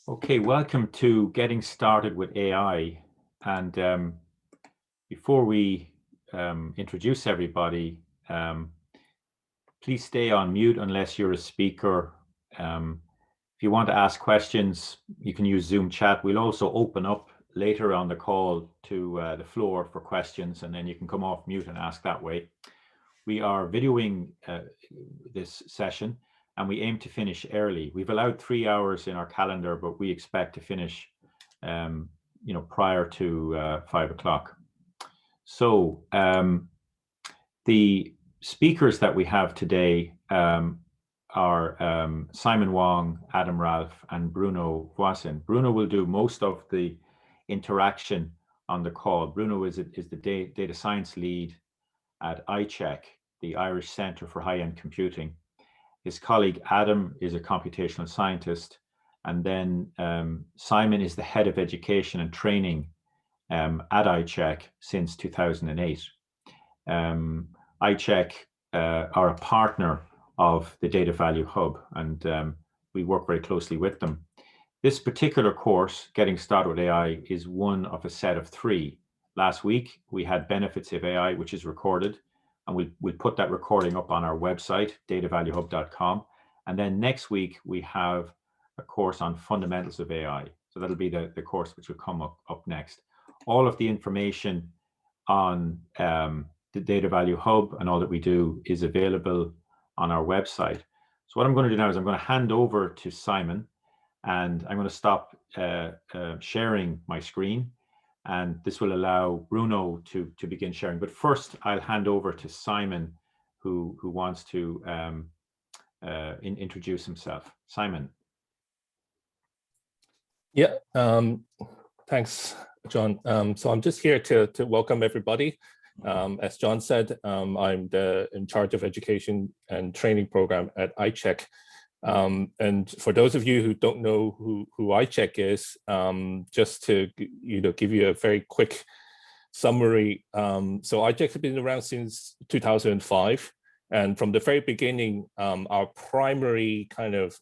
Okay, welcome to Getting Started with AI. And before we introduce everybody, please stay on mute unless you're a speaker. If you want to ask questions, you can use Zoom chat. We'll also open up later on the call to the floor for questions, and then you can come off mute and ask that way. We are videoing this session, and we aim to finish early. We've allowed 3 hours in our calendar, but we expect to finish prior to 5 o'clock. So the speakers that we have today are Simon Wong, Adam Ralph, and Bruno Voisin. Bruno will do most of the interaction on the call. Bruno is the data science lead at ICHEC, the Irish Centre for High-End Computing. His colleague Adam is a computational scientist, and then Simon is the head of education and training at ICHEC since 2008. ICHEC are a partner of the Data Value Hub, and we work very closely with them. This particular course, Getting Started with AI, is one of a set of 3. Last week, we had Benefits of AI, which is recorded, and we'll put that recording up on our website, datavaluehub.com. And then next week, we have a course on Fundamentals of AI. So that'll be the course which will come up next. All of the information on the Data Value Hub and all that we do is available on our website. So what I'm going to do now is I'm going to hand over to Simon, and I'm going to stop sharing my screen, and this will allow Bruno to begin sharing. But first, I'll hand over to Simon, who wants to introduce himself. Simon. Yeah, thanks, John. So I'm just here to welcome everybody. As John said, I'm in charge of education and training program at ICHEC. And for those of you who don't know who ICHEC is, just to give you a very quick summary. So ICHEC has been around since 2005, and from the very beginning, our primary kind of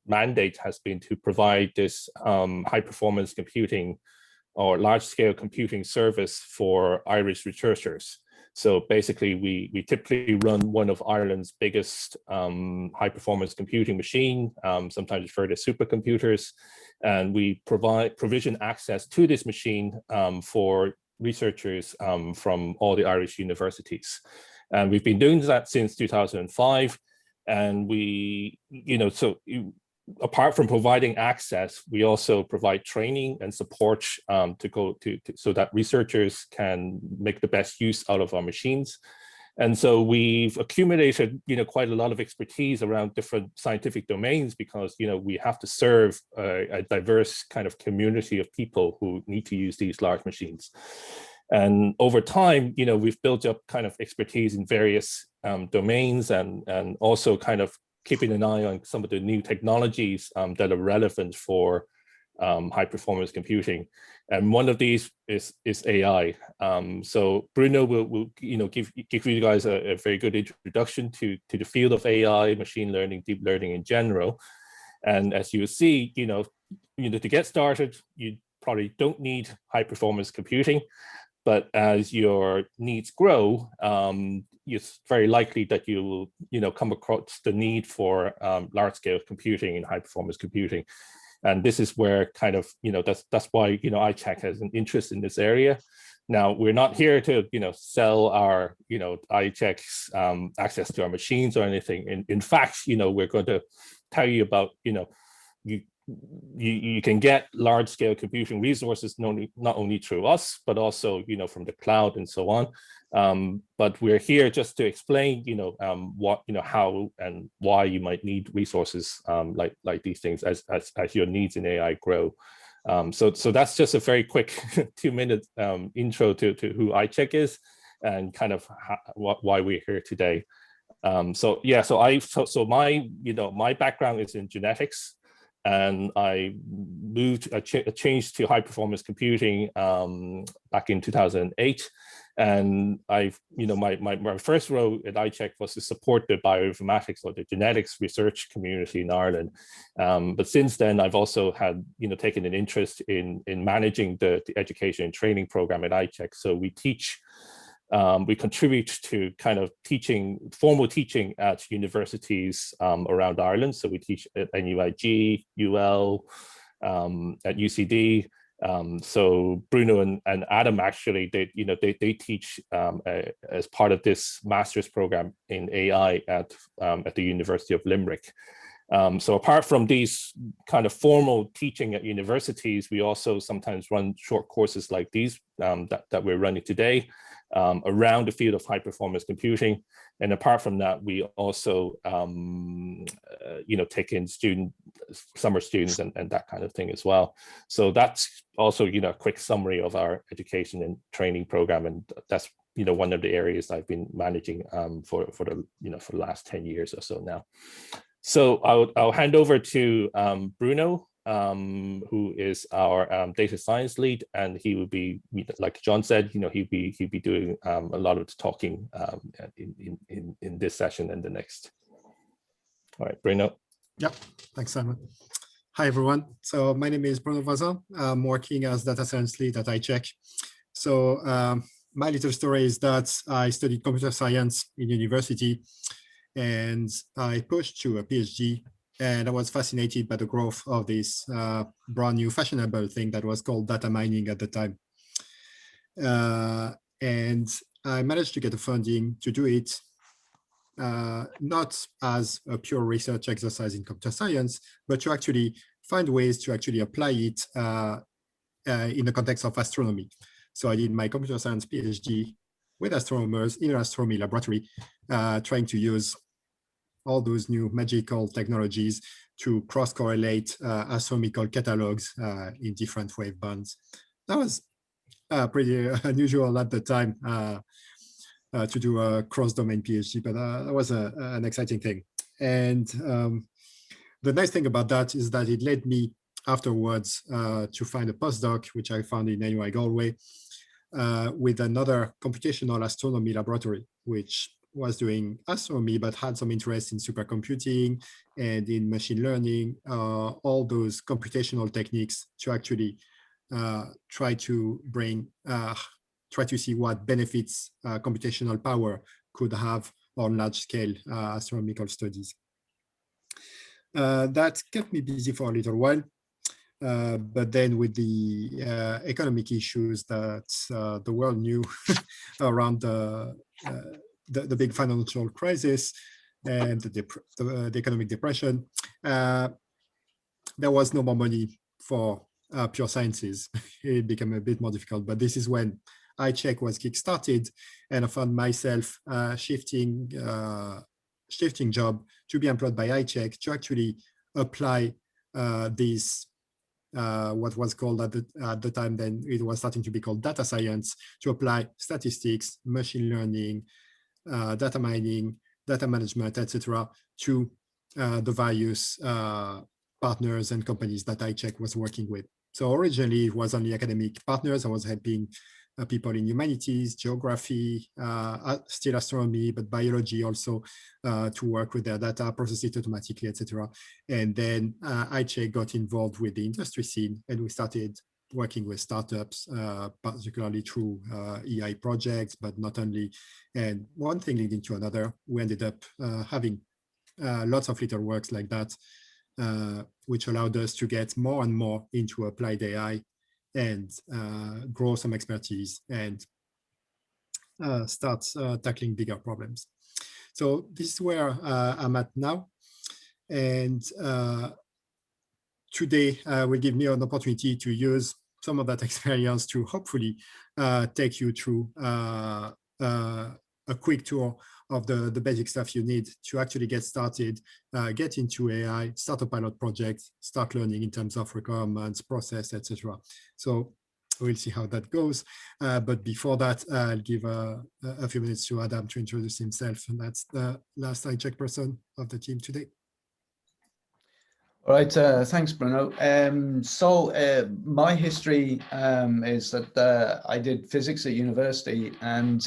mandate has been to provide this high performance computing or large scale computing service for Irish researchers. So basically, we typically run one of Ireland's biggest high-performance computing machine, sometimes referred to supercomputers, and we provision access to this machine for researchers from all the Irish universities. And we've been doing that since 2005, and apart from providing access, we also provide training and support so that researchers can make the best use out of our machines. And so we've accumulated, quite a lot of expertise around different scientific domains because, we have to serve a diverse kind of community of people who need to use these large machines. And over time, we've built up kind of expertise in various domains and also kind of keeping an eye on some of the new technologies that are relevant for high performance computing. And one of these is AI. So Bruno will give you guys a very good introduction to the field of AI, machine learning, deep learning in general. And as you will see, to get started, you probably don't need high performance computing. But as your needs grow, it's very likely that you will, come across the need for large-scale computing and high-performance computing, and this is where kind of that's why ICHEC has an interest in this area. Now we're not here to sell our ICHEC's access to our machines or anything. In fact, we're going to tell you about you can get large-scale computing resources not only through us, but also from the cloud and so on. But we're here just to explain what how and why you might need resources like these things as your needs in AI grow. So that's just a very quick 2-minute intro to who ICHEC is and kind of why we're here today. So my background is in genetics. And I changed to high performance computing back in 2008. And I've, my first role at ICHEC was to support the bioinformatics or the genetics research community in Ireland. But since then, I've also had, taken an interest in managing the education and training program at ICHEC. So we teach, we contribute to kind of formal teaching at universities around Ireland. So we teach at NUIG, UL, at UCD. So Bruno and Adam actually, they teach as part of this master's program in AI at the University of Limerick. So apart from these kind of formal teaching at universities, we also sometimes run short courses like these that we're running today around the field of high performance computing. And apart from that, we also, take in summer students and that kind of thing as well. So that's also, a quick summary of our education and training program. And that's, one of the areas I've been managing for the last 10 years or so now. So I'll hand over to Bruno, who is our data science lead, and he will be, like John said, he'll be doing a lot of the talking in this session and the next. All right, Bruno. Yep, thanks, Simon. Hi, everyone. So my name is Bruno Voisin. I'm working as data science lead at ICHEC. So my little story is that I studied computer science in university, and I pushed to a PhD, and I was fascinated by the growth of this brand new fashionable thing that was called data mining at the time. And I managed to get the funding to do it, not as a pure research exercise in computer science, but to actually find ways to actually apply it in the context of astronomy. So I did my computer science PhD with astronomers in an astronomy laboratory, trying to use all those new magical technologies to cross-correlate astronomical catalogs in different wavebands. That was pretty unusual at the time to do a cross-domain PhD, but that was an exciting thing. And the nice thing about that is that it led me afterwards to find a postdoc, which I found in NUI Galway, with another computational astronomy laboratory, which was doing astronomy, but had some interest in supercomputing and in machine learning, all those computational techniques to actually try to see what benefits computational power could have on large-scale astronomical studies. That kept me busy for a little while. But then with the economic issues that the world knew around the big financial crisis and the economic depression, there was no more money for pure sciences. It became a bit more difficult, but this is when ICHEC was kickstarted, and I found myself shifting job to be employed by ICHEC to actually apply this what was called at the time, then it was starting to be called data science, to apply statistics, machine learning, data mining, data management, etc., to the various partners and companies that ICHEC was working with. So originally it was only academic partners. I was helping people in humanities, geography, still astronomy, but biology also, to work with their data, process it automatically, etc. And then ICHEC got involved with the industry scene, and we started working with startups, particularly through EI projects, but not only. And one thing leading to another, we ended up having lots of little works like that, which allowed us to get more and more into applied AI and grow some expertise and start tackling bigger problems. So this is where I'm at now. And today will give me an opportunity to use some of that experience to hopefully take you through a quick tour of the basic stuff you need to actually get started, get into AI, start a pilot project, start learning in terms of requirements, process, etc. So we'll see how that goes. But before that, I'll give a few minutes to Adam to introduce himself. And that's the last ICHEC person of the team today. All right, thanks, Bruno. My history is that I did physics at university and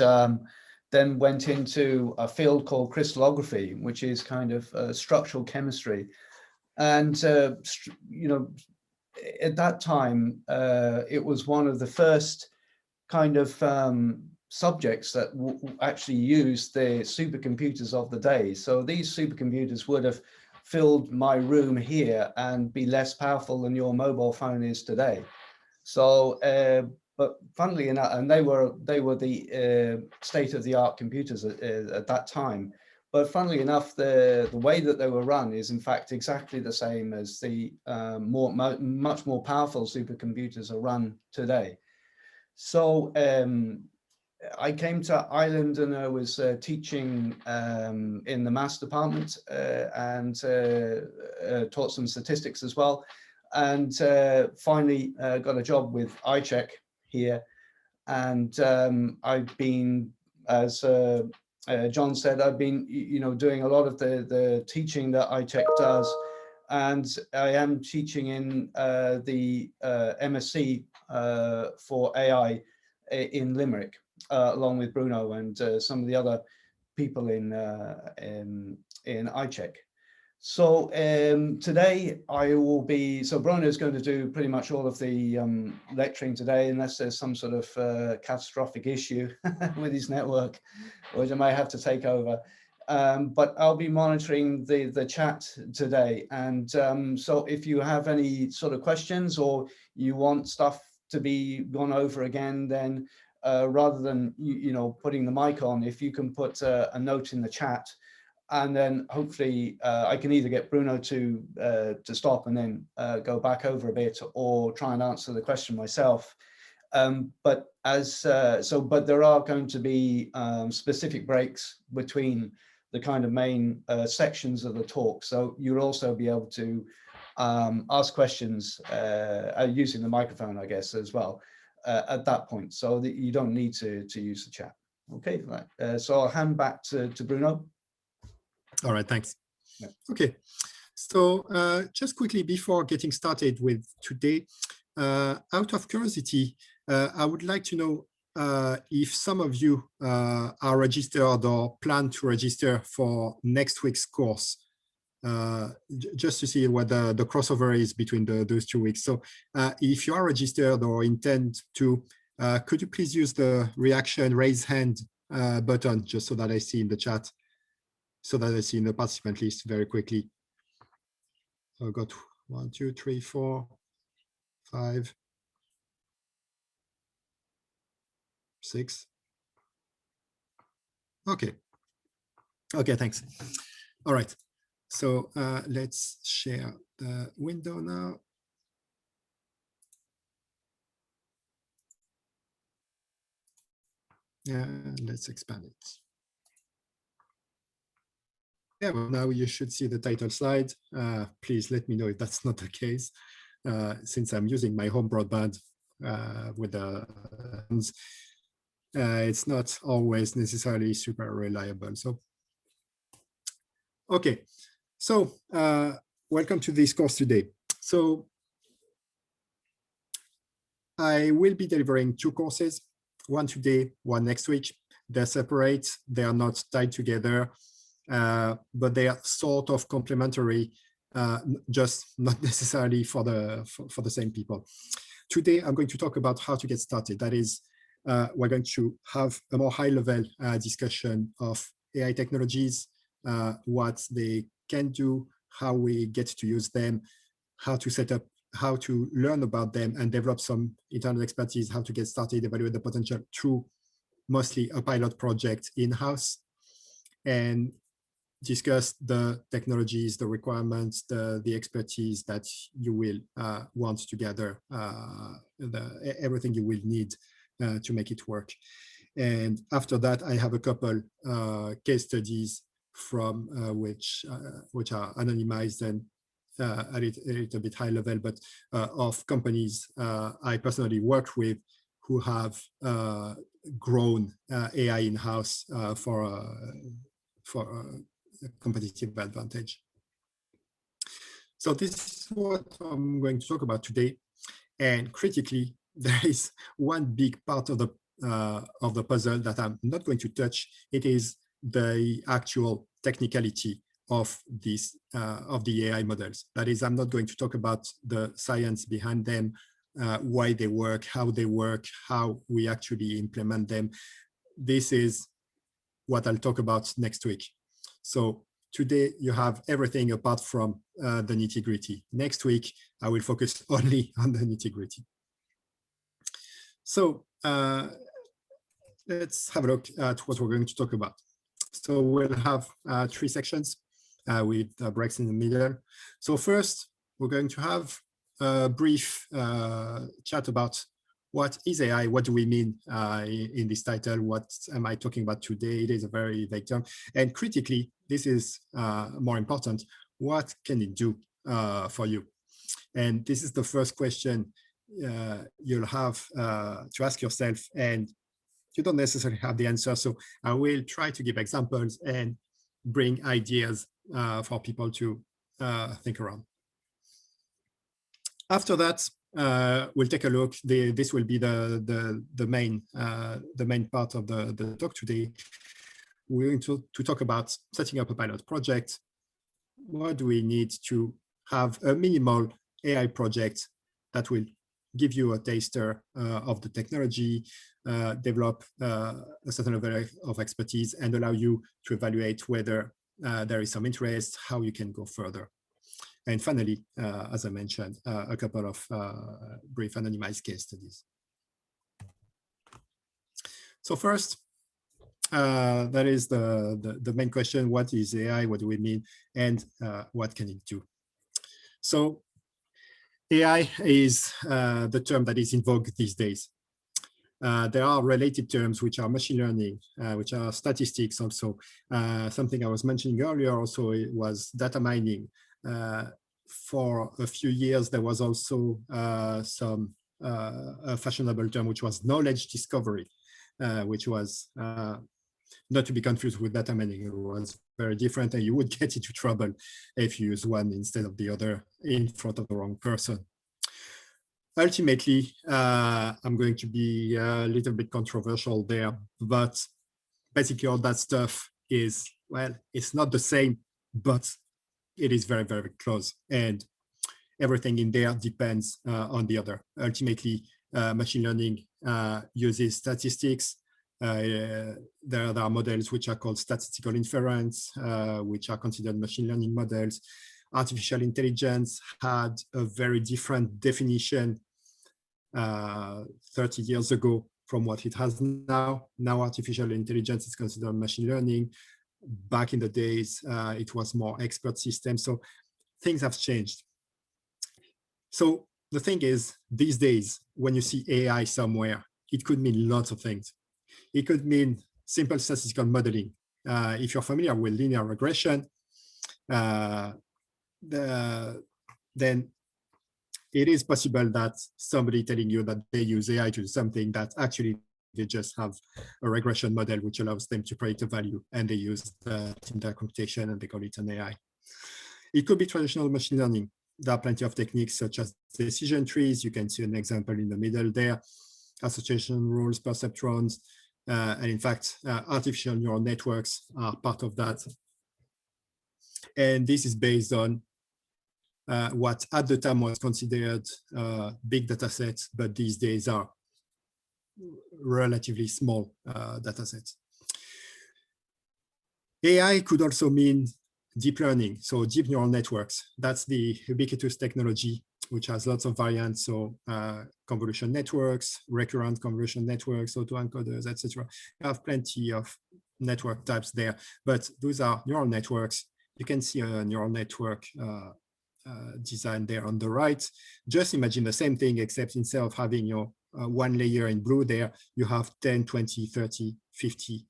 then went into a field called crystallography, which is kind of structural chemistry. And, you know, at that time, it was one of the first kind of subjects that actually used the supercomputers of the day. So these supercomputers would have filled my room here and be less powerful than your mobile phone is today. So, but funnily enough, and they were the state-of-the-art computers at that time. But funnily enough, the way that they were run is in fact exactly the same as the much more powerful supercomputers are run today. So I came to Ireland and I was teaching in the maths department and taught some statistics as well. And finally got a job with ICHEC here. And I've been, as John said, I've been, you know, doing a lot of the teaching that ICHEC does. And I am teaching in the MSc for AI in Limerick. Along with Bruno and some of the other people in ICHEC. So today I will be, so Bruno is going to do pretty much all of the lecturing today, unless there's some sort of catastrophic issue with his network, which I may have to take over. But I'll be monitoring the chat today. And so if you have any sort of questions or you want stuff to be gone over again, then rather than you know putting the mic on, if you can put a note in the chat, and then hopefully I can either get Bruno to stop and then go back over a bit, or try and answer the question myself. But there are going to be specific breaks between the kind of main sections of the talk, so you'll also be able to ask questions using the microphone, I guess, as well. At that point, so that you don't need to use the chat. Okay, right. So I'll hand back to Bruno. All right, thanks. Yeah. Okay, so just quickly before getting started with today, out of curiosity, I would like to know if some of you are registered or plan to register for next week's course. Just to see what the crossover is between those 2 weeks. So if you are registered or intend to, could you please use the reaction raise hand button, just so that I see in the chat, so that I see in the participant list very quickly. So I've got 1, 2, 3, 4, 5, 6. Okay. Okay, thanks. All right. So let's share the window now. And let's expand it. Yeah, well, now you should see the title slide. Please let me know if that's not the case, since I'm using my home broadband with the it's not always necessarily super reliable. So, okay. So welcome to this course today. So I will be delivering 2 courses, one today, one next week. They're separate, they are not tied together, but they are sort of complementary, just not necessarily for the same people. Today, I'm going to talk about how to get started. That is, we're going to have a more high-level discussion of AI technologies, what they can do, how we get to use them, how to set up, how to learn about them and develop some internal expertise, how to get started, evaluate the potential through mostly a pilot project in-house, and discuss the technologies, the requirements, the expertise that you will want to gather, everything you will need to make it work. And after that, I have a couple case studies from which are anonymized and a little bit high level, but of companies I personally worked with who have grown AI in-house for a competitive advantage. So this is what I'm going to talk about today. And critically, there is one big part of the puzzle that I'm not going to touch. It is the actual technicality of this of the AI models. That is, I'm not going to talk about the science behind them, why they work, how we actually implement them. This is what I'll talk about next week. So today you have everything apart from the nitty-gritty. Next week, I will focus only on the nitty-gritty. So let's have a look at what we're going to talk about. So we'll have 3 sections with breaks in the middle. So first, we're going to have a brief chat about what is AI, what do we mean in this title, what am I talking about today? It is a very vague term. And critically, this is more important, what can it do for you? And this is the first question you'll have to ask yourself, and you don't necessarily have the answer. So I will try to give examples and bring ideas for people to think around. After that, we'll take a look. This will be the main part of the talk today. We're going to talk about setting up a pilot project. What do we need to have a minimal AI project that will give you a taster of the technology, develop a certain level of expertise, and allow you to evaluate whether there is some interest, how you can go further. And finally, as I mentioned, a couple of brief anonymized case studies. So first, that is the main question: what is AI? What do we mean? And what can it do? So AI is the term that is in vogue these days. There are related terms, which are machine learning, which are statistics also. Something I was mentioning earlier also was data mining. For a few years, there was also a fashionable term, which was knowledge discovery, which was not to be confused with data mining. It was very different, and you would get into trouble if you use one instead of the other in front of the wrong person. Ultimately, I'm going to be a little bit controversial there, but basically all that stuff is, well, it's not the same, but it is very, very close. And everything in there depends on the other. Ultimately, machine learning uses statistics. There are models which are called statistical inference, which are considered machine learning models. Artificial intelligence had a very different definition 30 years ago from what it has now. Now artificial intelligence is considered machine learning. Back in the days, it was more expert systems. So things have changed. So the thing is, these days, when you see AI somewhere, it could mean lots of things. It could mean simple statistical modeling. If you're familiar with linear regression, then it is possible that somebody telling you that they use AI to do something that actually they just have a regression model which allows them to predict a value, and they use that in their computation and they call it an AI. It could be traditional machine learning. There are plenty of techniques such as decision trees. You can see an example in the middle there, association rules, perceptrons, and in fact, artificial neural networks are part of that. And this is based on what at the time was considered big data sets, but these days are relatively small data sets. AI could also mean deep learning, so deep neural networks. That's the ubiquitous technology, which has lots of variants. So convolution networks, recurrent convolution networks, autoencoders, etc. You have plenty of network types there, but those are neural networks. You can see a neural network design there on the right. Just imagine the same thing, except instead of having your one layer in blue there, you have 10, 20, 30, 50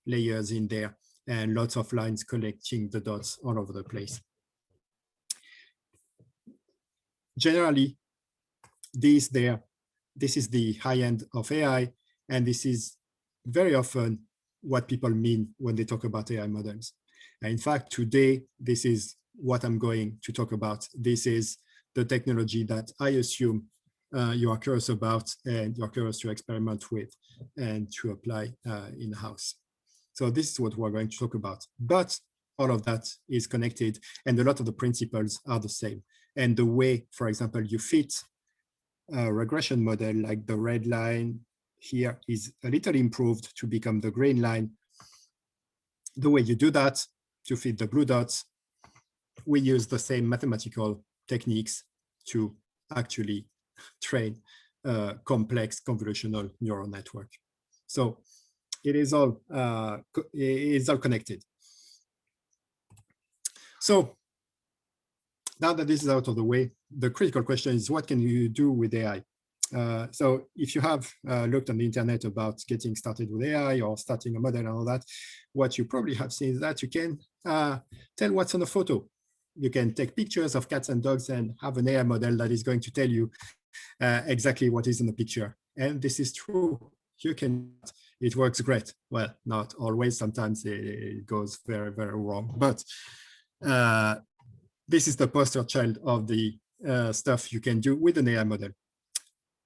layers in there, and lots of lines connecting the dots all over the place. Generally, this is the high end of AI, and this is very often what people mean when they talk about AI models. And in fact, today, this is what I'm going to talk about. This is the technology that I assume you are curious about and you're curious to experiment with and to apply in-house. So this is what we're going to talk about. But all of that is connected and a lot of the principles are the same. And the way, for example, you fit a regression model like the red line here is a little improved to become the green line. The way you do that to fit the blue dots, we use the same mathematical techniques to actually train a complex convolutional neural network. So it is all connected. So now that this is out of the way, the critical question is, what can you do with AI? So if you have looked on the internet about getting started with AI or starting a model and all that, what you probably have seen is that you can tell what's on a photo. You can take pictures of cats and dogs and have an AI model that is going to tell you exactly what is in the picture. And this is true. You can, it works great. Well, not always, sometimes it goes very, very wrong. But this is the poster child of the stuff you can do with an AI model.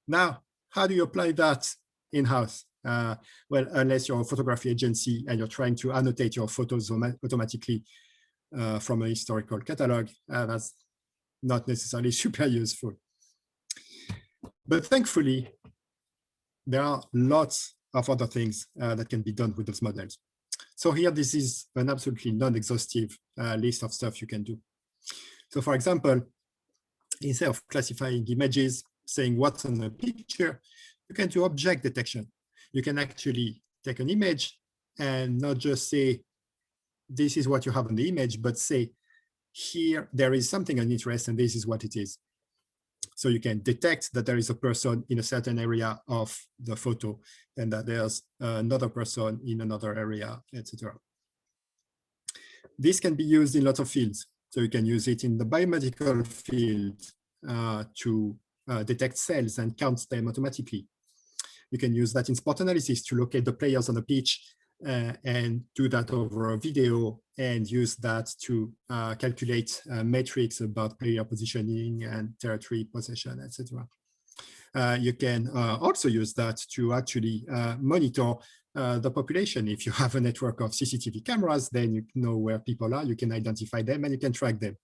Now, how do you apply that in-house? Well, unless you're a photography agency and you're trying to annotate your photos automatically from a historical catalog, that's not necessarily super useful. But thankfully, there are lots of other things that can be done with those models. So here, this is an absolutely non-exhaustive list of stuff you can do. So for example, instead of classifying images, saying what's on the picture, you can do object detection. You can actually take an image and not just say, this is what you have on the image, but say, here, there is something of interest and this is what it is. So you can detect that there is a person in a certain area of the photo and that there's another person in another area, etc. This can be used in lots of fields. So you can use it in the biomedical field to detect cells and count them automatically. You can use that in sport analysis to locate the players on the pitch and do that over a video and use that to calculate metrics about player positioning and territory possession, etc. You can also use that to actually monitor the population. If you have a network of CCTV cameras, then you know where people are, you can identify them and you can track them.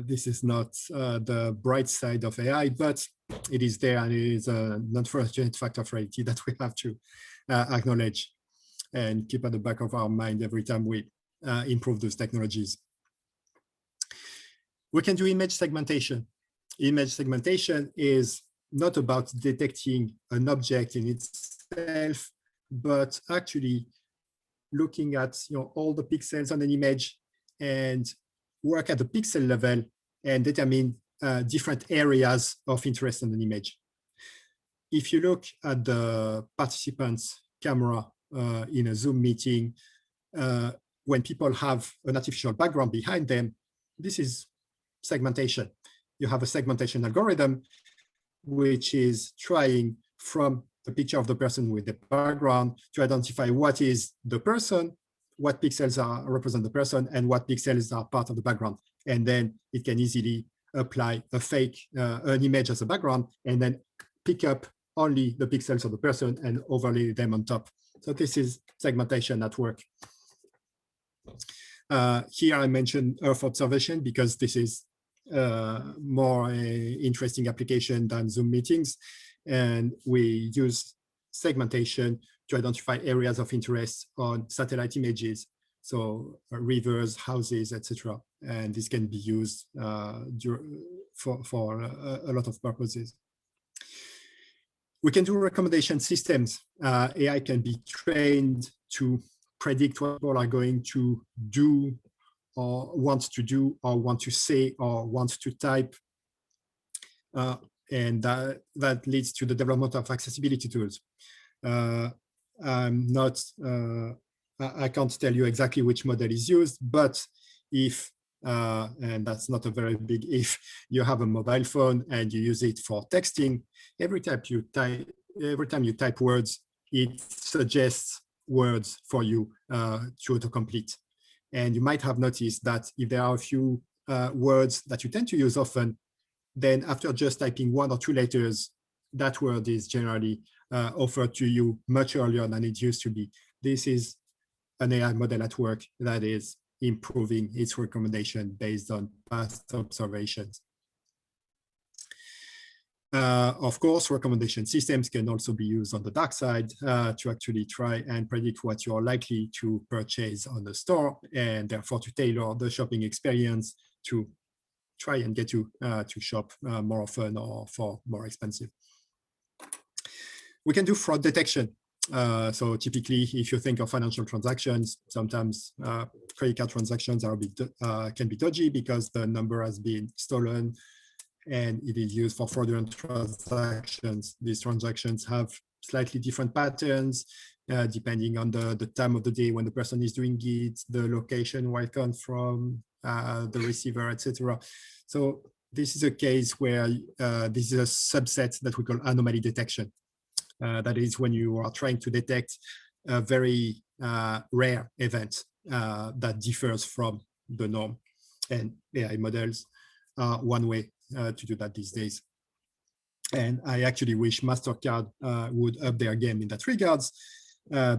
This is not the bright side of AI, but it is there and it is an unfortunate fact of reality that we have to acknowledge and keep at the back of our mind every time we improve those technologies. We can do image segmentation. Image segmentation is not about detecting an object in itself, but actually looking at all the pixels on an image and work at the pixel level and determine different areas of interest in an image. If you look at the participant's camera in a Zoom meeting, when people have an artificial background behind them, this is segmentation. You have a segmentation algorithm, which is trying from the picture of the person with the background to identify what is the person, what pixels represent the person, and what pixels are part of the background. And then it can easily apply a fake, an image as a background, and then pick up only the pixels of the person and overlay them on top. So this is segmentation at work. Here I mentioned Earth observation because this is more interesting application than Zoom meetings. And we use segmentation to identify areas of interest on satellite images. So rivers, houses, etc. And this can be used for a lot of purposes. We can do recommendation systems. AI can be trained to predict what people are going to do or want to do or want to say or want to type. And that leads to the development of accessibility tools. I'm not, I can't tell you exactly which model is used, but if, and that's not a very big if, you have a mobile phone and you use it for texting, every time you type words, it suggests words for you to autocomplete. And you might have noticed that if there are a few words that you tend to use often, then after just typing 1 or 2 letters, that word is generally offered to you much earlier than it used to be. This is an AI model at work that is improving its recommendation based on past observations. Of course, recommendation systems can also be used on the dark side to actually try and predict what you're likely to purchase on the store, and therefore to tailor the shopping experience to try and get you to shop more often or for more expensive. We can do fraud detection. So typically, if you think of financial transactions, sometimes credit card transactions are a bit, can be dodgy because the number has been stolen and it is used for fraudulent transactions. These transactions have slightly different patterns depending on the time of the day when the person is doing it, the location where it comes from, the receiver, etc. So this is a case where this is a subset that we call anomaly detection. That is when you are trying to detect a very rare event that differs from the norm. And AI models are one way to do that these days. And I actually wish MasterCard would up their game in that regards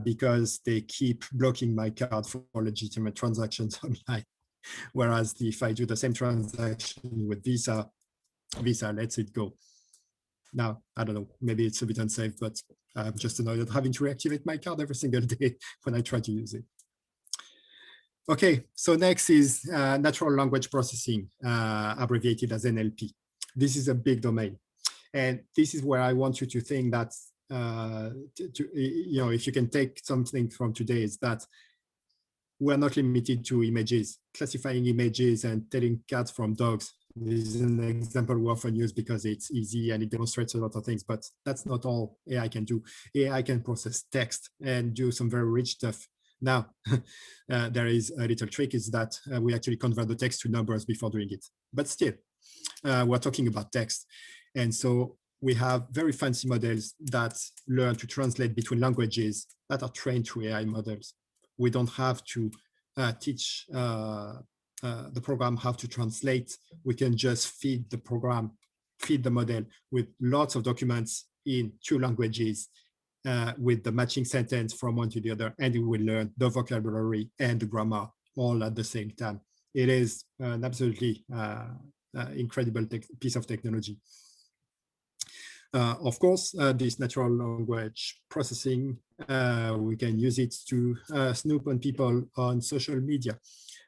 because they keep blocking my card for legitimate transactions online. Whereas if I do the same transaction with Visa, Visa lets it go. Now, I don't know, maybe it's a bit unsafe, but I'm just annoyed at having to reactivate my card every single day when I try to use it. Okay, so next is natural language processing, abbreviated as NLP. This is a big domain. And this is where I want you to think that, you know, if you can take something from today, is that we're not limited to images, classifying images and telling cats from dogs. This is an example we often use because it's easy and it demonstrates a lot of things, but that's not all AI can do. AI can process text and do some very rich stuff. Now, there is a little trick is that we actually convert the text to numbers before doing it. But still, we're talking about text. And so we have very fancy models that learn to translate between languages that are trained through AI models. We don't have to teach the program how to translate. We can just feed the program, feed the model with lots of documents in 2 languages with the matching sentence from one to the other, and it will learn the vocabulary and the grammar all at the same time. It is an absolutely incredible piece of technology. Of course, this natural language processing, we can use it to snoop on people on social media.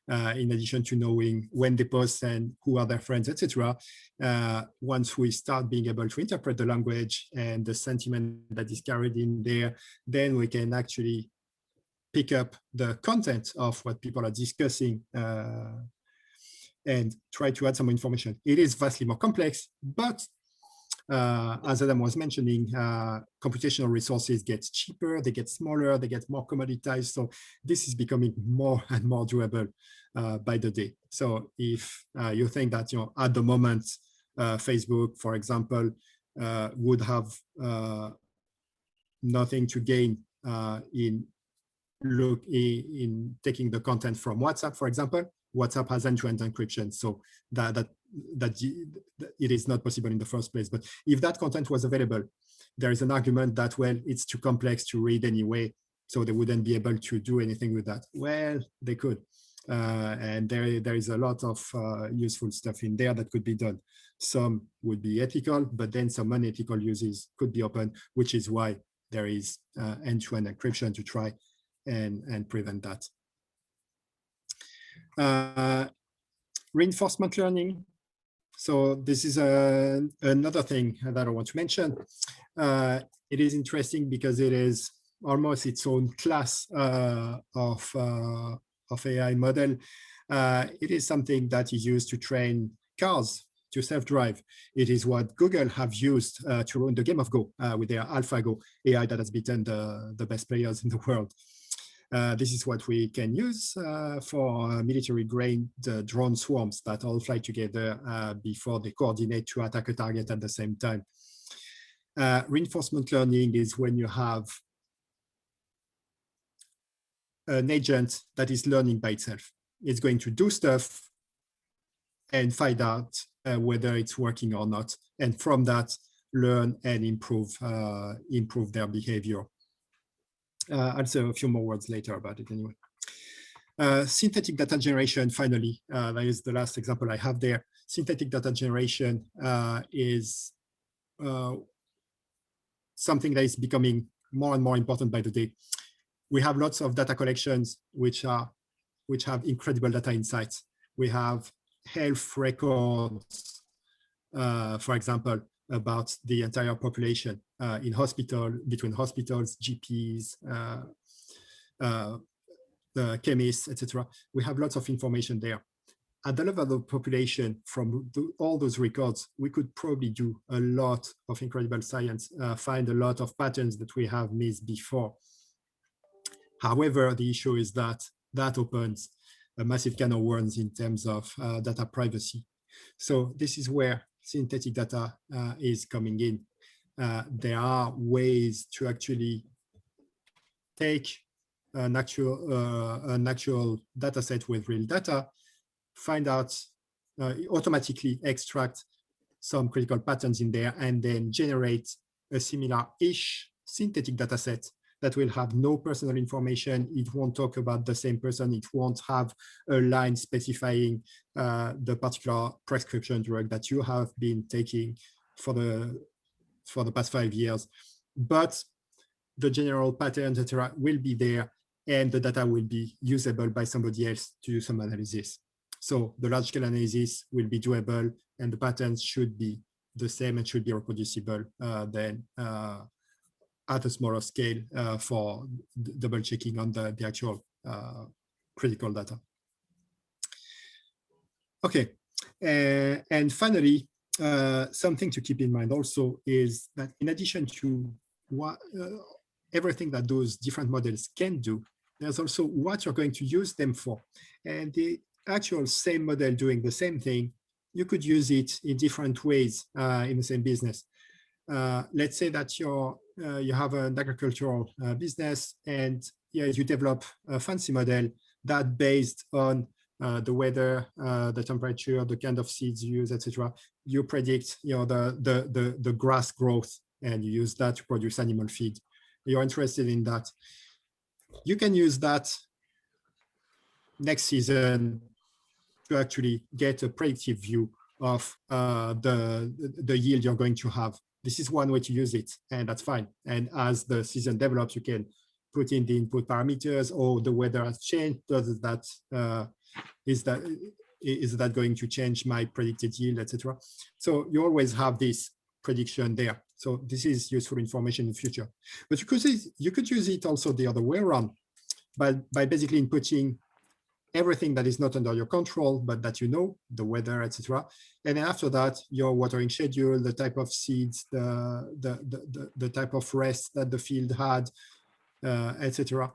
In addition to knowing when they post and who are their friends, etc. Once we start being able to interpret the language and the sentiment that is carried in there, then we can actually pick up the content of what people are discussing and try to add some information. It is vastly more complex, but as Adam was mentioning, computational resources get cheaper, they get smaller, they get more commoditized. So this is becoming more and more doable by the day. So if you think that, you know, at the moment, Facebook, for example, would have nothing to gain in taking the content from WhatsApp, for example, WhatsApp has end-to-end encryption, so that it is not possible in the first place. But if that content was available, there is an argument that, well, it's too complex to read anyway, so they wouldn't be able to do anything with that. Well, they could. And there is a lot of useful stuff in there that could be done. Some would be ethical, but then some unethical uses could be open, which is why there is end-to-end encryption to try and prevent that. Reinforcement learning. So this is another thing that I want to mention. It is interesting because it is almost its own class of AI model. It is something that is used to train cars to self-drive. It is what Google have used to run the game of Go with their AlphaGo AI that has beaten the best players in the world. This is what we can use for military-grade drone swarms that all fly together before they coordinate to attack a target at the same time. Reinforcement learning is when you have an agent that is learning by itself. It's going to do stuff and find out whether it's working or not, and from that learn and improve their behavior. I'll say a few more words later about it anyway. Synthetic data generation, finally, that is the last example I have there. Synthetic data generation is something that is becoming more and more important by the day. We have lots of data collections which have incredible data insights. We have health records, for example, about the entire population in hospital, between hospitals, GPs, the chemists, etc. We have lots of information there. At the level of the population, from all those records, we could probably do a lot of incredible science, find a lot of patterns that we have missed before. However, the issue is that that opens a massive can of worms in terms of data privacy. So this is where synthetic data is coming in. There are ways to actually take an actual data set with real data, find out, automatically extract some critical patterns in there, and then generate a similar-ish synthetic data set that will have no personal information. It won't talk about the same person. It won't have a line specifying the particular prescription drug that you have been taking for the past 5 years. But the general patterns, etc., will be there, and the data will be usable by somebody else to do some analysis. So the large-scale analysis will be doable, and the patterns should be the same and should be reproducible then at a smaller scale for double checking on the actual critical data. Okay, and finally, something to keep in mind also is that in addition to what everything that those different models can do, there's also what you're going to use them for. And the actual same model doing the same thing, you could use it in different ways in the same business. Let's say that you have an agricultural business, and you develop a fancy model that based on the weather, the temperature, the kind of seeds you use, etc. You predict the grass growth, and you use that to produce animal feed. You're interested in that. You can use that next season to actually get a predictive view of the yield you're going to have. This is one way to use it, and that's fine. And as the season develops, you can put in the input parameters, or the weather has changed. Is that going to change my predicted yield, etc. So you always have this prediction there. So this is useful information in the future. But you could use it also the other way around, by basically inputting everything that is not under your control, but that you know, the weather, etc. And then after that, your watering schedule, the type of seeds, the type of rest that the field had, etc.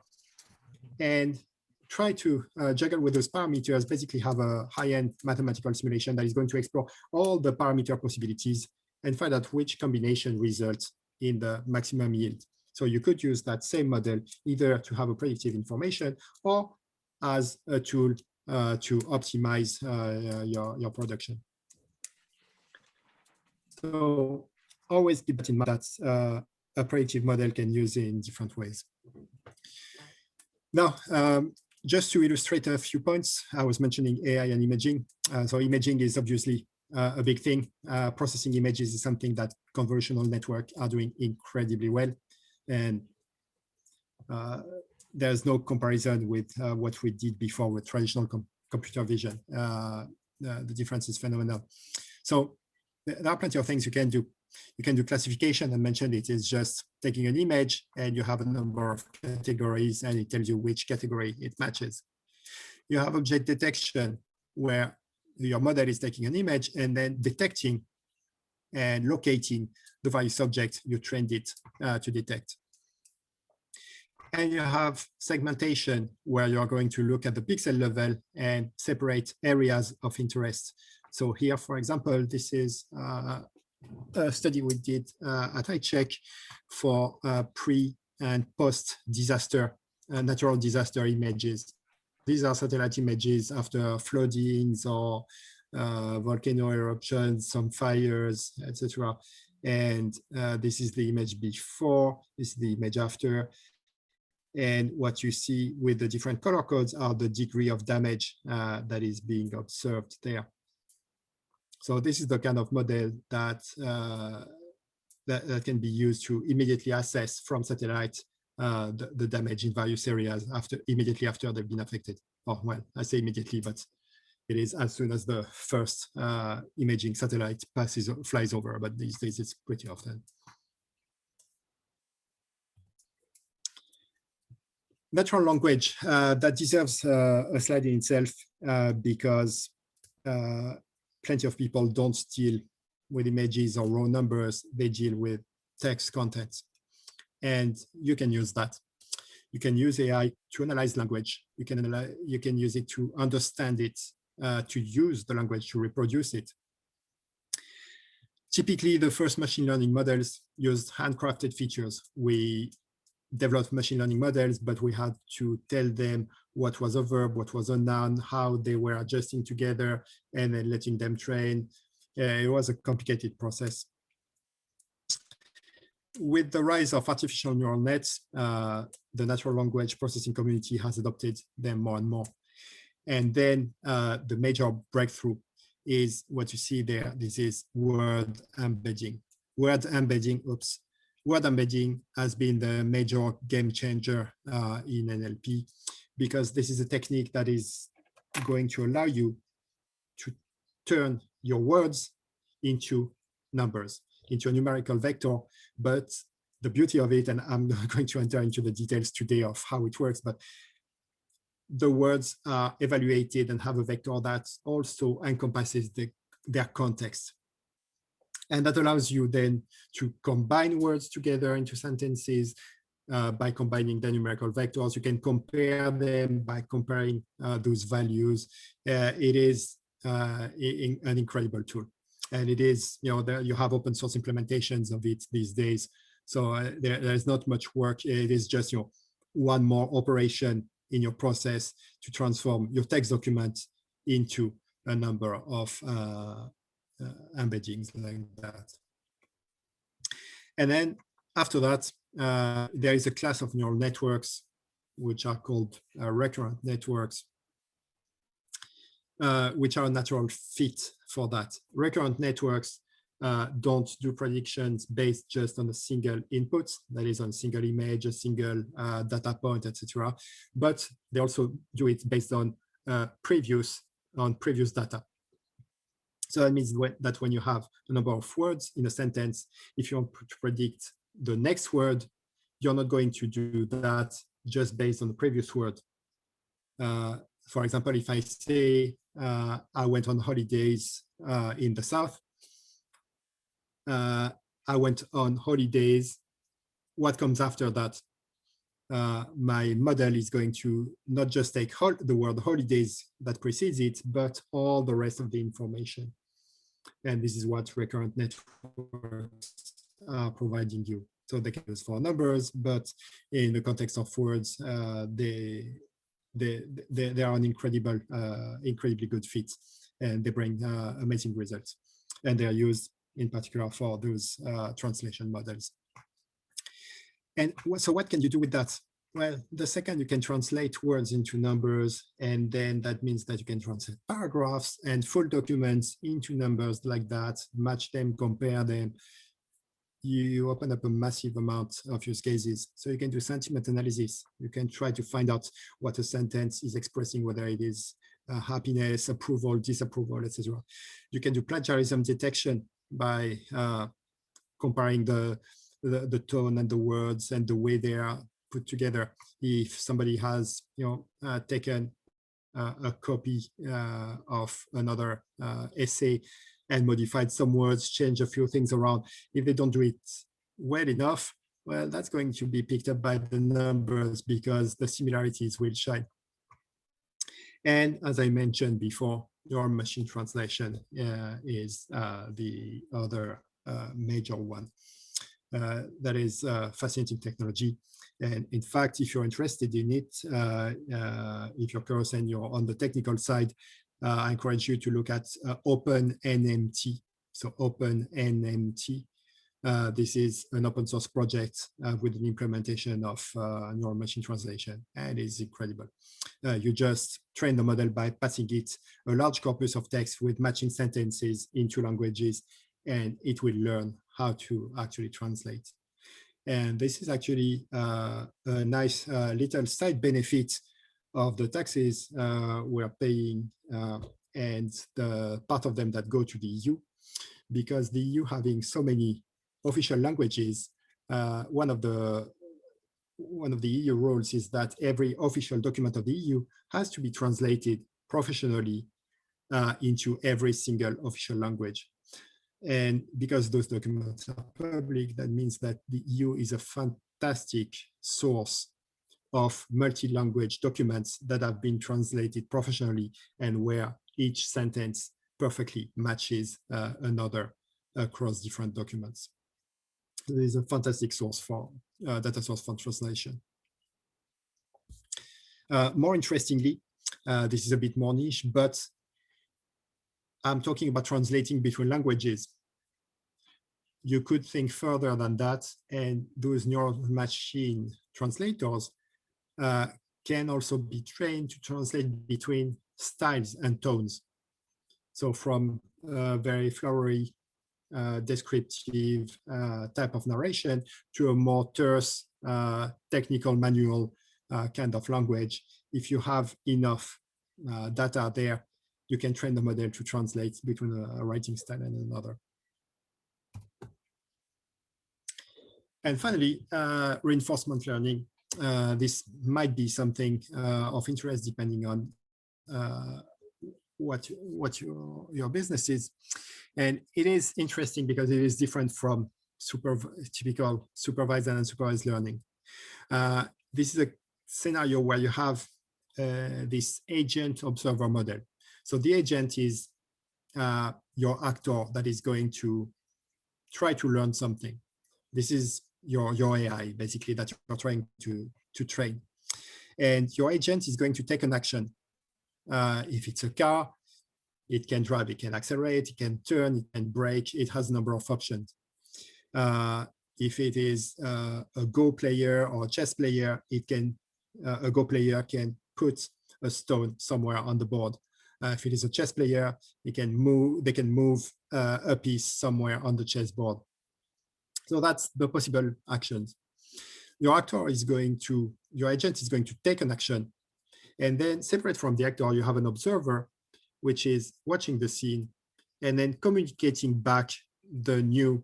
And try to juggle with those parameters, basically have a high-end mathematical simulation that is going to explore all the parameter possibilities and find out which combination results in the maximum yield. So you could use that same model either to have a predictive information or as a tool to optimize your production. So always keep that in mind that a predictive model can use it in different ways. Now, just to illustrate a few points, I was mentioning AI and imaging. So imaging is obviously a big thing. Processing images is something that convolutional networks are doing incredibly well. And there's no comparison with what we did before with traditional computer vision. The difference is phenomenal. So there are plenty of things you can do. You can do classification. I mentioned it is just taking an image and you have a number of categories and it tells you which category it matches. You have object detection, where your model is taking an image and then detecting and locating the various objects you trained it to detect. And you have segmentation, where you're going to look at the pixel level and separate areas of interest. So here, for example, this is a study we did at ICHEC for pre and post disaster natural disaster images. These are satellite images after floodings or volcano eruptions, some fires, etc. And this is the image before, this is the image after. And what you see with the different color codes are the degree of damage that is being observed there. So this is the kind of model that, that can be used to immediately assess from satellite the damage in various areas immediately after they've been affected. Oh, well, I say immediately, but it is as soon as the first imaging satellite flies over, but these days it's pretty often. Natural language, that deserves a slide in itself because plenty of people don't deal with images or raw numbers, they deal with text content. And you can use that. You can use AI to analyze language. You can use it to understand it, to use the language to reproduce it. Typically, the first machine learning models used handcrafted features. We developed machine learning models, but we had to tell them what was a verb, what was a noun, how they were adjusting together, and then letting them train. It was a complicated process. With the rise of artificial neural nets, the natural language processing community has adopted them more and more. And then the major breakthrough is what you see there. This is word embedding. Word embedding has been the major game changer in NLP, because this is a technique that is going to allow you to turn your words into numbers, into a numerical vector. But the beauty of it, and I'm not going to enter into the details today of how it works, but the words are evaluated and have a vector that also encompasses their context. And that allows you then to combine words together into sentences by combining the numerical vectors. You can compare them by comparing those values. It is an incredible tool. And it is, you have open source implementations of it these days. So there's not much work. It is just, one more operation in your process to transform your text document into a number of embeddings like that. And then after that, there is a class of neural networks, which are called recurrent networks, which are a natural fit for that. Recurrent networks don't do predictions based just on a single input, that is on a single image, a single data point, etc. But they also do it based on previous data. So that means that when you have a number of words in a sentence, if you want to predict the next word, you're not going to do that just based on the previous word. For example, if I say, I went on holidays in the South, I went on holidays, what comes after that? My model is going to not just take the word holidays that precedes it, but all the rest of the information. And this is what recurrent networks are providing you. So they can use for numbers, but in the context of words, they are an incredibly good fit, and they bring amazing results. And they are used in particular for those translation models. And so what can you do with that? Well, the second you can translate words into numbers, and then that means that you can translate paragraphs and full documents into numbers like that, match them, compare them. You open up a massive amount of use cases. So you can do sentiment analysis. You can try to find out what a sentence is expressing, whether it is happiness, approval, disapproval, etc. You can do plagiarism detection by comparing the tone and the words and the way they are put together. If somebody has taken a copy of another essay and modified some words, change a few things around, if they don't do it well enough, well, that's going to be picked up by the numbers because the similarities will shine. And as I mentioned before, your machine translation is the other major one. That is fascinating technology. And in fact, if you're interested in it, if you're curious and you're on the technical side, I encourage you to look at OpenNMT. So OpenNMT. This is an open source project with an implementation of neural machine translation, and it's incredible. You just train the model by passing it a large corpus of text with matching sentences into languages, and it will learn how to actually translate. And this is actually a nice little side benefit of the taxes we're paying, and the part of them that go to the EU, because the EU having so many official languages, one of the EU rules is that every official document of the EU has to be translated professionally into every single official language. And because those documents are public, that means that the EU is a fantastic source of multi-language documents that have been translated professionally and where each sentence perfectly matches another across different documents. It is a fantastic source for data source for translation. More interestingly, this is a bit more niche, but I'm talking about translating between languages. You could think further than that, and those neural machine translators can also be trained to translate between styles and tones. So from very flowery, descriptive type of narration to a more terse, technical manual kind of language. If you have enough data there, you can train the model to translate between a writing style and another. And finally, reinforcement learning. This might be something of interest depending on what your business is. And it is interesting because it is different from typical supervised and unsupervised learning. This is a scenario where you have this agent observer model. So the agent is your actor that is going to try to learn something. This is your AI, basically, that you're trying to train. And your agent is going to take an action. If it's a car, it can drive, it can accelerate, it can turn, it can brake, it has a number of options. If it is a Go player or a chess player, a Go player can put a stone somewhere on the board. If it is a chess player, they can move a piece somewhere on the chessboard. So that's the possible actions. Your agent is going to take an action, and then separate from the actor, you have an observer, which is watching the scene and then communicating back the new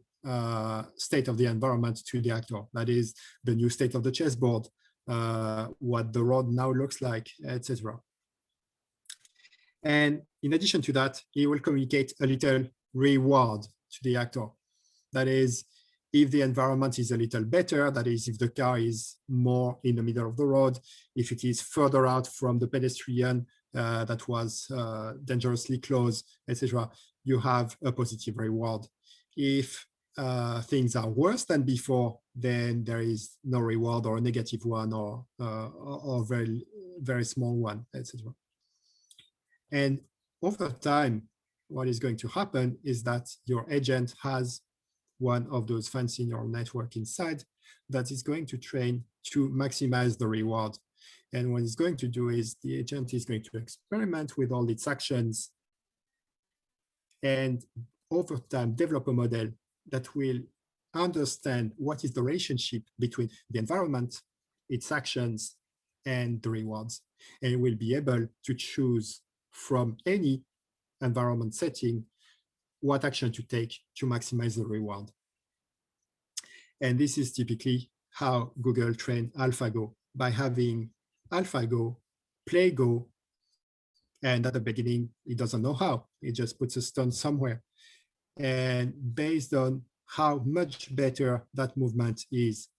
state of the environment to the actor. That is the new state of the chessboard, what the road now looks like, etc. And in addition to that, he will communicate a little reward to the actor. That is, if the environment is a little better, that is, if the car is more in the middle of the road, if it is further out from the pedestrian that was dangerously close, etc., you have a positive reward. If things are worse than before, then there is no reward or a negative one or very, very small one, etc. And over time, what is going to happen is that your agent has one of those fancy neural network inside that is going to train to maximize the reward. And what it's going to do is the agent is going to experiment with all its actions and over time develop a model that will understand what is the relationship between the environment, its actions, and the rewards. And it will be able to choose from any environment setting what action to take to maximize the reward. And this is typically how Google trained AlphaGo, by having AlphaGo play Go, and at the beginning, it doesn't know how. It just puts a stone somewhere. And based on how much better that movement is,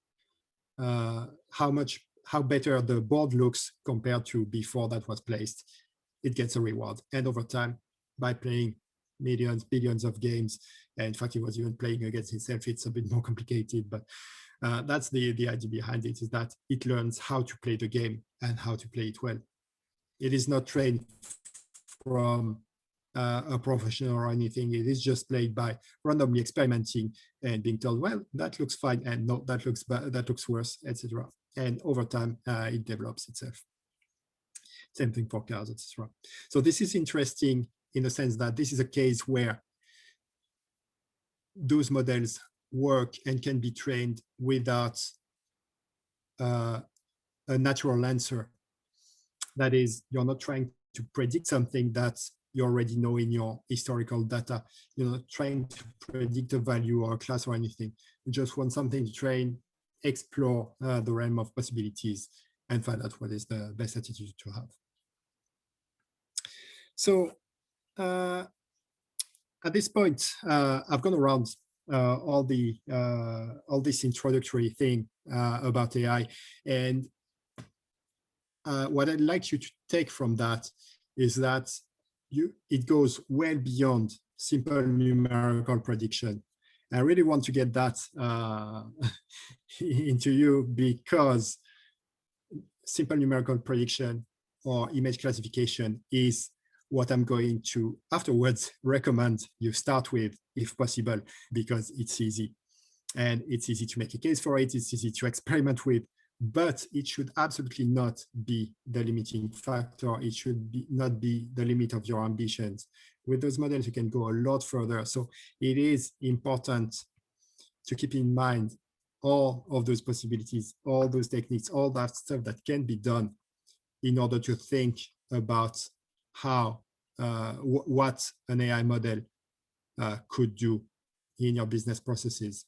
how better the board looks compared to before that was placed, it gets a reward. And over time, by playing millions, billions of games, and in fact, he was even playing against himself, it's a bit more complicated, but That's the idea behind it, is that it learns how to play the game and how to play it well. It is not trained from a professional or anything. It is just played by randomly experimenting and being told, well, that looks fine, and no, that looks bad, that looks worse, etc. And over time, it develops itself. Same thing for cars, etc. So this is interesting in the sense that this is a case where those models work and can be trained without a natural answer. That is, you're not trying to predict something that you already know in your historical data. You're not trying to predict a value or a class or anything. You just want something to train, explore the realm of possibilities, and find out what is the best attitude to have. So at this point, I've gone around all this introductory thing about AI, and what I'd like you to take from that is that it goes well beyond simple numerical prediction. I really want to get that into you, because simple numerical prediction or image classification is what I'm going to afterwards recommend you start with, if possible, because it's easy. And it's easy to make a case for it, it's easy to experiment with, but it should absolutely not be the limiting factor. It should not be the limit of your ambitions. With those models, you can go a lot further. So it is important to keep in mind all of those possibilities, all those techniques, all that stuff that can be done in order to think about how what an AI model could do in your business processes.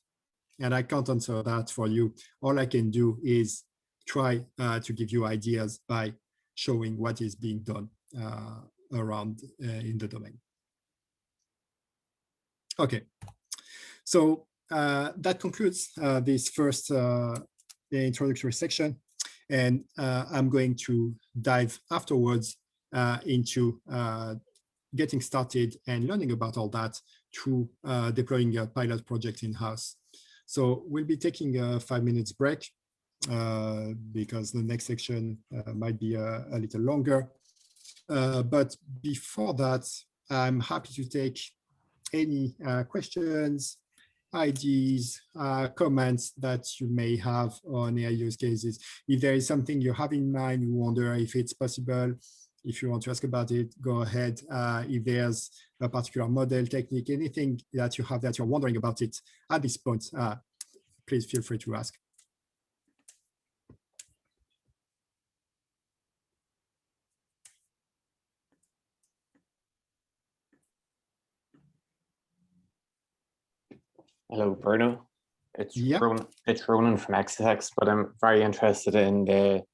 And I can't answer that for you. All I can do is try to give you ideas by showing what is being done around in the domain. Okay, so that concludes this first introductory section, and I'm going to dive afterwards into getting started and learning about all that through deploying a pilot project in-house. So we'll be taking a 5 minutes break because the next section might be a little longer. But before that, I'm happy to take any questions, ideas, comments that you may have on AI use cases. If there is something you have in mind, you wonder if it's possible, if you want to ask about it, go ahead. If there's a particular model, technique, anything that you have that you're wondering about it at this point, please feel free to ask. Hello, Bruno. It's Yeah. Ronan from ICHEC, but I'm very interested in the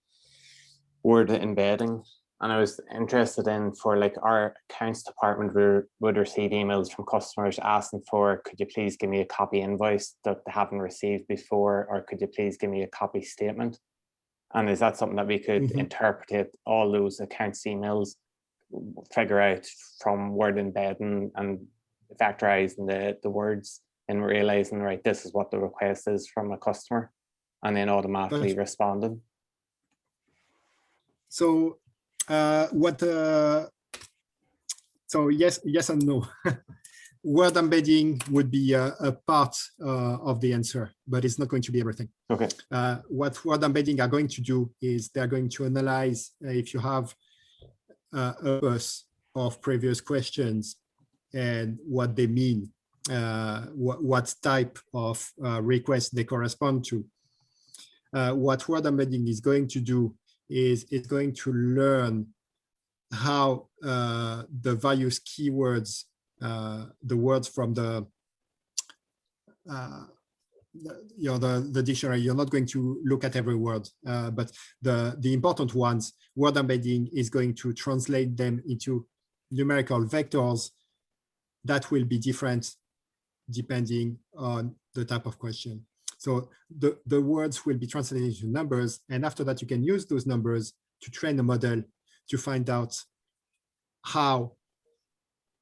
word embedding. And I was interested in, for like our accounts department, we would receive emails from customers asking for, could you please give me a copy invoice that they haven't received before, or could you please give me a copy statement? And is that something that we could interpret all those accounts emails, figure out from word embedding and factorizing the words and realizing, right, this is what the request is from a customer, and then automatically responding? So so yes and no. Word embedding would be a part of the answer, but it's not going to be everything. Okay. What word embedding are going to do is they're going to analyze if you have a bus of previous questions and what they mean, what type of request they correspond to. What word embedding is going to do is it's going to learn how the various keywords, the words from the dictionary, you're not going to look at every word, but the important ones, word embedding is going to translate them into numerical vectors that will be different depending on the type of question. So the words will be translated into numbers, and after that you can use those numbers to train a model to find out how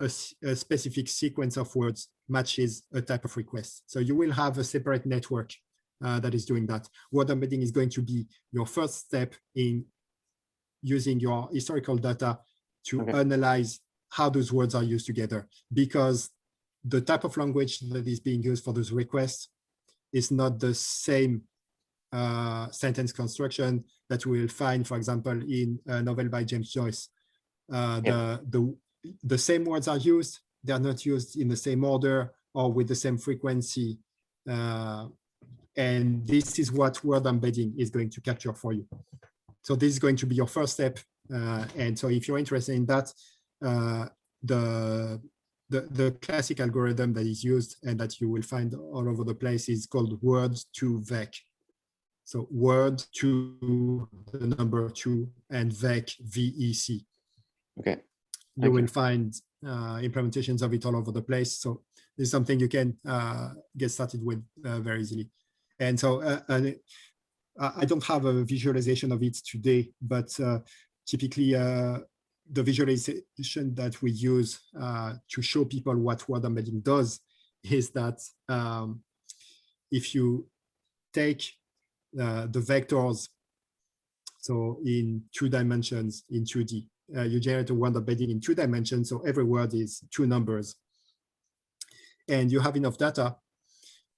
a specific sequence of words matches a type of request. So you will have a separate network that is doing that. Word embedding is going to be your first step in using your historical data to analyze how those words are used together, because the type of language that is being used for those requests is not the same sentence construction that we will find, for example, in a novel by James Joyce. The same words are used, they are not used in the same order or with the same frequency. And this is what word embedding is going to capture for you. So this is going to be your first step. And so if you're interested in that, the classic algorithm that is used and that you will find all over the place is called word to vec. So word to the number 2 and vec, VEC. Okay. You will find implementations of it all over the place. So this is something you can get started with very easily. And so I don't have a visualization of it today, but typically the visualization that we use to show people what word embedding does is that if you take the vectors, so in 2 dimensions in 2D, you generate a word embedding in 2 dimensions. So every word is 2 numbers. And you have enough data,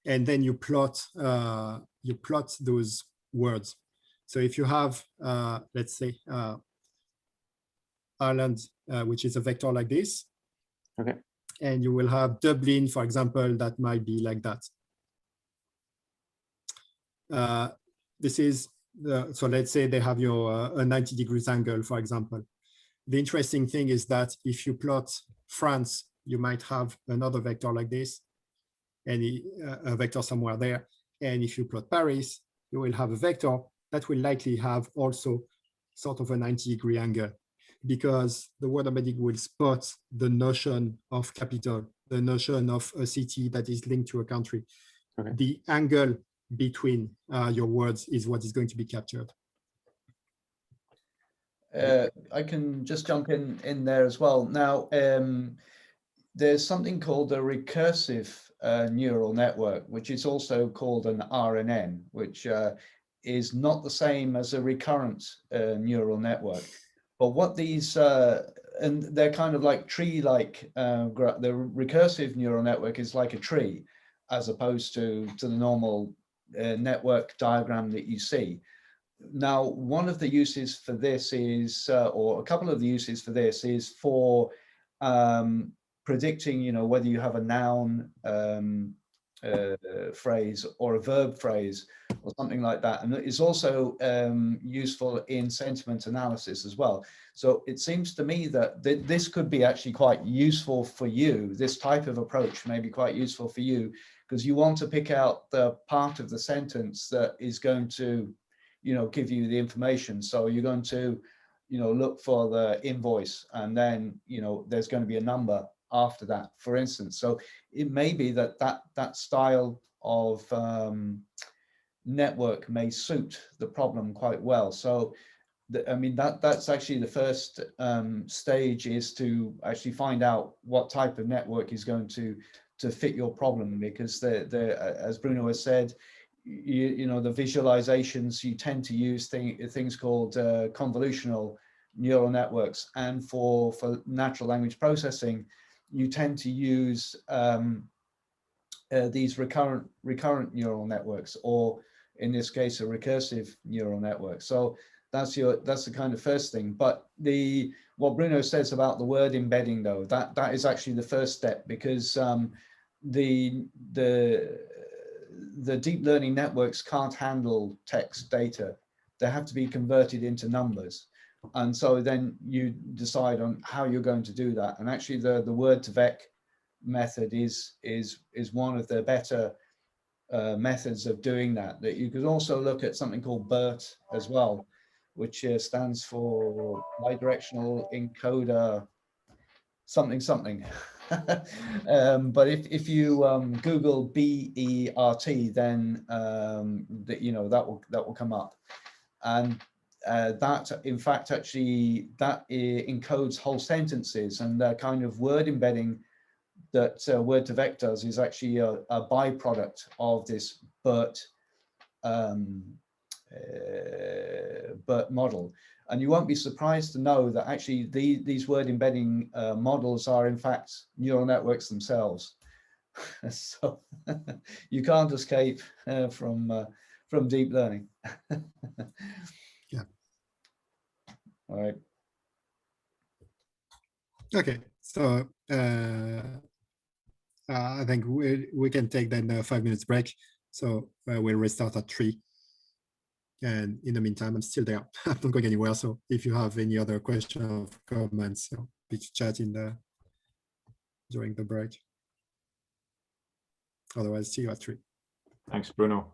and then you plot those words. So if you have, let's say, Ireland, which is a vector like this, and you will have Dublin, for example, that might be like that. This is, so let's say they have your a 90 degrees angle, for example. The interesting thing is that if you plot France, you might have another vector like this, and a vector somewhere there. And if you plot Paris, you will have a vector that will likely have also sort of a 90-degree angle, because the word embedding will spot the notion of capital, the notion of a city that is linked to a country. The angle between your words is what is going to be captured. I can just jump in there as well. Now, there's something called a recursive neural network, which is also called an RNN, which is not the same as a recurrent neural network. But what these, and they're kind of like tree-like, the recursive neural network is like a tree, as opposed to the normal network diagram that you see. Now, one of the uses for this is, or a couple of the uses for this is for predicting, you know, whether you have a noun phrase or a verb phrase or something like that. And it's also useful in sentiment analysis as well. So it seems to me that this could be actually quite useful for you. This type of approach may be quite useful for you, because you want to pick out the part of the sentence that is going to, you know, give you the information. So you're going to, you know, look for the invoice, and then, you know, there's going to be a number after that, for instance. So it may be that that style of network may suit the problem quite well. So I mean, that's actually the first stage, is to actually find out what type of network is going to fit your problem, because as Bruno has said, you know, the visualizations, you tend to use things called convolutional neural networks, and for natural language processing, you tend to use these recurrent neural networks, or in this case, a recursive neural network. So that's the kind of first thing. But what Bruno says about the word embedding, though, that is actually the first step, because the deep learning networks can't handle text data. They have to be converted into numbers. And so then you decide on how you're going to do that. And actually the word to vec method is one of the better methods of doing that. That you could also look at something called BERT as well, which stands for bidirectional encoder something. But if you Google BERT, then you know, that will come up, and that in fact actually that encodes whole sentences, and the kind of word embedding that word to vec does is actually a byproduct of this BERT model. And you won't be surprised to know that actually these word embedding models are in fact neural networks themselves. So you can't escape from deep learning. Yeah. All right. Okay, so I think we can take then a 5 minutes break. So we'll restart at 3. And in the meantime, I'm still there. I'm not going anywhere. So if you have any other questions or comments, please chat during the break. Otherwise, see you at 3. Thanks, Bruno.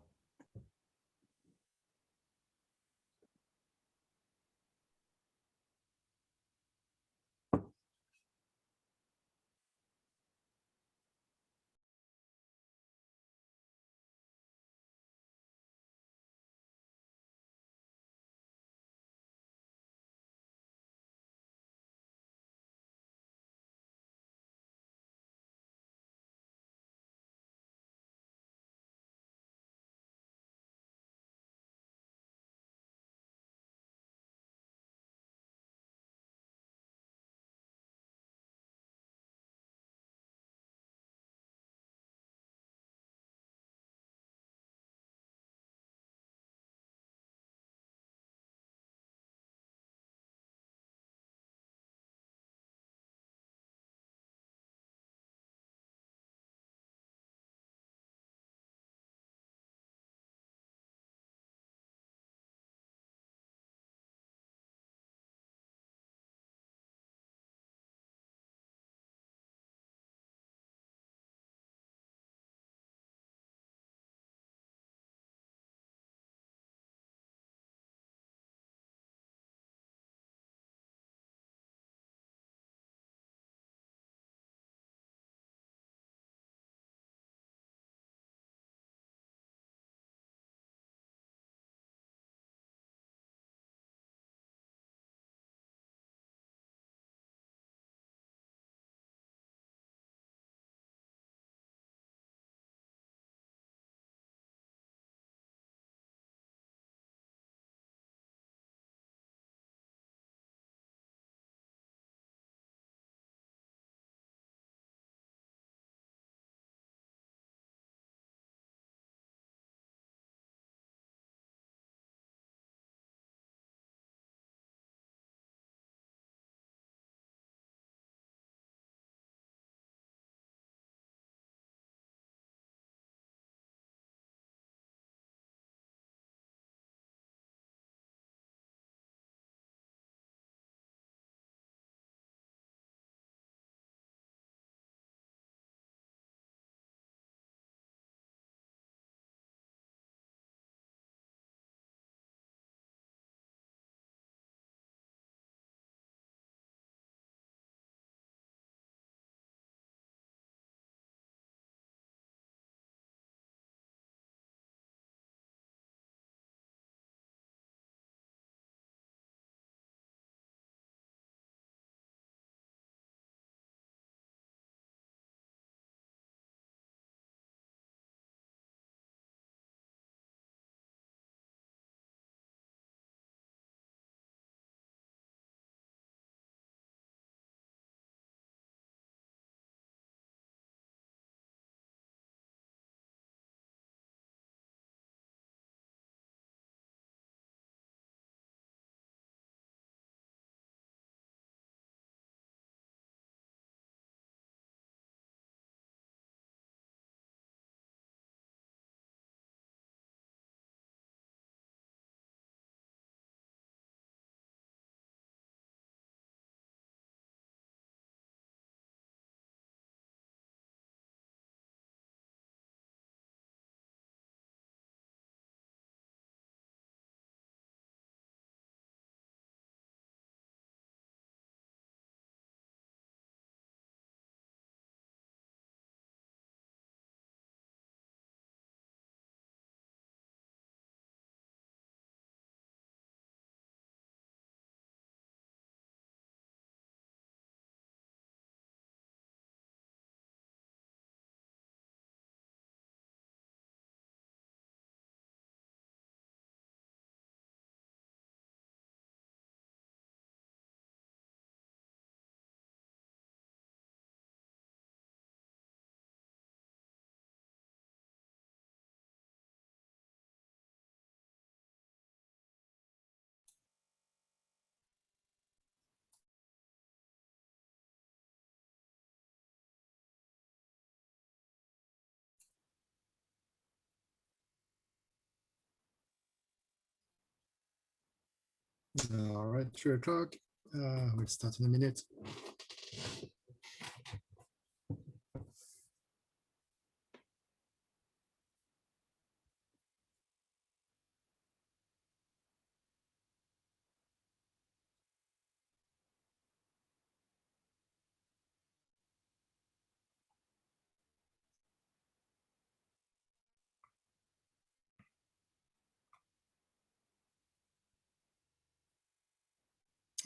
All right, 3 o'clock. We'll start in a minute.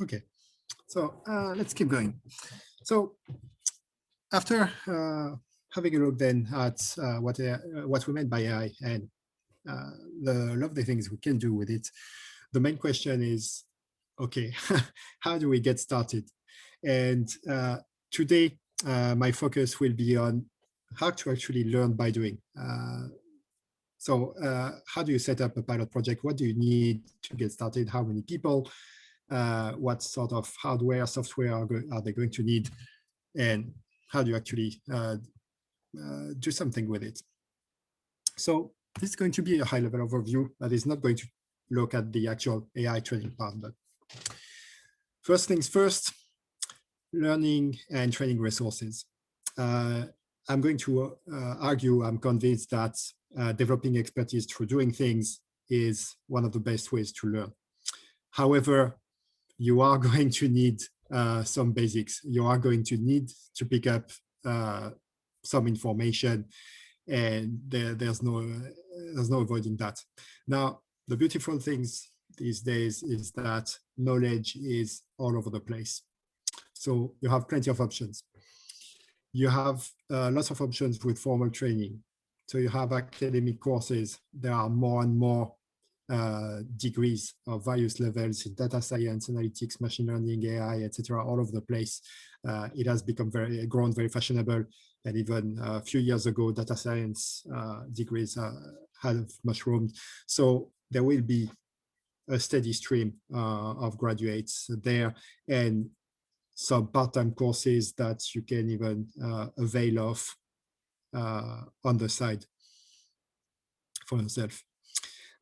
Okay, so let's keep going. So after having a look then at what we meant by AI and the lovely things we can do with it, the main question is, okay, how do we get started? And today, my focus will be on how to actually learn by doing. So how do you set up a pilot project? What do you need to get started? How many people? What sort of hardware, software are they going to need? And how do you actually do something with it? So this is going to be a high-level overview that is not going to look at the actual AI training part. But first things first, learning and training resources. I'm going to argue, I'm convinced that developing expertise through doing things is one of the best ways to learn. However, you are going to need some basics. You are going to need to pick up some information, and there's no avoiding that. Now, the beautiful things these days is that knowledge is all over the place. So you have plenty of options. You have lots of options with formal training. So you have academic courses. There are more and more degrees of various levels in data science, analytics, machine learning, AI, etc., all over the place. It has become grown very fashionable. And even a few years ago, data science degrees had mushroomed. So there will be a steady stream of graduates there, and some part-time courses that you can even avail of on the side for yourself.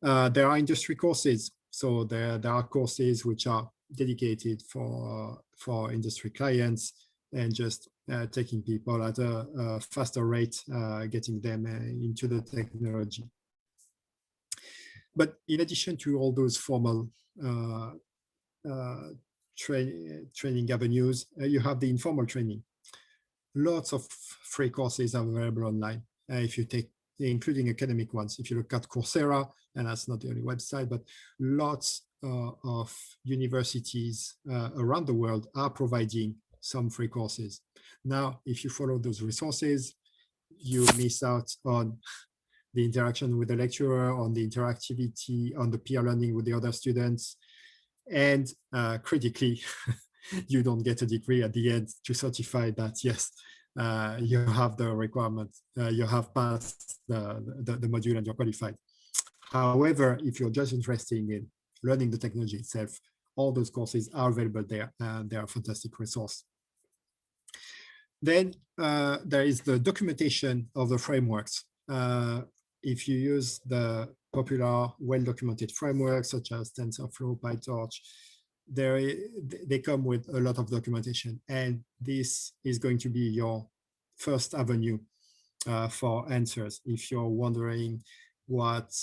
There are industry courses. So there are courses which are dedicated for industry clients and just taking people at a faster rate, getting them into the technology. But in addition to all those formal training avenues, you have the informal training. Lots of free courses are available online. If you take, including academic ones, if you look at Coursera, and that's not the only website, but lots of universities around the world are providing some free courses. Now, if you follow those resources, you miss out on the interaction with the lecturer, on the interactivity, on the peer learning with the other students, and critically, you don't get a degree at the end to certify that, yes, you have the requirement, you have passed the module and you're qualified. However, if you're just interested in learning the technology itself, all those courses are available there, and they are a fantastic resource. Then there is the documentation of the frameworks. If you use the popular, well-documented frameworks such as TensorFlow, PyTorch, they come with a lot of documentation, and this is going to be your first avenue for answers. If you're wondering what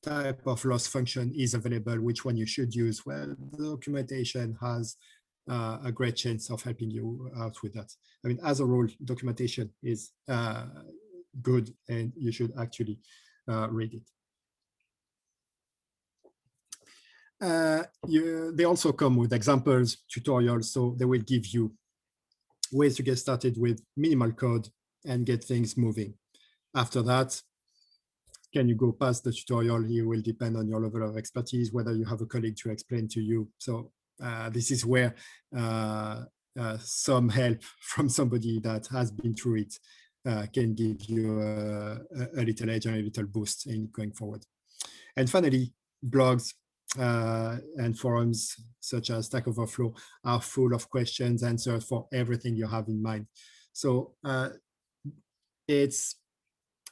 type of loss function is available, which one you should use, well, the documentation has a great chance of helping you out with that. I mean, as a rule, documentation is good, and you should actually read it. They also come with examples, tutorials, so they will give you ways to get started with minimal code and get things moving. After that, can you go past the tutorial? It will depend on your level of expertise, whether you have a colleague to explain to you. So this is where some help from somebody that has been through it can give you a little edge and a little boost in going forward. And finally, blogs and forums such as Stack Overflow are full of questions, answers for everything you have in mind. So it's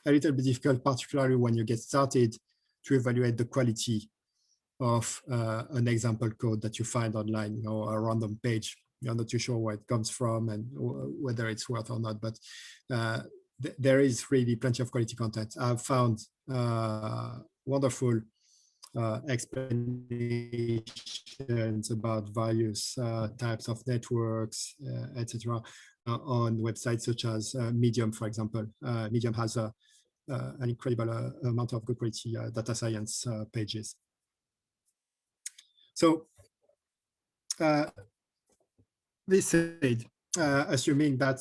a little bit difficult, particularly when you get started, to evaluate the quality of an example code that you find online, a random page. You're not too sure where it comes from and whether it's worth or not, but there is really plenty of quality content. I've found wonderful explanations about various types of networks, etc., on websites such as Medium, for example. Medium has an incredible amount of good quality data science pages. So this said, assuming that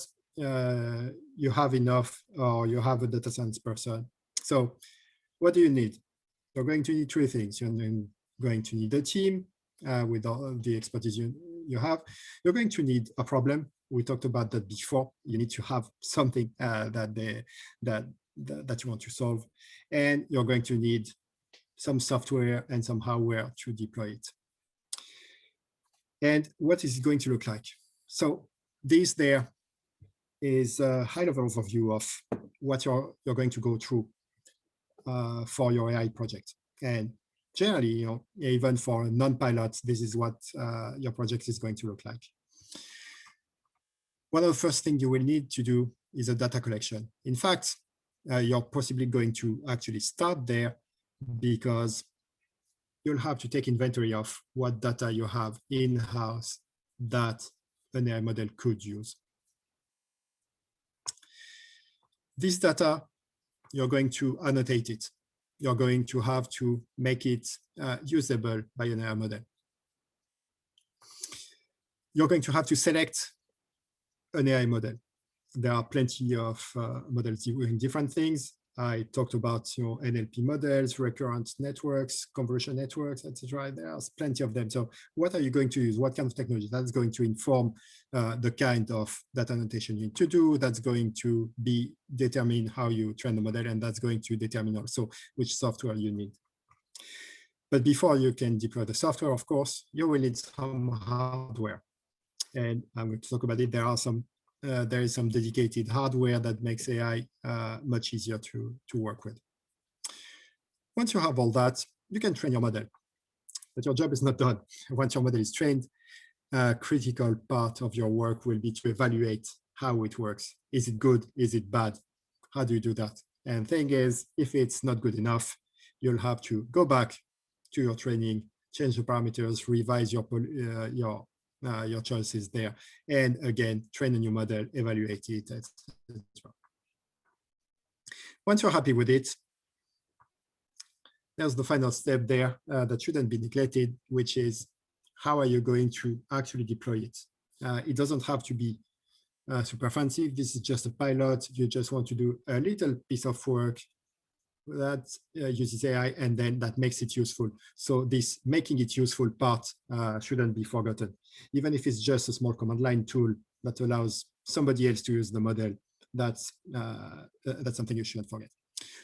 you have enough or you have a data science person. So what do you need? You're going to need three things. You're going to need a team with all of the expertise you have. You're going to need a problem. We talked about that before. You need to have something that you want to solve. And you're going to need some software and some hardware to deploy it. And what is it going to look like? So this there is a high-level overview of what you're going to go through for your AI project. And generally, even for non-pilots, this is what your project is going to look like. One of the first things you will need to do is a data collection. In fact, you're possibly going to actually start there because you'll have to take inventory of what data you have in-house that an AI model could use. This data, you're going to annotate it. You're going to have to make it usable by an AI model. You're going to have to select an AI model. There are plenty of models doing different things. I talked about NLP models, recurrent networks, convolutional networks, etc. There's plenty of them. So what are you going to use? What kind of technology? That's going to inform the kind of data annotation you need to do. That's going to determine how you train the model, and that's going to determine also which software you need. But before you can deploy the software, of course, you will need some hardware. And I'm going to talk about it. There is some dedicated hardware that makes AI much easier to work with. Once you have all that, you can train your model, but your job is not done. Once your model is trained, a critical part of your work will be to evaluate how it works. Is it good? Is it bad? How do you do that? And thing is, if it's not good enough, you'll have to go back to your training, change the parameters, revise your choices there, and again, train a new model, evaluate it, etc. Once you're happy with it, there's the final step there that shouldn't be neglected, which is how are you going to actually deploy it? It doesn't have to be super fancy. This is just a pilot. You just want to do a little piece of work that uses AI and then that makes it useful. So this making it useful part shouldn't be forgotten. Even if it's just a small command line tool that allows somebody else to use the model, that's something you shouldn't forget.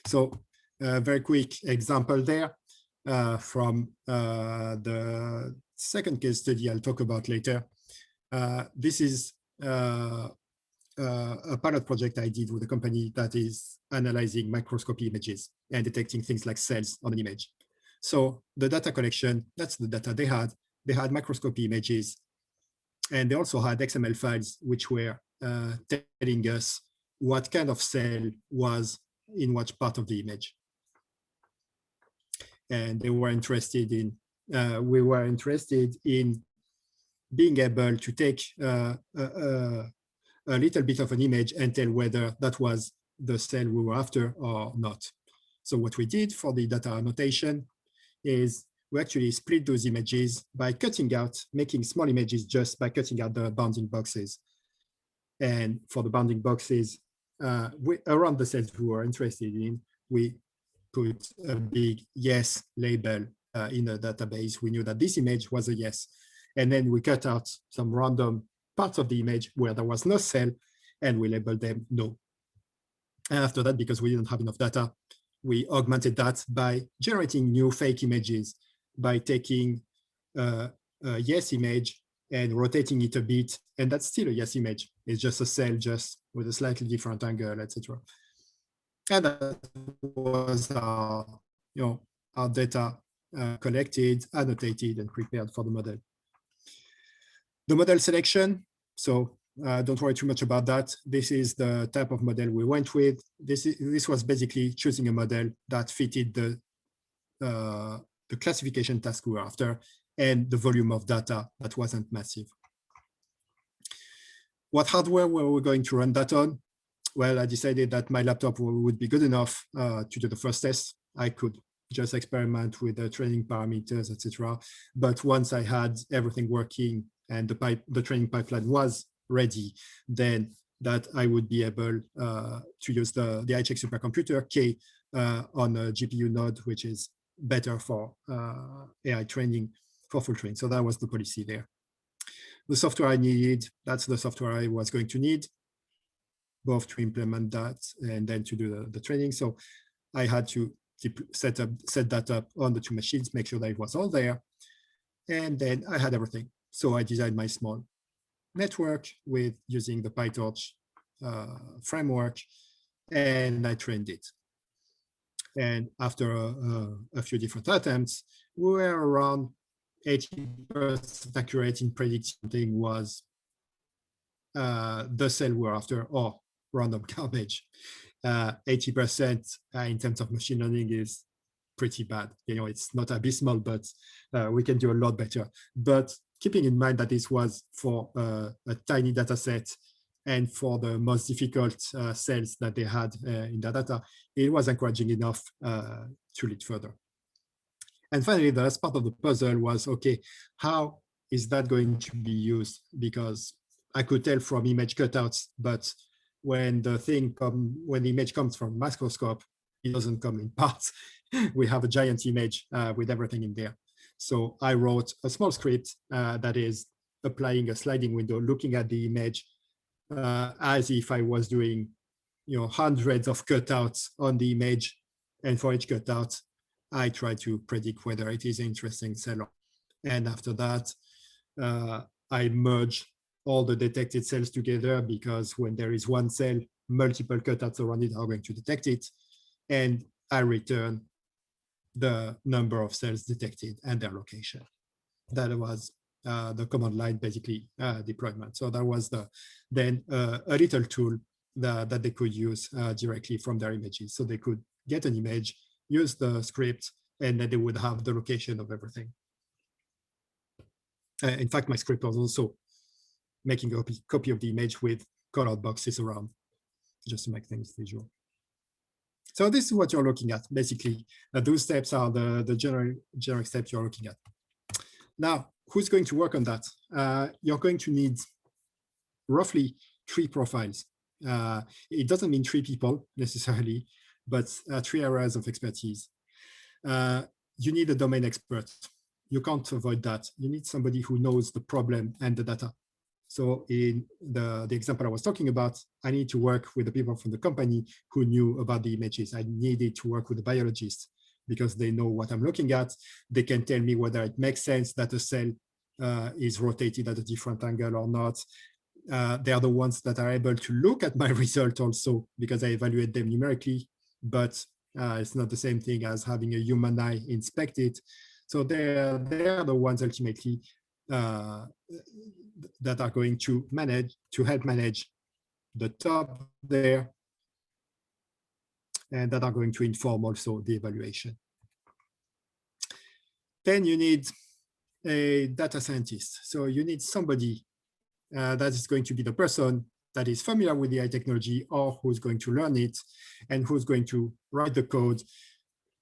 So a very quick example there from the second case study I'll talk about later. This is a pilot project I did with a company that is analyzing microscopy images and detecting things like cells on an image. So the data collection, that's the data they had. They had microscopy images, and they also had XML files, which were telling us what kind of cell was in what part of the image. And they were interested in, we were interested in being able to take a little bit of an image and tell whether that was the cell we were after or not. So what we did for the data annotation is we actually split those images by cutting out, making small images just by cutting out the bounding boxes. And for the bounding boxes, around the cells we were interested in, we put a big yes label in a database. We knew that this image was a yes. And then we cut out some random parts of the image where there was no cell, and we labeled them no. And after that, because we didn't have enough data, we augmented that by generating new fake images, by taking a yes image and rotating it a bit, and that's still a yes image. It's just a cell, just with a slightly different angle, etc. And that was our data collected, annotated, and prepared for the model. The model selection, so don't worry too much about that. This is the type of model we went with. This was basically choosing a model that fitted the classification task we were after and the volume of data that wasn't massive. What hardware were we going to run that on? Well, I decided that my laptop would be good enough to do the first test. I could just experiment with the training parameters, etc. But once I had everything working and the training pipeline was ready, then that I would be able to use the ICHEC supercomputer K on a GPU node, which is better for AI training, for full training. So that was the policy there. The software I needed, that's the software I was going to need, both to implement that and then to do the training. So I had to set that up on the two machines, make sure that it was all there. And then I had everything. So I designed my small network with using the PyTorch framework, and I trained it. And after a few different attempts, we were around 80% accurate in predicting something was the cell we were after or random garbage. 80% in terms of machine learning is pretty bad. You know, it's not abysmal, but we can do a lot better. But keeping in mind that this was for a tiny data set and for the most difficult cells that they had in the data, it was encouraging enough to lead further. And finally, the last part of the puzzle was, okay, how is that going to be used? Because I could tell from image cutouts, but when the image comes from microscope, it doesn't come in parts. We have a giant image with everything in there. So I wrote a small script that is applying a sliding window, looking at the image as if I was doing, hundreds of cutouts on the image, and for each cutout, I try to predict whether it is an interesting cell. And after that, I merge all the detected cells together, because when there is one cell, multiple cutouts around it are going to detect it. And I return the number of cells detected and their location. That was the command line, basically, deployment. So that was then a little tool that they could use directly from their images. So they could get an image, use the script, and then they would have the location of everything. In fact, my script was also making a copy of the image with colored boxes around, just to make things visual. So this is what you're looking at, basically. Those steps are the generic steps you're looking at. Now, who's going to work on that? You're going to need roughly 3 profiles. It doesn't mean 3 people necessarily, but 3 areas of expertise. You need a domain expert. You can't avoid that. You need somebody who knows the problem and the data. So in the example I was talking about, I need to work with the people from the company who knew about the images. I needed to work with the biologists because they know what I'm looking at. They can tell me whether it makes sense that a cell is rotated at a different angle or not. They are the ones that are able to look at my result also, because I evaluate them numerically, but it's not the same thing as having a human eye inspect it. So they're the ones ultimately that are going to help manage the top there, and that are going to inform also the evaluation. Then you need a data scientist. So you need somebody that is going to be the person that is familiar with the AI technology, or who's going to learn it, and who's going to write the code,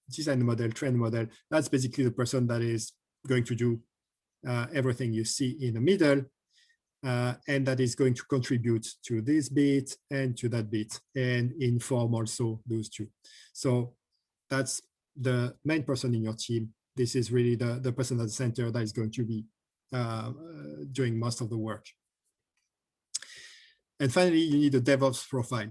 design the model, train the model. That's basically the person that is going to do everything you see in the middle, and that is going to contribute to this bit and to that bit, and inform also those two. So that's the main person in your team. This is really the person at the center that is going to be doing most of the work. And finally, you need a DevOps profile.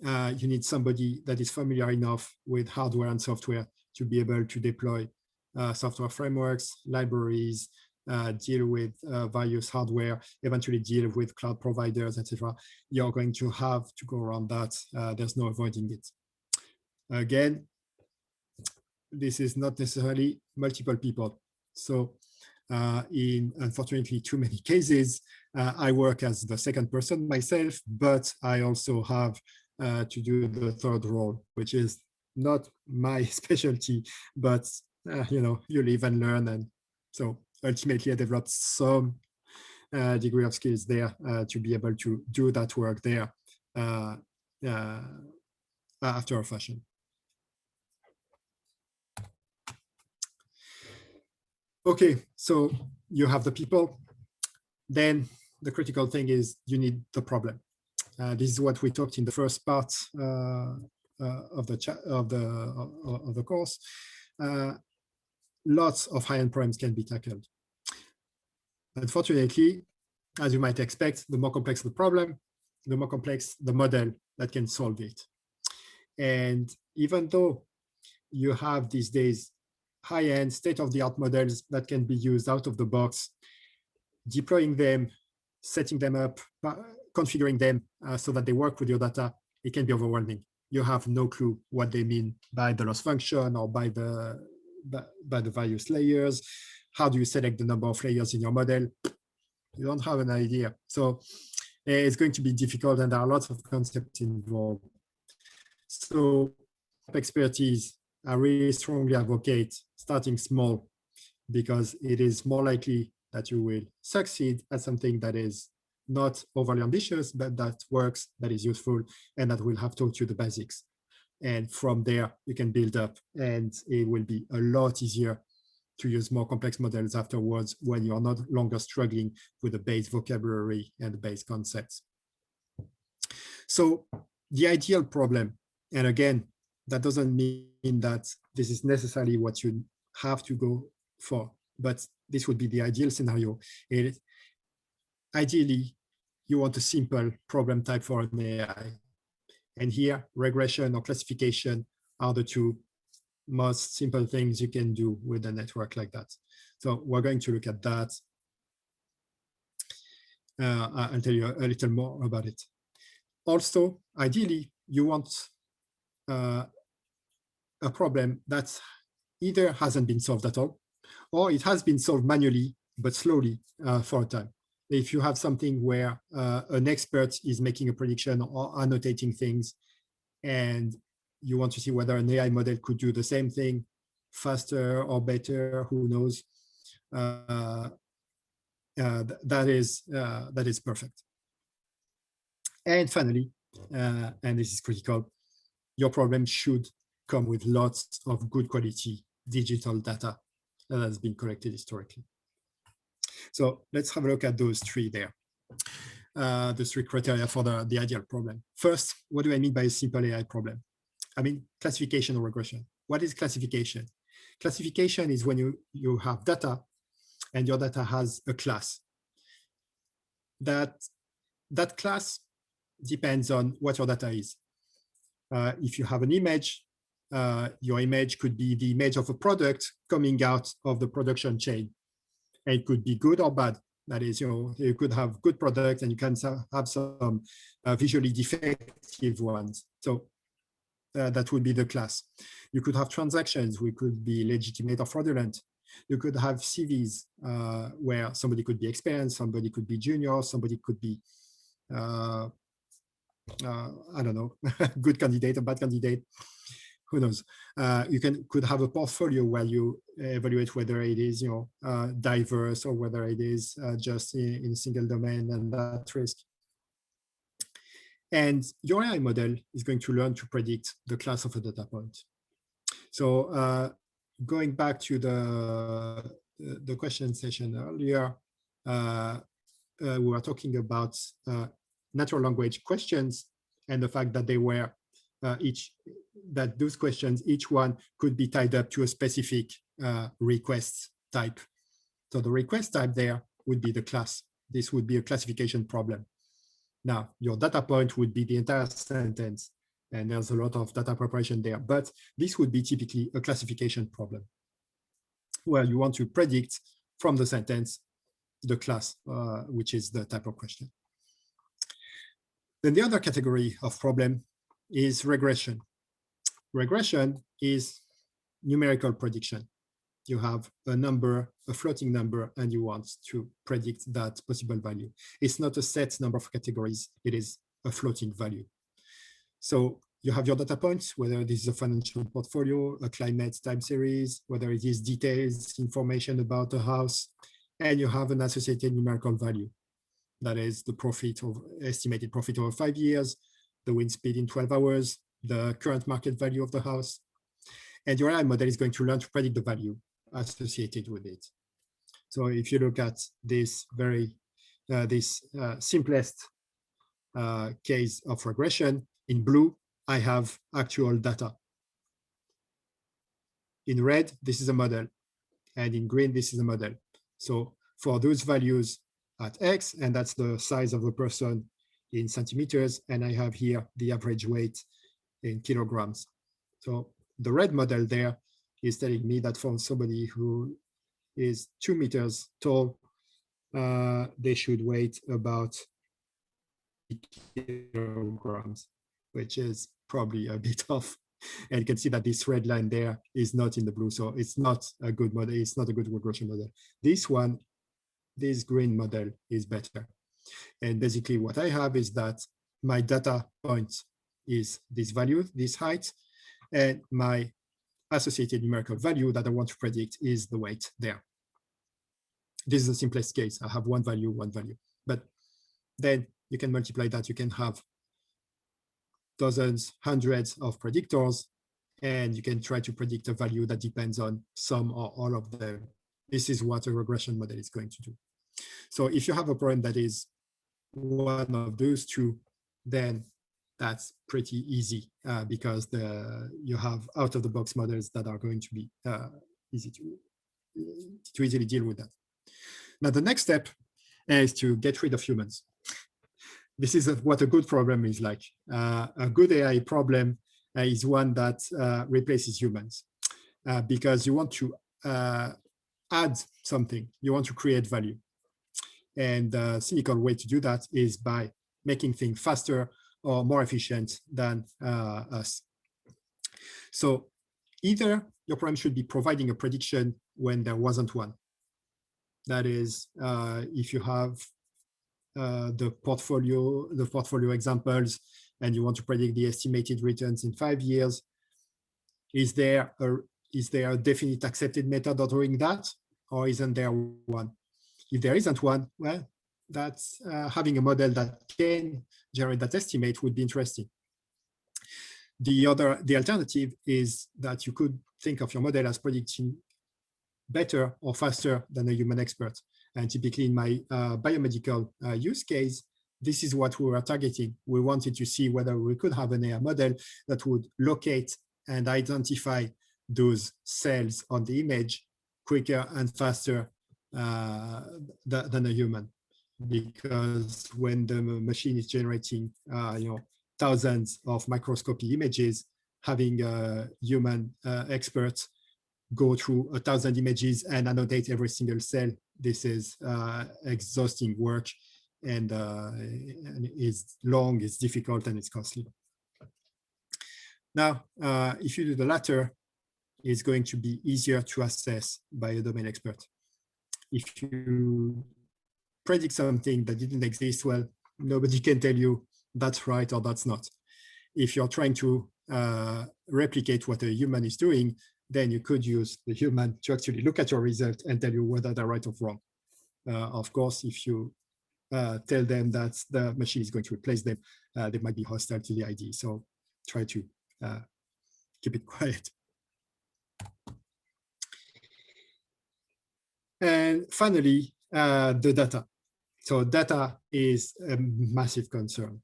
You need somebody that is familiar enough with hardware and software to be able to deploy software frameworks, libraries, deal with various hardware, eventually deal with cloud providers, etc. You're going to have to go around that. There's no avoiding it. Again, this is not necessarily multiple people. So in unfortunately too many cases, I work as the second person myself, but I also have to do the third role, which is not my specialty, but you know, you live and learn. And so ultimately I developed some degree of skills there to be able to do that work there after a fashion. Okay, so you have the people. Then the critical thing is you need the problem. This is what we talked in the first part of the course. Lots of high-end problems can be tackled. Unfortunately, as you might expect, the more complex the problem, the more complex the model that can solve it. And even though you have these days high-end state-of-the-art models that can be used out of the box, deploying them, setting them up, configuring them so that they work with your data, it can be overwhelming. You have no clue what they mean by the loss function or by the various layers. How do you select the number of layers in your model? You don't have an idea. So it's going to be difficult, and there are lots of concepts involved. So expertise, I really strongly advocate starting small, because it is more likely that you will succeed at something that is not overly ambitious, but that works, that is useful, and that will have taught you the basics. And from there, you can build up, and it will be a lot easier to use more complex models afterwards when you're not longer struggling with the base vocabulary and the base concepts. So the ideal problem, and again, that doesn't mean that this is necessarily what you have to go for, but this would be the ideal scenario. Ideally, you want a simple problem type for an AI. And here, regression or classification are the two most simple things you can do with a network like that. So we're going to look at that. I'll tell you a little more about it. Also, ideally, you want a problem that either hasn't been solved at all, or it has been solved manually, but slowly for a time. If you have something where an expert is making a prediction or annotating things, and you want to see whether an AI model could do the same thing faster or better, who knows, that is perfect. And finally, and this is critical, your problem should come with lots of good quality digital data that has been collected historically. So let's have a look at those three there. The three criteria for the ideal problem. First, what do I mean by a simple AI problem? I mean classification or regression. What is classification? Classification is when you have data and your data has a class. That class depends on what your data is. If you have an image, your image could be the image of a product coming out of the production chain. And it could be good or bad. That is, you could have good products and you can have some visually defective ones. So that would be the class. You could have transactions, which could be legitimate or fraudulent. You could have CVs where somebody could be experienced, somebody could be junior, somebody could be, I don't know, good candidate, a bad candidate. Who knows? You could have a portfolio where you evaluate whether it is, diverse or whether it is just in a single domain and at risk. And your AI model is going to learn to predict the class of a data point. So going back to the question session earlier, we were talking about natural language questions and the fact that they were those questions, each one could be tied up to a specific request type. So the request type there would be the class. This would be a classification problem. Now, your data point would be the entire sentence, and there's a lot of data preparation there, but this would be typically a classification problem where you want to predict from the sentence the class, which is the type of question. Then the other category of problem is regression. Regression is numerical prediction. You have a number, a floating number, and you want to predict that possible value. It's not a set number of categories, it is a floating value. So you have your data points, whether this is a financial portfolio, a climate time series, whether it is details, information about the house, and you have an associated numerical value. That is the profit of estimated profit over 5 years, the wind speed in 12 hours, the current market value of the house. And your AI model is going to learn to predict the value associated with it. So if you look at this simplest case of regression, in blue, I have actual data. In red, this is a model. And in green, this is a model. So for those values at X, and that's the size of a person in centimeters, and I have here the average weight in kilograms. So the red model there is telling me that for somebody who is 2 meters tall, they should weigh about kilograms, which is probably a bit off. And you can see that this red line there is not in the blue. So it's not a good model. It's not a good regression model. This one, this green model is better. And basically what I have is that my data point is this value, this height, and my associated numerical value that I want to predict is the weight there. This is the simplest case. I have one value. But then you can multiply that. You can have dozens, hundreds of predictors, and you can try to predict a value that depends on some or all of them. This is what a regression model is going to do. So if you have a problem that is one of those two, then that's pretty easy because you have out-of-the-box models that are going to be easy to easily deal with that. Now, the next step is to get rid of humans. This is what a good problem is like. A good AI problem is one that replaces humans because you want to add something. You want to create value. And the cynical way to do that is by making things faster or more efficient than us. So either your problem should be providing a prediction when there wasn't one. That is, if you have the portfolio examples and you want to predict the estimated returns in 5 years, is there a definite accepted method of doing that, or isn't there one? If there isn't one, well, that's having a model that can generate that estimate would be interesting. The alternative is that you could think of your model as predicting better or faster than a human expert. And typically in my biomedical use case, this is what we were targeting. We wanted to see whether we could have an AI model that would locate and identify those cells on the image quicker and faster than a human. Because when the machine is generating thousands of microscopy images, having a human expert go through 1,000 images and annotate every single cell, this is exhausting work and it's long, it's difficult, and it's costly. Now, if you do the latter, it's going to be easier to assess by a domain expert. If you predict something that didn't exist, well, nobody can tell you that's right or that's not. If you're trying to replicate what a human is doing, then you could use the human to actually look at your result and tell you whether they're right or wrong. Of course, if you tell them that the machine is going to replace them, they might be hostile to the idea. So try to keep it quiet. And finally, the data. So data is a massive concern.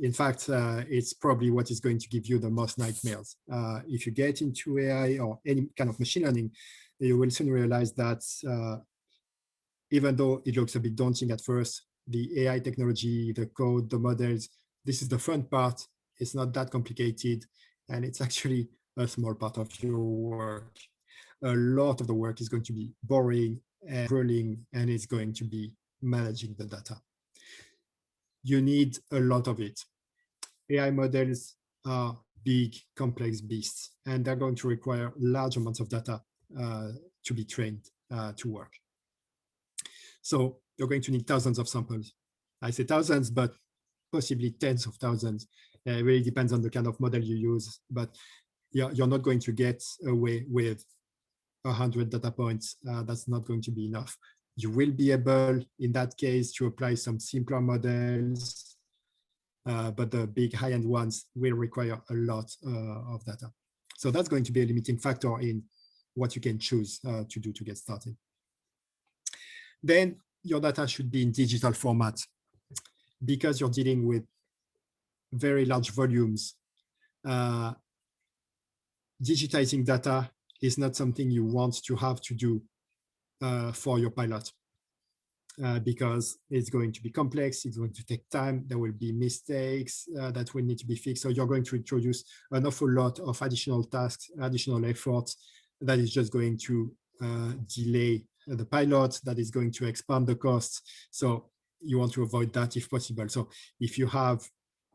In fact, it's probably what is going to give you the most nightmares. If you get into AI or any kind of machine learning, you will soon realize that even though it looks a bit daunting at first, the AI technology, the code, the models, this is the fun part. It's not that complicated, and it's actually a small part of your work. A lot of the work is going to be boring and grueling, and it's going to be managing the data. You need a lot of it. AI models are big, complex beasts, and they're going to require large amounts of data to be trained to work. So you're going to need thousands of samples. I say thousands, but possibly tens of thousands. It really depends on the kind of model you use, but you're not going to get away with 100 data points. That's not going to be enough. You will be able, in that case, to apply some simpler models, but the big high-end ones will require a lot of data. So that's going to be a limiting factor in what you can choose to do to get started. Then your data should be in digital format, because you're dealing with very large volumes. Digitizing data is not something you want to have to do for your pilot, because it's going to be complex, it's going to take time, there will be mistakes that will need to be fixed. So you're going to introduce an awful lot of additional tasks, additional efforts that is just going to delay the pilot, that is going to expand the costs. So you want to avoid that if possible. So if you have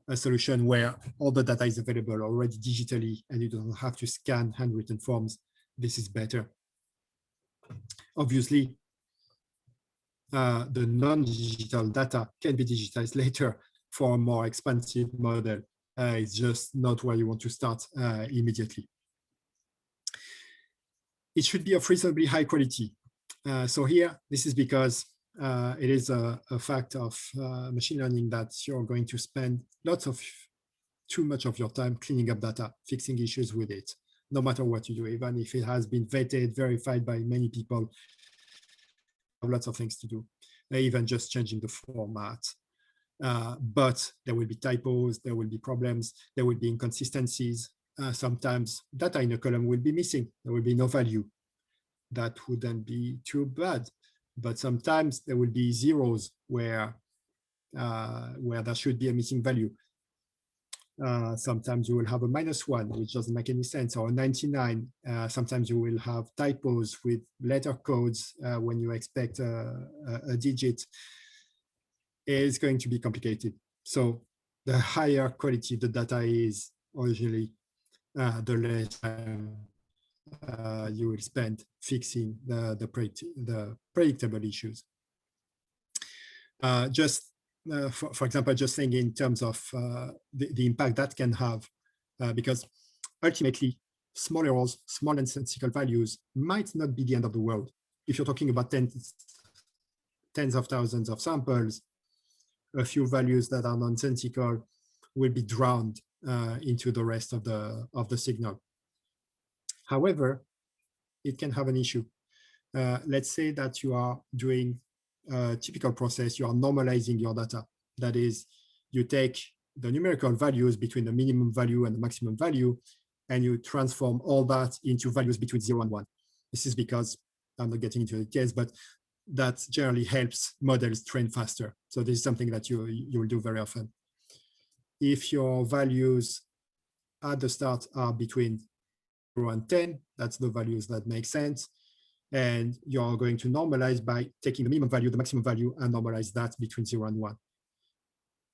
a solution where all the data is available already digitally and you don't have to scan handwritten forms, this is better. Obviously, the non-digital data can be digitized later for a more expensive model. It's just not where you want to start immediately. It should be of reasonably high quality. So here, this is because it is a fact of machine learning that you're going to spend too much of your time cleaning up data, fixing issues with it, no matter what you do, even if it has been vetted, verified by many people. Lots of things to do, even just changing the format. But there will be typos, there will be problems, there will be inconsistencies. Sometimes data in a column will be missing, there will be no value. That wouldn't be too bad. But sometimes there will be zeros where there should be a missing value. Sometimes you will have a -1, which doesn't make any sense, or a 99. Sometimes you will have typos with letter codes when you expect a digit. It's going to be complicated. So the higher quality the data is originally, the less time you will spend fixing the predictable issues. For example, just saying in terms of the impact that can have, because ultimately small errors, small nonsensical values might not be the end of the world. If you're talking about tens of thousands of samples, a few values that are nonsensical will be drowned into the rest of the signal. However, it can have an issue. Let's say that you are doing a typical process, you are normalizing your data. That is, you take the numerical values between the minimum value and the maximum value, and you transform all that into values between 0 and 1. This is because, I'm not getting into the case, but that generally helps models train faster. So this is something that you will do very often. If your values at the start are between 0 and 10, that's the values that make sense. And you're going to normalize by taking the minimum value, the maximum value, and normalize that between 0 and 1.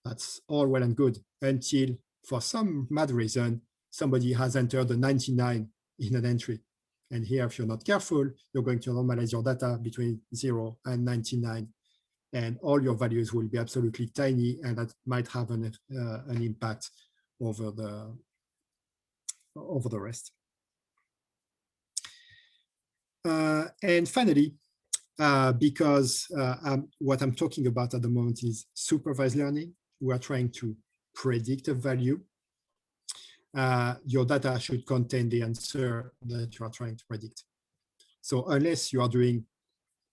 That's all well and good until, for some mad reason, somebody has entered a 99 in an entry. And here, if you're not careful, you're going to normalize your data between 0 and 99. And all your values will be absolutely tiny, and that might have an impact over the rest. And finally, because what I'm talking about at the moment is supervised learning, we are trying to predict a value. Your data should contain the answer that you are trying to predict. So unless you are doing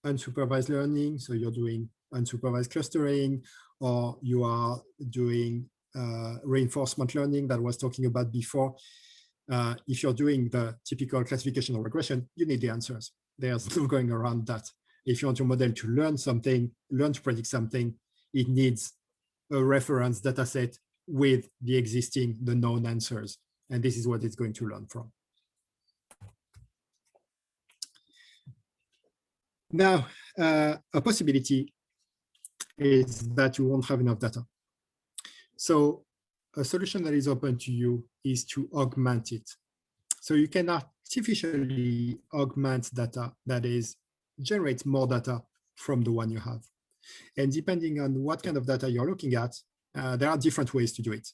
unsupervised learning, so you're doing unsupervised clustering, or you are doing reinforcement learning that I was talking about before, if you're doing the typical classification or regression, you need the answers. There's no going around that. If you want your model to learn something, learn to predict something, it needs a reference data set with the known answers. And this is what it's going to learn from. Now, a possibility is that you won't have enough data. So a solution that is open to you is to augment it. So you can artificially augment data, that is, generate more data from the one you have. And depending on what kind of data you're looking at, there are different ways to do it.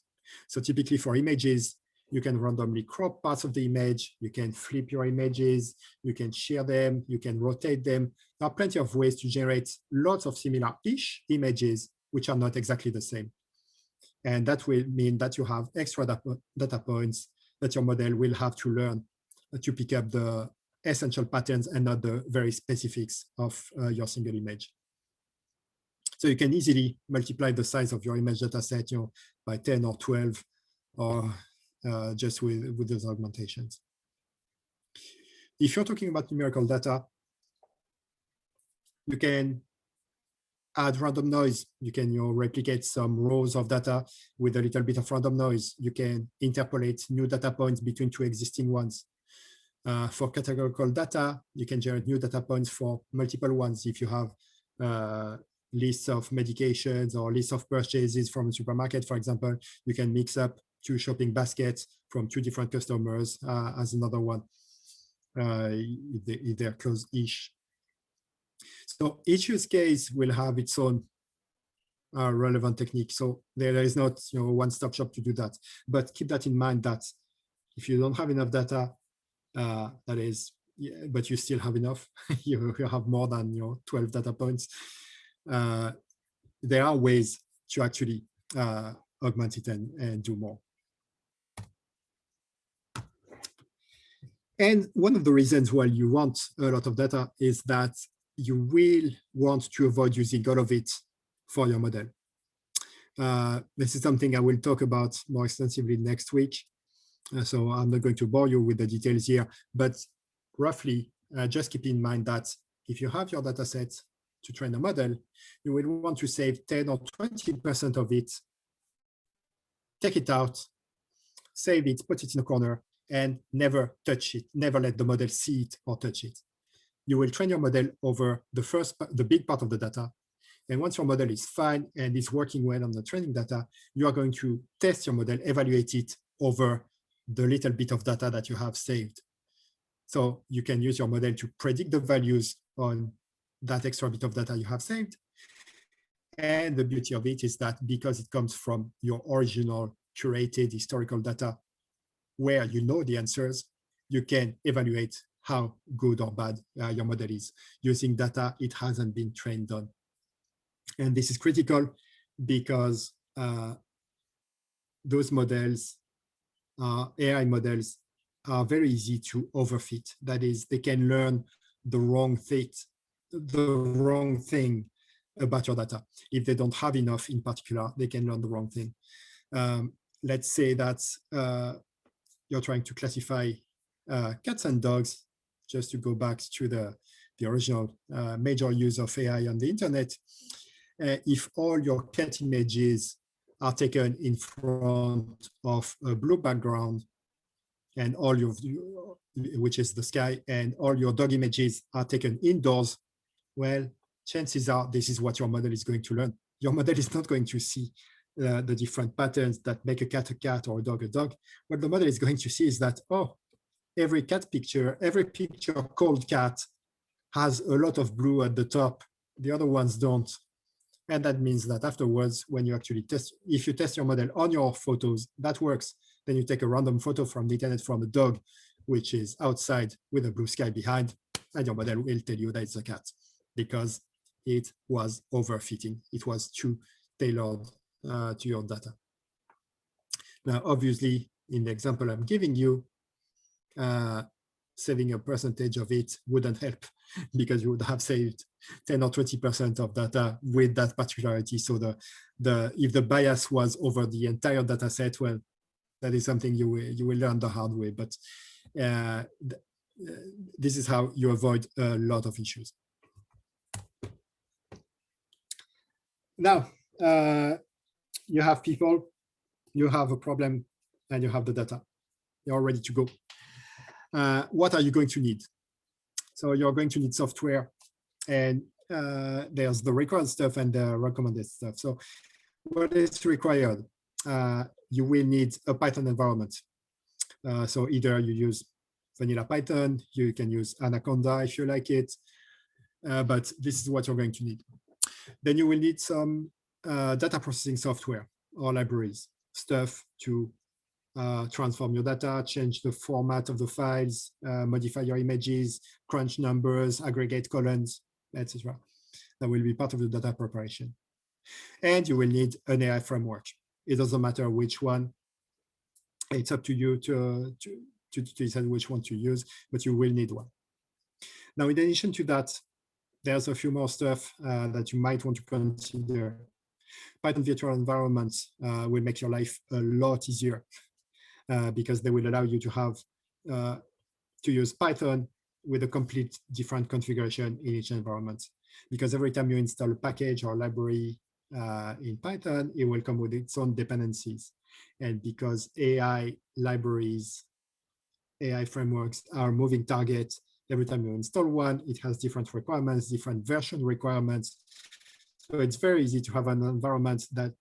So typically for images, you can randomly crop parts of the image, you can flip your images, you can share them, you can rotate them. There are plenty of ways to generate lots of similar-ish images, which are not exactly the same. And that will mean that you have extra data points that your model will have to learn to pick up the essential patterns and not the very specifics of your single image. So you can easily multiply the size of your image data set, by 10 or 12, or just with those augmentations. If you're talking about numerical data, you can add random noise. You can replicate some rows of data with a little bit of random noise. You can interpolate new data points between two existing ones. For categorical data, you can generate new data points for multiple ones. If you have lists of medications or lists of purchases from a supermarket, for example, you can mix up two shopping baskets from two different customers as another one, if they're close-ish. So each use case will have its own relevant technique. So there is not one-stop shop to do that. But keep that in mind that if you don't have enough data, that is, but you still have enough, you have more than 12 data points, there are ways to actually augment it and do more. And one of the reasons why you want a lot of data is that you will want to avoid using all of it for your model. This is something I will talk about more extensively next week. So I'm not going to bore you with the details here, but roughly just keep in mind that if you have your data set to train a model, you will want to save 10 or 20% of it, take it out, save it, put it in a corner, and never touch it, never let the model see it or touch it. You will train your model over the big part of the data. And once your model is fine and is working well on the training data, you are going to test your model, evaluate it over the little bit of data that you have saved. So you can use your model to predict the values on that extra bit of data you have saved. And the beauty of it is that because it comes from your original curated historical data where you know the answers, you can evaluate how good or bad your model is using data it hasn't been trained on. And this is critical because those models, AI models, are very easy to overfit. That is, they can learn the wrong thing about your data. If they don't have enough in particular, they can learn the wrong thing. Let's say that you're trying to classify cats and dogs, just to go back to the original major use of AI on the internet. If all your cat images are taken in front of a blue background and all your, which is the sky, and all your dog images are taken indoors, well, chances are this is what your model is going to learn. Your model is not going to see the different patterns that make a cat or a dog a dog. What the model is going to see is that, oh, every picture called cat has a lot of blue at the top. The other ones don't. And that means that afterwards, when you actually test, if you test your model on your photos, that works. Then you take a random photo from the internet from a dog, which is outside with a blue sky behind, and your model will tell you that it's a cat because it was overfitting. It was too tailored to your data. Now, obviously, in the example I'm giving you, saving a percentage of it wouldn't help because you would have saved 10 or 20% of data with that particularity. So if the bias was over the entire data set, well, that is something you will learn the hard way. But this is how you avoid a lot of issues. Now, you have people, you have a problem, and you have the data. You're ready to go. What are you going to need? So you're going to need software, and there's the required stuff and the recommended stuff. So what is required? You will need a Python environment. So either you use vanilla Python, you can use Anaconda if you like it, but this is what you're going to need. Then you will need some data processing software or libraries, stuff to transform your data, change the format of the files, modify your images, crunch numbers, aggregate columns, etc. That will be part of the data preparation. And you will need an AI framework. It doesn't matter which one. It's up to you to decide which one to use, but you will need one. Now, in addition to that, there's a few more stuff that you might want to consider. Python virtual environments will make your life a lot easier because they will allow you to have to use Python with a complete different configuration in each environment. Because every time you install a package or library in Python, it will come with its own dependencies. And because AI libraries, AI frameworks are moving targets, every time you install one, it has different requirements, different version requirements. So it's very easy to have an environment that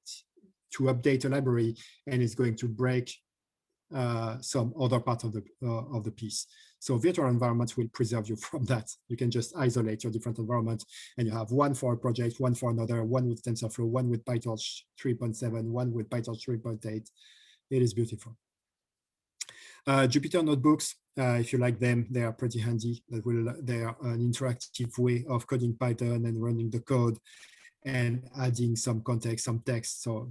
to update a library and it's going to break some other part of the piece. So virtual environments will preserve you from that. You can just isolate your different environments and you have one for a project, one for another, one with TensorFlow, one with PyTorch 3.7, one with PyTorch 3.8. It is beautiful. Jupyter notebooks, if you like them, they are pretty handy. They are an interactive way of coding Python and running the code and adding some context, some text. So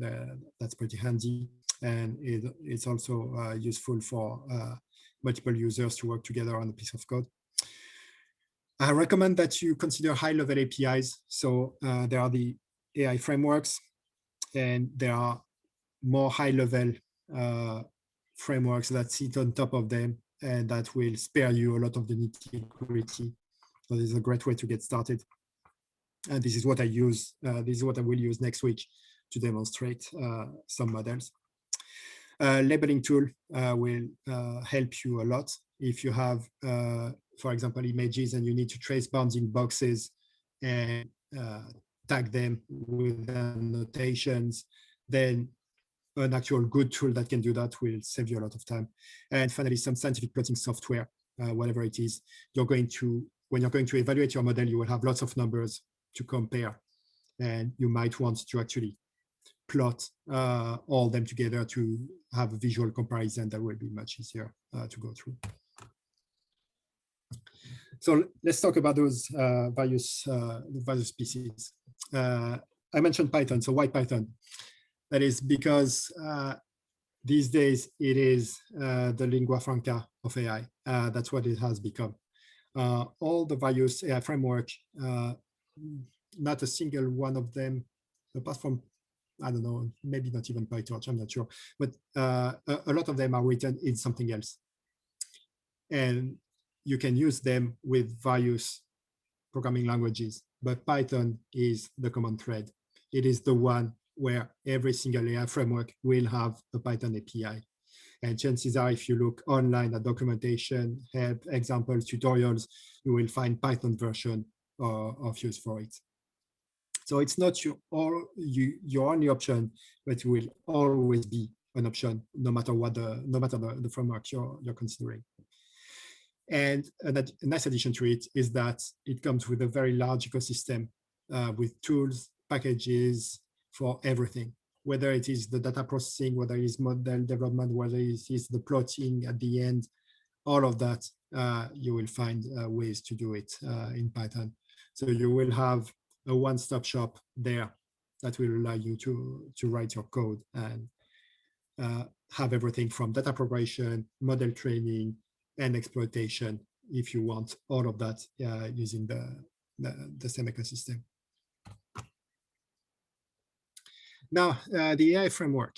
that's pretty handy. And it's also useful for multiple users to work together on a piece of code. I recommend that you consider high-level APIs. So there are the AI frameworks, and there are more high-level frameworks that sit on top of them, and that will spare you a lot of the nitty-gritty. So this is a great way to get started. And this is what I use. This is what I will use next week to demonstrate some models. Labeling tool will help you a lot. If you have, for example, images and you need to trace bounding boxes and tag them with annotations, then an actual good tool that can do that will save you a lot of time. And finally, some scientific plotting software, whatever it is, when you're going to evaluate your model, you will have lots of numbers to compare. And you might want to actually plot all them together to have a visual comparison that will be much easier to go through. So let's talk about those various pieces. I mentioned Python. So why Python? That is because these days it is the lingua franca of AI. That's what it has become. All the various AI framework, not a single one of them, apart from, I don't know, maybe not even PyTorch, I'm not sure, but a lot of them are written in something else. And you can use them with various programming languages, but Python is the common thread. It is the one where every single AI framework will have a Python API. And chances are, if you look online at documentation, help, examples, tutorials, you will find Python version of use for it. So it's not your only option, but it will always be an option, no matter what the framework you're considering. And a nice addition to it is that it comes with a very large ecosystem with tools, packages for everything, whether it is the data processing, whether it is model development, whether it is the plotting at the end, all of that, you will find ways to do it in Python. So you will have a one-stop shop there that will allow you to write your code and have everything from data preparation, model training, and exploitation, if you want all of that using the same ecosystem. Now, the AI framework.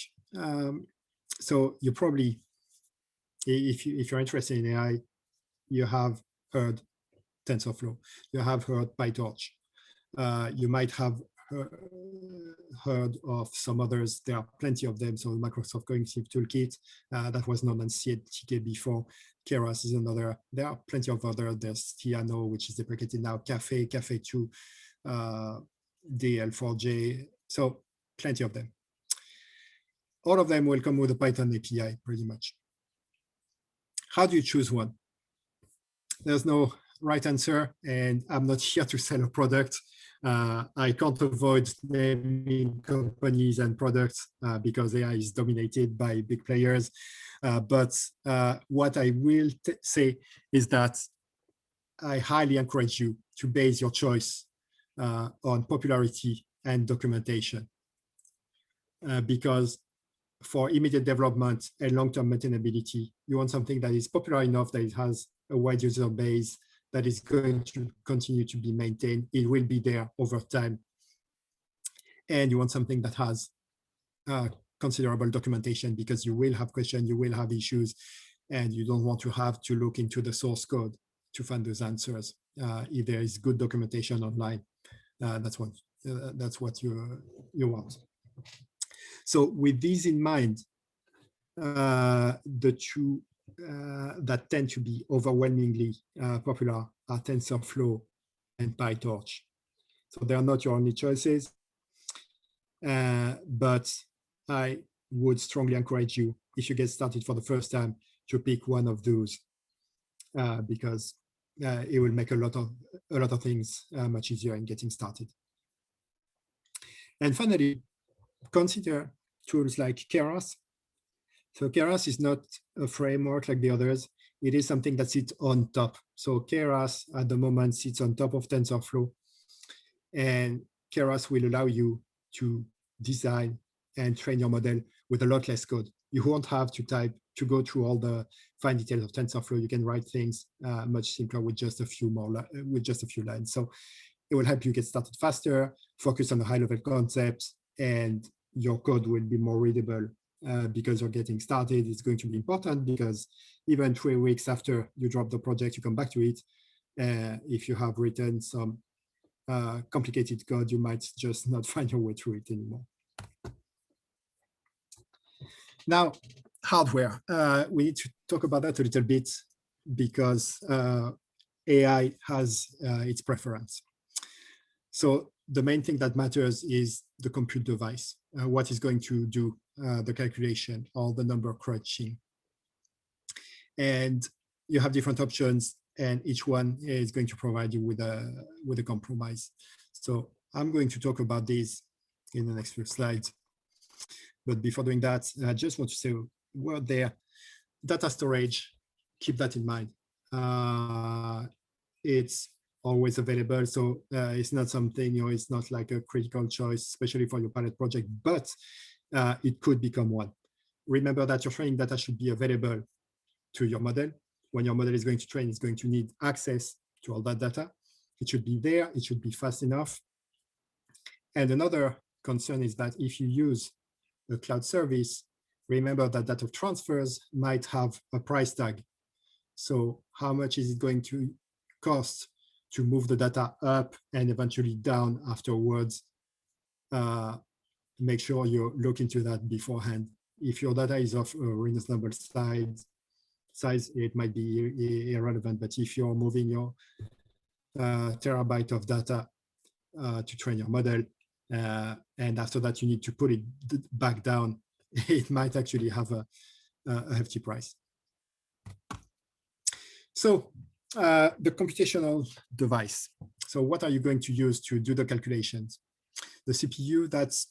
So you probably, if you're interested in AI, you have heard TensorFlow, you have heard PyTorch. You might have heard of some others. There are plenty of them. So Microsoft Cognitive Toolkit, that was known as ICHEC before. Keras is another. There are plenty of others. There's Tiano, which is deprecated now, Caffe 2, DL4J. So plenty of them. All of them will come with a Python API, pretty much. how do you choose one? There's no right answer, and I'm not here to sell a product. I can't avoid naming companies and products because AI is dominated by big players. But what I will say is that I highly encourage you to base your choice on popularity and documentation. Because for immediate development and long-term maintainability, you want something that is popular enough that it has a wide user base, that is going to continue to be maintained. It will be there over time. And you want something that has considerable documentation, because you will have questions, you will have issues, and you don't want to have to look into the source code to find those answers. If there is good documentation online, that's what you want. So with these in mind, the two that tend to be overwhelmingly popular are TensorFlow and PyTorch. So they are not your only choices, but I would strongly encourage you, if you get started for the first time, to pick one of those because it will make a lot of things much easier in getting started. And finally, consider tools like Keras. So Keras is not a framework like the others. It is something that sits on top. So Keras at the moment sits on top of TensorFlow, and Keras will allow you to design and train your model with a lot less code. You won't have to go through all the fine details of TensorFlow. You can write things much simpler with just a few lines. So it will help you get started faster, focus on the high-level concepts, and your code will be more readable because you're getting started. It's going to be important because even 3 weeks after you drop the project, you come back to it. If you have written some complicated code, you might just not find your way through it anymore. Now, hardware. We need to talk about that a little bit because AI has its preference. So the main thing that matters is the compute device, what is going to do the calculation or the number crunching. And you have different options, and each one is going to provide you with a compromise. So I'm going to talk about this in the next few slides. But before doing that, I just want to say a word there. Data storage, keep that in mind. It's always available, so it's not something, it's not like a critical choice, especially for your pilot project, but it could become one. Remember that your training data should be available to your model. When your model is going to train, it's going to need access to all that data. It should be there, it should be fast enough. And another concern is that if you use a cloud service, remember that data transfers might have a price tag. So how much is it going to cost to move the data up and eventually down afterwards? Make sure you look into that beforehand. If your data is of a reasonable size, it might be irrelevant. But if you're moving your terabyte of data to train your model, and after that you need to put it back down, it might actually have a hefty price. So the computational device. So what are you going to use to do the calculations? The CPU, that's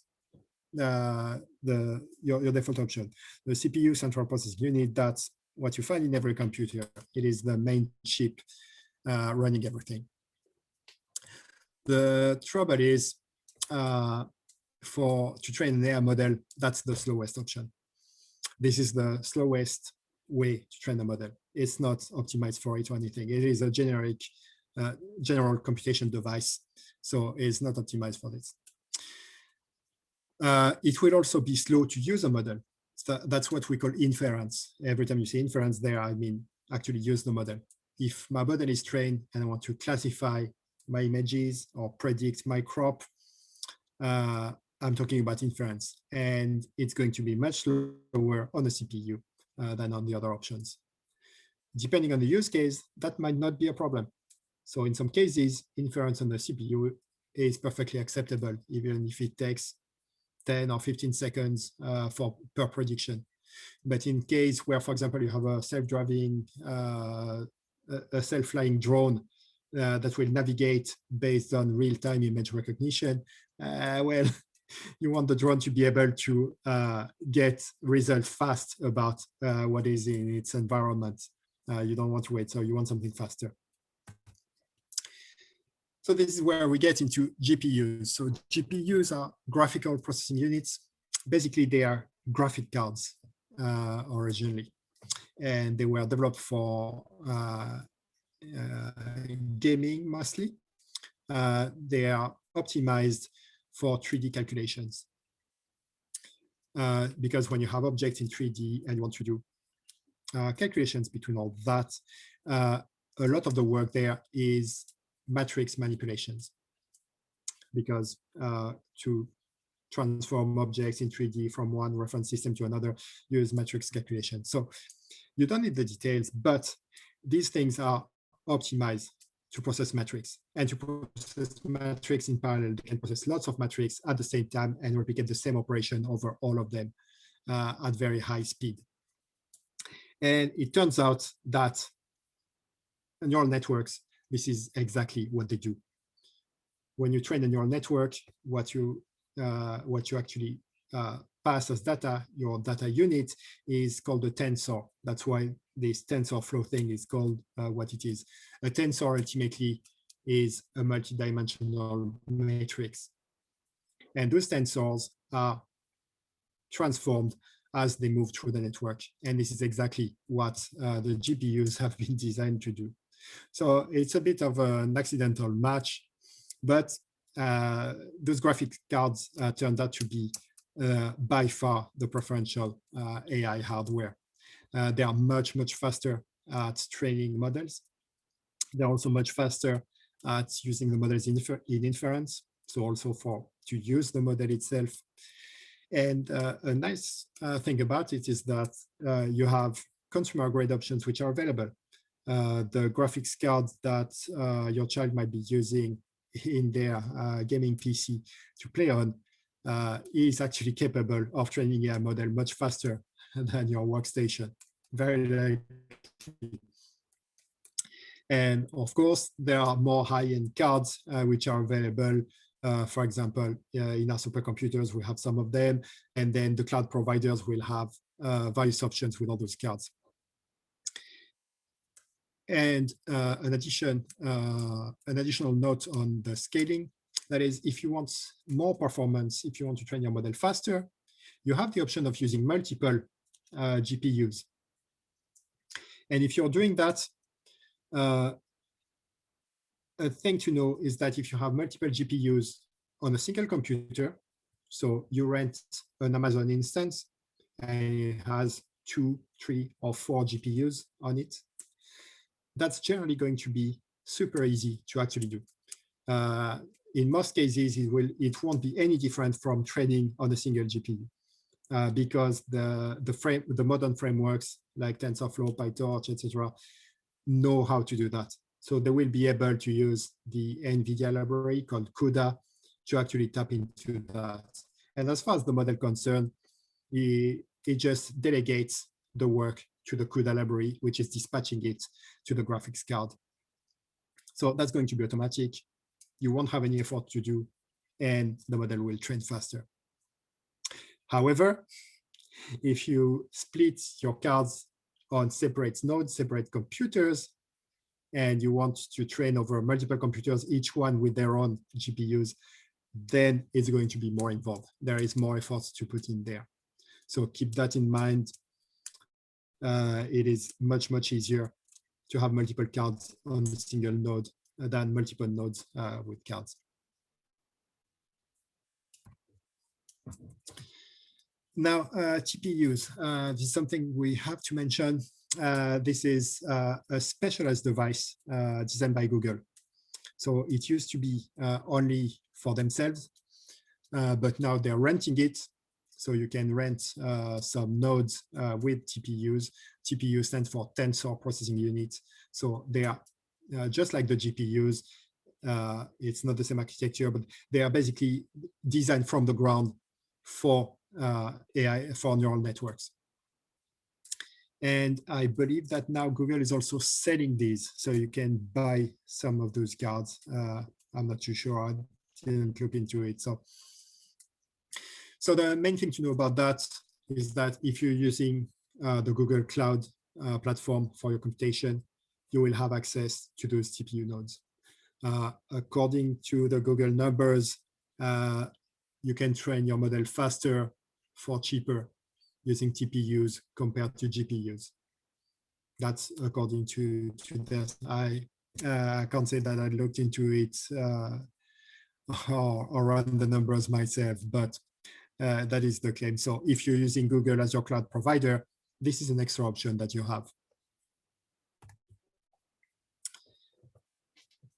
your default option. The CPU, central processing unit, that's what you find in every computer. It is the main chip running everything. The trouble is, to train an AI model, that's the slowest option. This is the slowest way to train a model. It's not optimized for it or anything. It is a generic, general computation device, so it's not optimized for this. It will also be slow to use a model. So that's what we call inference. Every time you say inference there, I mean actually use the model. If my model is trained and I want to classify my images or predict my crop, I'm talking about inference, and it's going to be much slower on the CPU than on the other options. Depending on the use case, that might not be a problem. So in some cases, inference on the CPU is perfectly acceptable, even if it takes 10 or 15 seconds per prediction. But in case where, for example, you have a self-driving, a self-flying drone that will navigate based on real-time image recognition, well, you want the drone to be able to get results fast about what is in its environment. You don't want to wait, so you want something faster. So this is where we get into GPUs. So GPUs are graphical processing units. Basically, they are graphic cards originally, and they were developed for gaming mostly. They are optimized for 3D calculations. Because when you have objects in 3D and you want to do calculations between all that, a lot of the work there is matrix manipulations, because to transform objects in 3D from one reference system to another, use matrix calculation. So you don't need the details, but these things are optimized to process matrix. And to process matrix in parallel, they can process lots of matrix at the same time and replicate the same operation over all of them at very high speed. And it turns out that neural networks, this is exactly what they do. When you train a neural network, what you actually pass as data, your data unit, is called a tensor. That's why this TensorFlow thing is called what it is. A tensor ultimately is a multidimensional matrix. And those tensors are transformed as they move through the network. And this is exactly what the GPUs have been designed to do. So it's a bit of an accidental match, but those graphic cards turned out to be by far the preferential AI hardware. They are much, much faster at training models. They're also much faster at using the models in inference, so also to use the model itself. And a nice thing about it is that you have consumer grade options which are available. The graphics cards that your child might be using in their gaming PC to play on is actually capable of training a model much faster than your workstation, very likely. And of course, there are more high-end cards which are available. For example, in our supercomputers, we have some of them, and then the cloud providers will have various options with all those cards. And an additional note on the scaling, that is, if you want more performance, if you want to train your model faster, you have the option of using multiple GPUs. And if you're doing that, a thing to know is that if you have multiple GPUs on a single computer, so you rent an Amazon instance and it has 2, 3, or 4 GPUs on it, that's generally going to be super easy to actually do. In most cases, it won't be any different from training on a single GPU because the modern frameworks like TensorFlow, PyTorch, etc., know how to do that. So they will be able to use the NVIDIA library called CUDA to actually tap into that. And as far as the model concerned, it just delegates the work to the CUDA library, which is dispatching it to the graphics card. So that's going to be automatic. You won't have any effort to do, and the model will train faster. However, if you split your cards on separate nodes, separate computers, and you want to train over multiple computers, each one with their own GPUs, then it's going to be more involved. There is more effort to put in there. So keep that in mind. It is much, much easier to have multiple cards on a single node than multiple nodes with cards. Now, TPUs, this is something we have to mention. This is a specialized device designed by Google. So it used to be only for themselves, but now they're renting it. So you can rent some nodes with TPUs. TPU stands for Tensor Processing Unit. So they are just like the GPUs. It's not the same architecture, but they are basically designed from the ground for AI, for neural networks. And I believe that now Google is also selling these, so you can buy some of those cards. I'm not too sure, I didn't look into it. So the main thing to know about that is that if you're using the Google Cloud platform for your computation, you will have access to those TPU nodes. According to the Google numbers, you can train your model faster for cheaper using TPUs compared to GPUs. That's according to this. I can't say that I looked into it or run the numbers myself, but that is the claim. So if you're using Google as your cloud provider, this is an extra option that you have.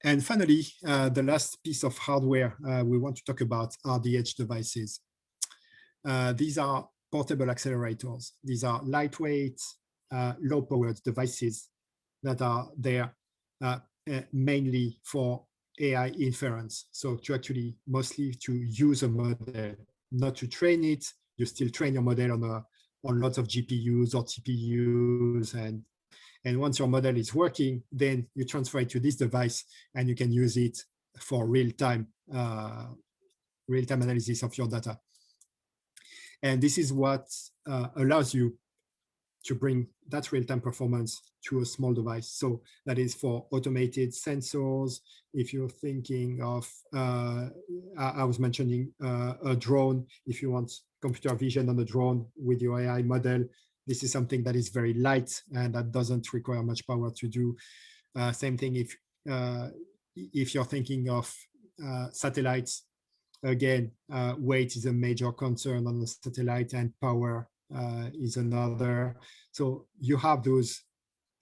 And finally, the last piece of hardware we want to talk about are the edge devices. These are portable accelerators. These are lightweight, low-powered devices that are there mainly for AI inference. So to actually mostly to use a model, not to train it. You still train your model on lots of GPUs or TPUs, and once your model is working, then you transfer it to this device and you can use it for real-time analysis of your data. And this is what allows you to bring that real-time performance to a small device. So that is for automated sensors. If you're thinking of, I was mentioning a drone, if you want computer vision on a drone with your AI model, this is something that is very light and that doesn't require much power to do. Same thing if you're thinking of satellites. Again, weight is a major concern on the satellite and power is another. So you have those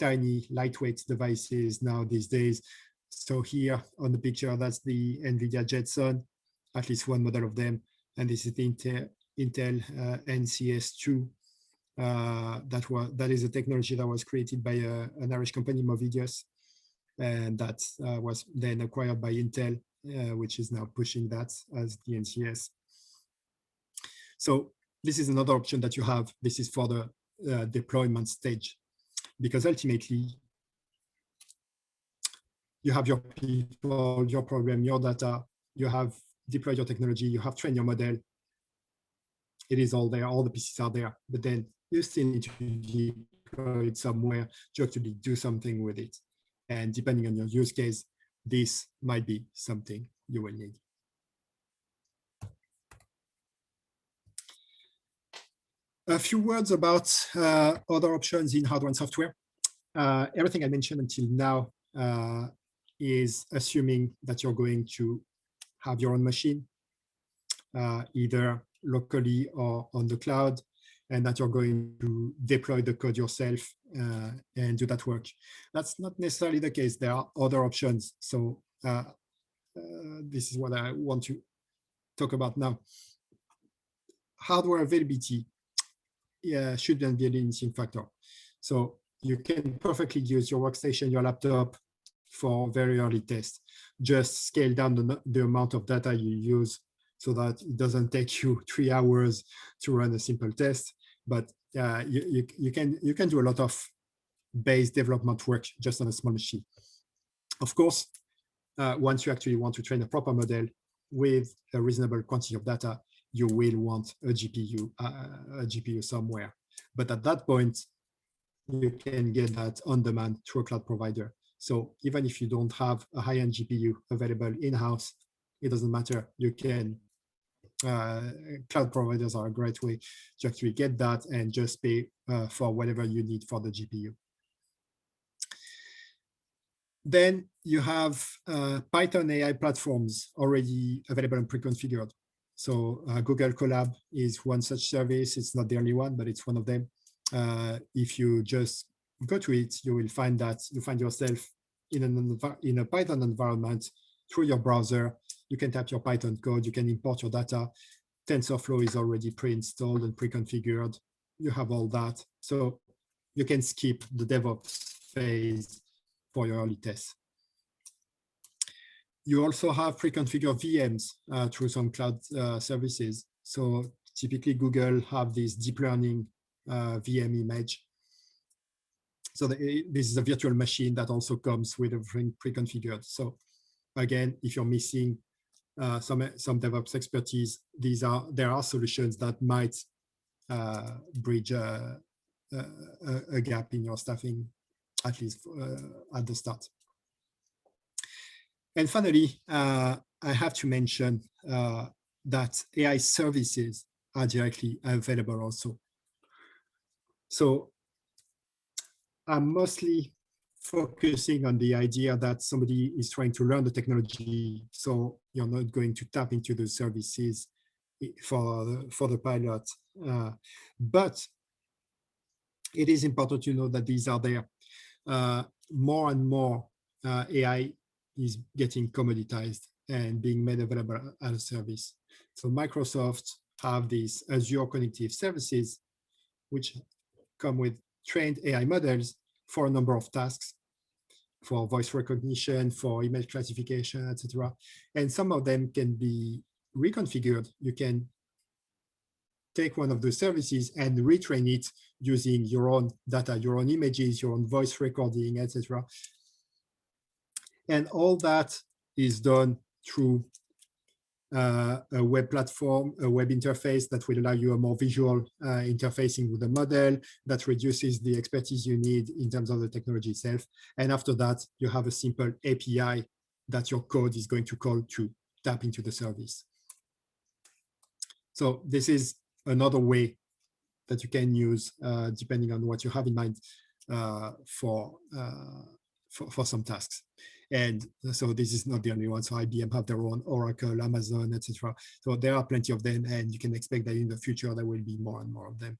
tiny lightweight devices now these days. So here on the picture, that's the NVIDIA Jetson, at least one model of them. And this is the Intel NCS2. That is a technology that was created by an Irish company, Movidius, and that was then acquired by Intel, which is now pushing that as the NCS. So this is another option that you have. This is for the deployment stage, because ultimately you have your people, your program, your data, you have deployed your technology, you have trained your model. It is all there, all the pieces are there, but then you still need to deploy it somewhere to actually do something with it. And depending on your use case, this might be something you will need. A few words about other options in hardware and software. Everything I mentioned until now is assuming that you're going to have your own machine, either locally or on the cloud, and that you're going to deploy the code yourself and do that work. That's not necessarily the case. There are other options. So this is what I want to talk about now. Hardware availability shouldn't be a limiting factor. So you can perfectly use your workstation, your laptop for very early tests. Just scale down the amount of data you use so that it doesn't take you 3 hours to run a simple test. But you can do a lot of base development work just on a small machine. Of course, once you actually want to train a proper model with a reasonable quantity of data, you will want a GPU somewhere. But at that point, you can get that on demand through a cloud provider. So even if you don't have a high-end GPU available in-house, it doesn't matter. You can, cloud providers are a great way to actually get that and just pay for whatever you need for the GPU. Then you have Python AI platforms already available and pre-configured. So Google Collab is one such service. It's not the only one, but it's one of them. If you just go to it, you will find that you find yourself in a Python environment through your browser. You can type your Python code, you can import your data. TensorFlow is already pre-installed and pre-configured. You have all that. So you can skip the DevOps phase for your early tests. You also have pre-configured VMs through some cloud services. So typically Google have this deep learning VM image. So this is a virtual machine that also comes with everything pre-configured. So again, if you're missing some DevOps expertise, there are solutions that might bridge a gap in your staffing, at least at the start. And finally, I have to mention that AI services are directly available also. So I'm mostly focusing on the idea that somebody is trying to learn the technology, so you're not going to tap into the services for the pilot. But it is important to know that these are there. More and more AI is getting commoditized and being made available as a service. So Microsoft have these Azure Connective services, which come with trained AI models for a number of tasks, for voice recognition, for image classification, etc. And some of them can be reconfigured. You can take one of those services and retrain it using your own data, your own images, your own voice recording, etc. And all that is done through a web platform, a web interface that will allow you a more visual interfacing with the model that reduces the expertise you need in terms of the technology itself. And after that, you have a simple API that your code is going to call to tap into the service. So this is another way that you can use, depending on what you have in mind for some tasks. And so this is not the only one. So IBM have their own, Oracle, Amazon, etc. So there are plenty of them, and you can expect that in the future there will be more and more of them.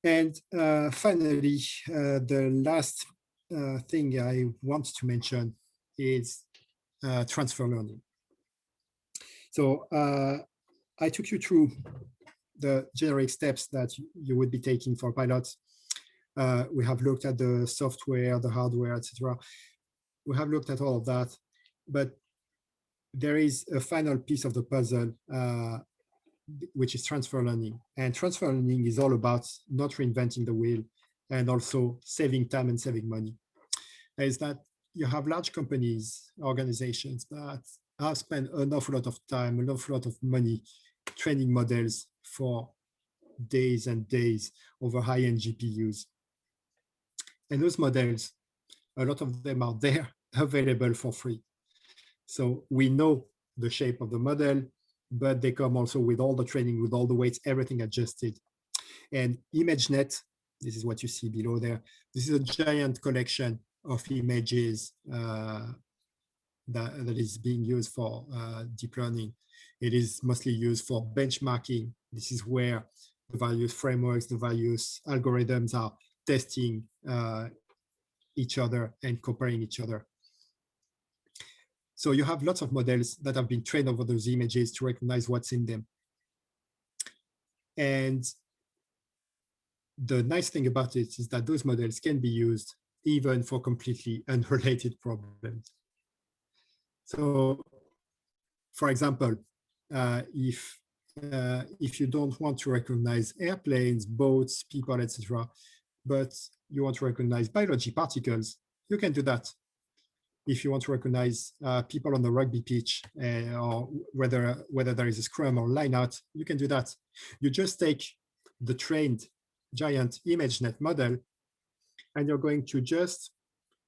And finally, the last thing I want to mention is transfer learning. So I took you through the generic steps that you would be taking for pilots. We have looked at the software, the hardware, etc. We have looked at all of that, but there is a final piece of the puzzle, which is transfer learning. And transfer learning is all about not reinventing the wheel and also saving time and saving money. Is that you have large companies, organizations that have spent an awful lot of time, an awful lot of money training models for days and days over high-end GPUs. And those models, a lot of them are there available for free. So we know the shape of the model, but they come also with all the training, with all the weights, everything adjusted. And ImageNet, this is what you see below there. This is a giant collection of images that is being used for deep learning. It is mostly used for benchmarking. This is where the various frameworks, the various algorithms are testing each other and comparing each other. So you have lots of models that have been trained over those images to recognize what's in them. And the nice thing about it is that those models can be used even for completely unrelated problems. So, for example, if you don't want to recognize airplanes, boats, people, etc., but you want to recognize biology particles, you can do that. If you want to recognize people on the rugby pitch or whether there is a scrum or line out, you can do that. You just take the trained giant ImageNet model and you're going to just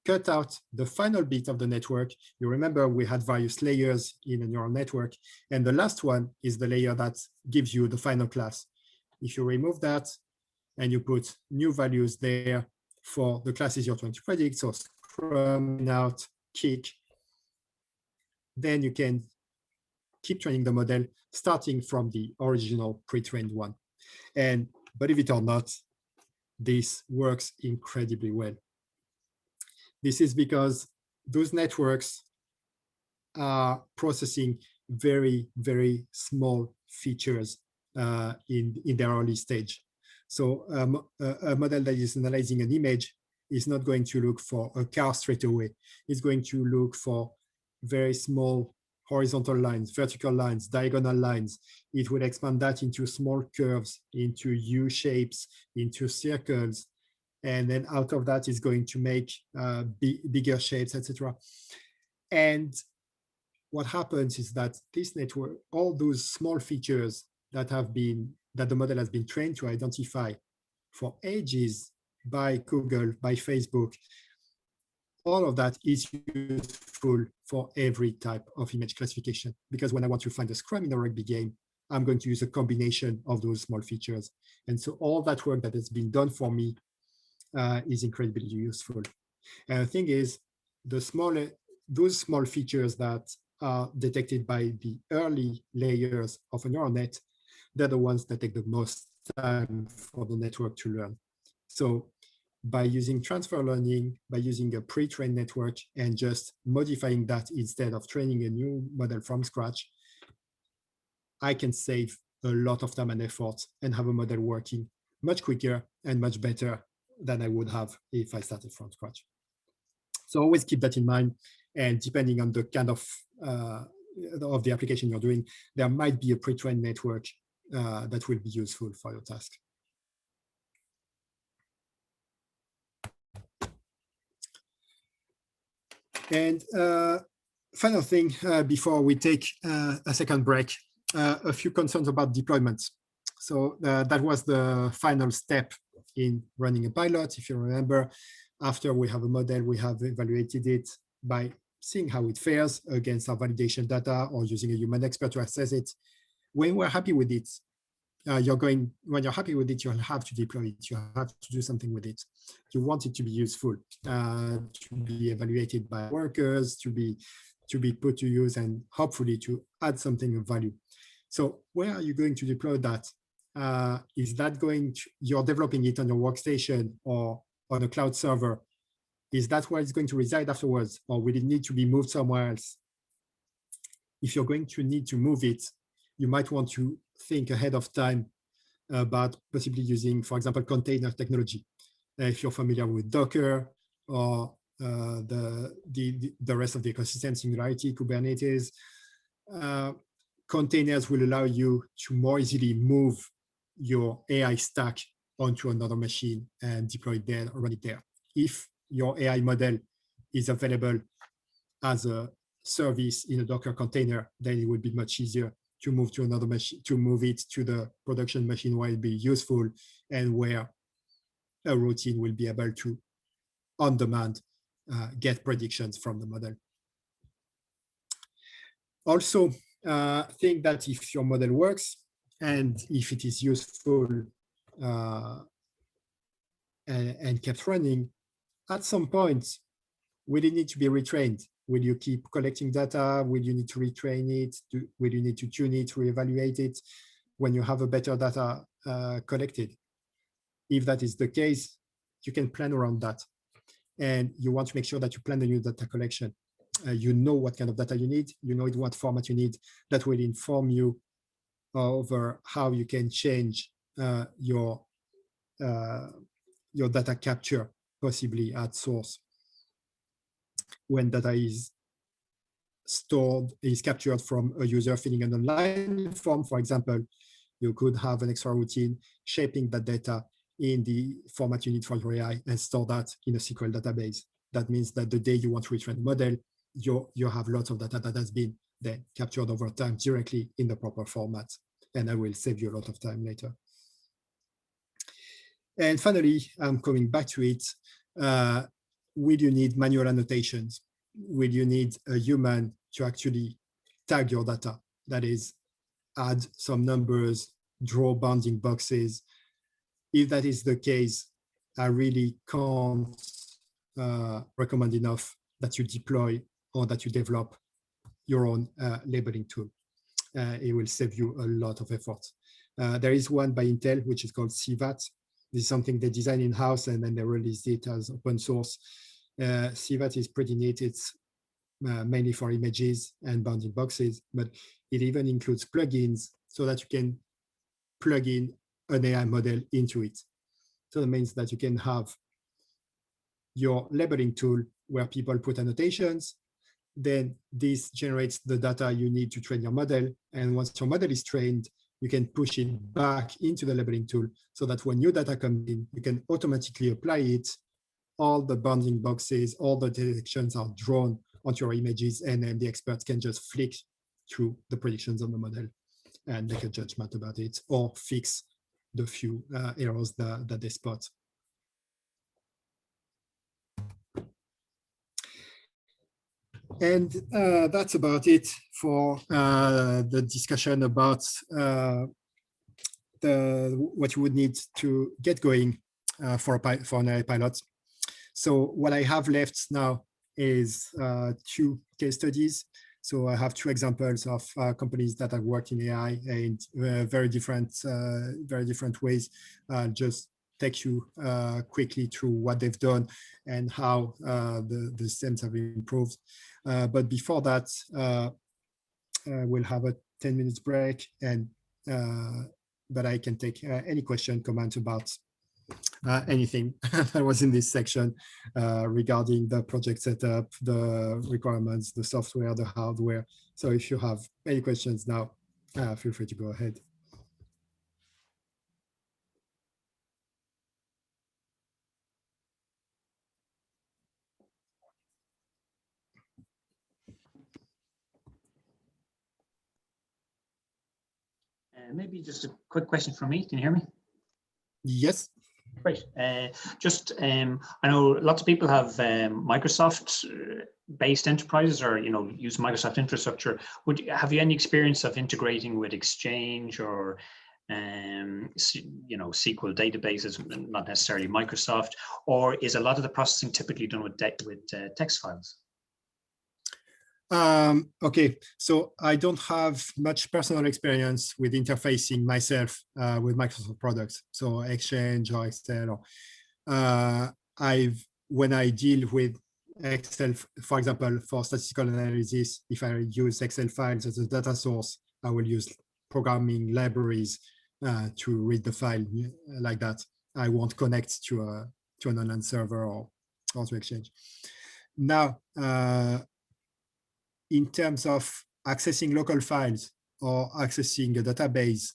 cut out the final bit of the network. You remember we had various layers in a neural network, and the last one is the layer that gives you the final class. If you remove that and you put new values there for the classes you're trying to predict, so scrum, out, kick, then you can keep training the model starting from the original pre-trained one. And believe it or not, this works incredibly well. This is because those networks are processing very, very small features in their early stage. So a model that is analyzing an image is not going to look for a car straight away. It's going to look for very small horizontal lines, vertical lines, diagonal lines. It will expand that into small curves, into U shapes, into circles. And then out of that is going to make bigger shapes, etc. And what happens is that this network, all those small features that the model has been trained to identify for ages by Google, by Facebook, all of that is useful for every type of image classification. Because when I want to find a scrum in a rugby game, I'm going to use a combination of those small features. And so all that work that has been done for me is incredibly useful. And the thing is, those small features that are detected by the early layers of a neural net, they're the ones that take the most time for the network to learn. So by using transfer learning, by using a pre-trained network and just modifying that instead of training a new model from scratch, I can save a lot of time and effort and have a model working much quicker and much better than I would have if I started from scratch. So always keep that in mind. And depending on the kind of the application you're doing, there might be a pre-trained network that will be useful for your task. And final thing before we take a second break, a few concerns about deployments. So that was the final step in running a pilot. If you remember, after we have a model, we have evaluated it by seeing how it fares against our validation data or using a human expert to assess it. When we're happy with it, when you're happy with it, you'll have to deploy it. You have to do something with it. You want it to be useful, to be evaluated by workers, to be put to use, and hopefully to add something of value. So where are you going to deploy that? Is that you're developing it on your workstation or on a cloud server? Is that where it's going to reside afterwards, or will it need to be moved somewhere else? If you're going to need to move it, you might want to think ahead of time about possibly using, for example, container technology. If you're familiar with Docker or the rest of the ecosystem, Singularity, Kubernetes, containers will allow you to more easily move your AI stack onto another machine and deploy it there or run it there. If your AI model is available as a service in a Docker container, then it would be much easier to move to another machine, to move it to the production machine where it'll be useful and where a routine will be able to, on demand, get predictions from the model. Also, think that if your model works and if it is useful and kept running, at some point, will it need to be retrained? Will you keep collecting data? Will you need to retrain it? Will you need to tune it, reevaluate it when you have a better data collected? If that is the case, you can plan around that. And you want to make sure that you plan the new data collection. You know what kind of data you need. You know in what format you need. That will inform you over how you can change your data capture, possibly at source. When data is captured from a user filling an online form, for example, you could have an extra routine shaping that data in the format you need for your AI and store that in a SQL database. That means that the day you want to retrain the model, you have lots of data that has been then captured over time directly in the proper format. And that will save you a lot of time later. And finally, I'm coming back to it. Will you need manual annotations? Will you need a human to actually tag your data? That is, add some numbers, draw bounding boxes. If that is the case, I really can't recommend enough that you deploy or that you develop your own labeling tool. It will save you a lot of effort. There is one by Intel, which is called CVAT. This is something they designed in-house and then they released it as open source. CVAT is pretty neat. It's mainly for images and bounding boxes, but it even includes plugins so that you can plug in an AI model into it. So that means that you can have your labeling tool where people put annotations, then this generates the data you need to train your model. And once your model is trained, you can push it back into the labeling tool so that when new data comes in, you can automatically apply it. All the bounding boxes, all the detections are drawn onto your images, and then the experts can just flick through the predictions on the model and make a judgment about it, or fix the few errors that they spot. And that's about it for the discussion about what you would need to get going for an AI pilot. So what I have left now is 2 case studies. So I have 2 examples of companies that have worked in AI in very different ways. Just take you quickly through what they've done and how the systems have improved. But before that, we'll have a 10 minutes break, and but I can take any question, comment about anything that was in this section regarding the project setup, the requirements, the software, the hardware. So if you have any questions now, feel free to go ahead. Maybe just a quick question from me. Can you hear me? Yes. Great. I know lots of people have Microsoft-based enterprises, or use Microsoft infrastructure. Have you any experience of integrating with Exchange or SQL databases, not necessarily Microsoft, or is a lot of the processing typically done with text files? Okay, so I don't have much personal experience with interfacing myself with Microsoft products, so Exchange or Excel. When I deal with Excel, for example, for statistical analysis, if I use Excel files as a data source, I will use programming libraries to read the file like that. I won't connect to an online server or to Exchange. Now, in terms of accessing local files or accessing a database,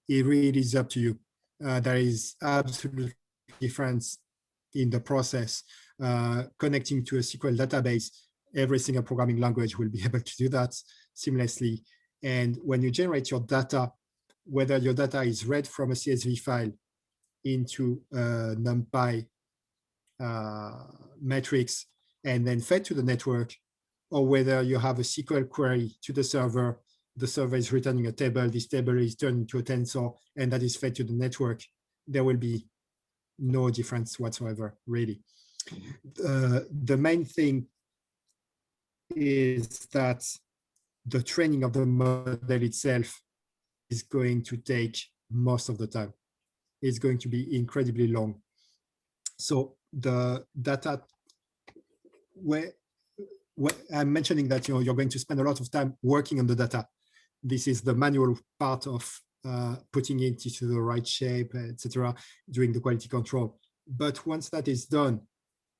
it really is up to you. There is absolute difference in the process. Connecting to a SQL database, every single programming language will be able to do that seamlessly. And when you generate your data, whether your data is read from a CSV file into a NumPy matrix and then fed to the network, or whether you have a SQL query to the server is returning a table, this table is turned into a tensor, and that is fed to the network, there will be no difference whatsoever, really. The main thing is that the training of the model itself is going to take most of the time. It's going to be incredibly long. So the data, I'm mentioning that you're going to spend a lot of time working on the data. This is the manual part of putting it into the right shape, etc., doing the quality control. But once that is done,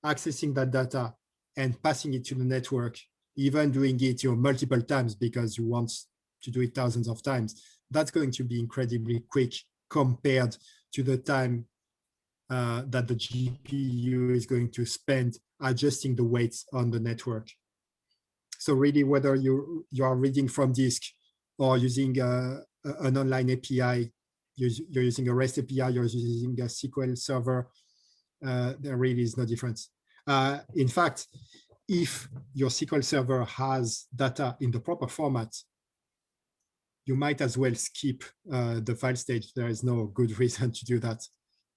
accessing that data and passing it to the network, even doing it multiple times because you want to do it thousands of times, that's going to be incredibly quick compared to the time that the GPU is going to spend adjusting the weights on the network. So really, whether you are reading from disk or using an online API, you're using a REST API, you're using a SQL server, there really is no difference. In fact, if your SQL server has data in the proper format, you might as well skip the file stage. There is no good reason to do that.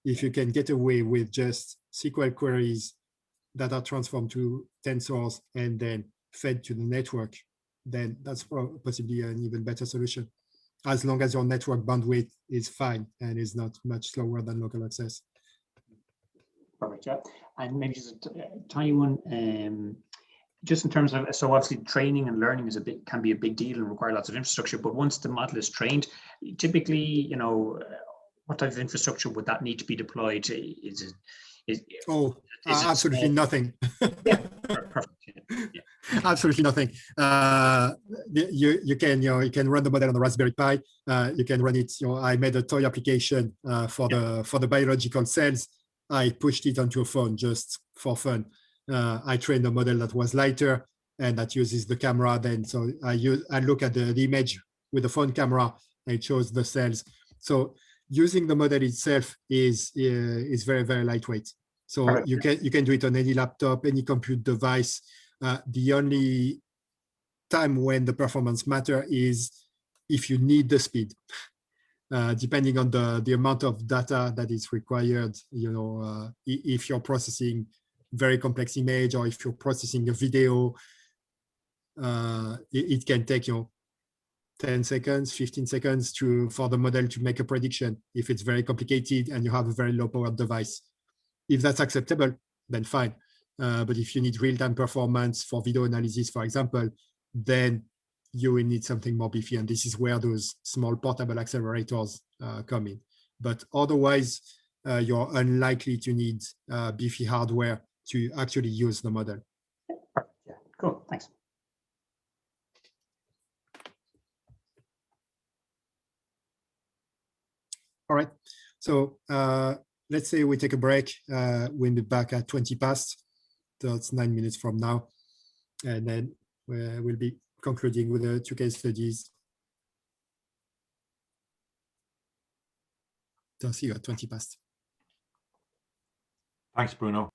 If you can get away with just SQL queries that are transformed to tensors and then fed to the network, then that's possibly an even better solution, as long as your network bandwidth is fine and is not much slower than local access. Perfect, yeah. And maybe just a tiny one, just in terms of, so obviously training and learning can be a big deal and require lots of infrastructure, but once the model is trained, typically, what type of infrastructure would that need to be deployed to? Is it Absolutely small? nothing. Yeah, perfect. Yeah. Absolutely nothing. You can run the model on a Raspberry Pi. You can run it. I made a toy application for the biological cells. I pushed it onto a phone just for fun. I trained a model that was lighter and that uses the camera. Then so I look at the image with the phone camera. And it shows the cells. So using the model itself is very, very lightweight. So you can do it on any laptop, any compute device. The only time when the performance matter is if you need the speed. Depending on the amount of data that is required, if you're processing very complex image or if you're processing a video, it can take 10 seconds, 15 seconds for the model to make a prediction if it's very complicated and you have a very low powered device. If that's acceptable, then fine. But if you need real-time performance for video analysis, for example, then you will need something more beefy. And this is where those small portable accelerators come in. But otherwise, you're unlikely to need beefy hardware to actually use the model. Perfect. Yeah, cool. Thanks. All right. So let's say we take a break. We'll be back at 20 past. So it's 9 minutes from now. And then we'll be concluding with the 2 case studies. So see you at 20 past. Thanks, Bruno.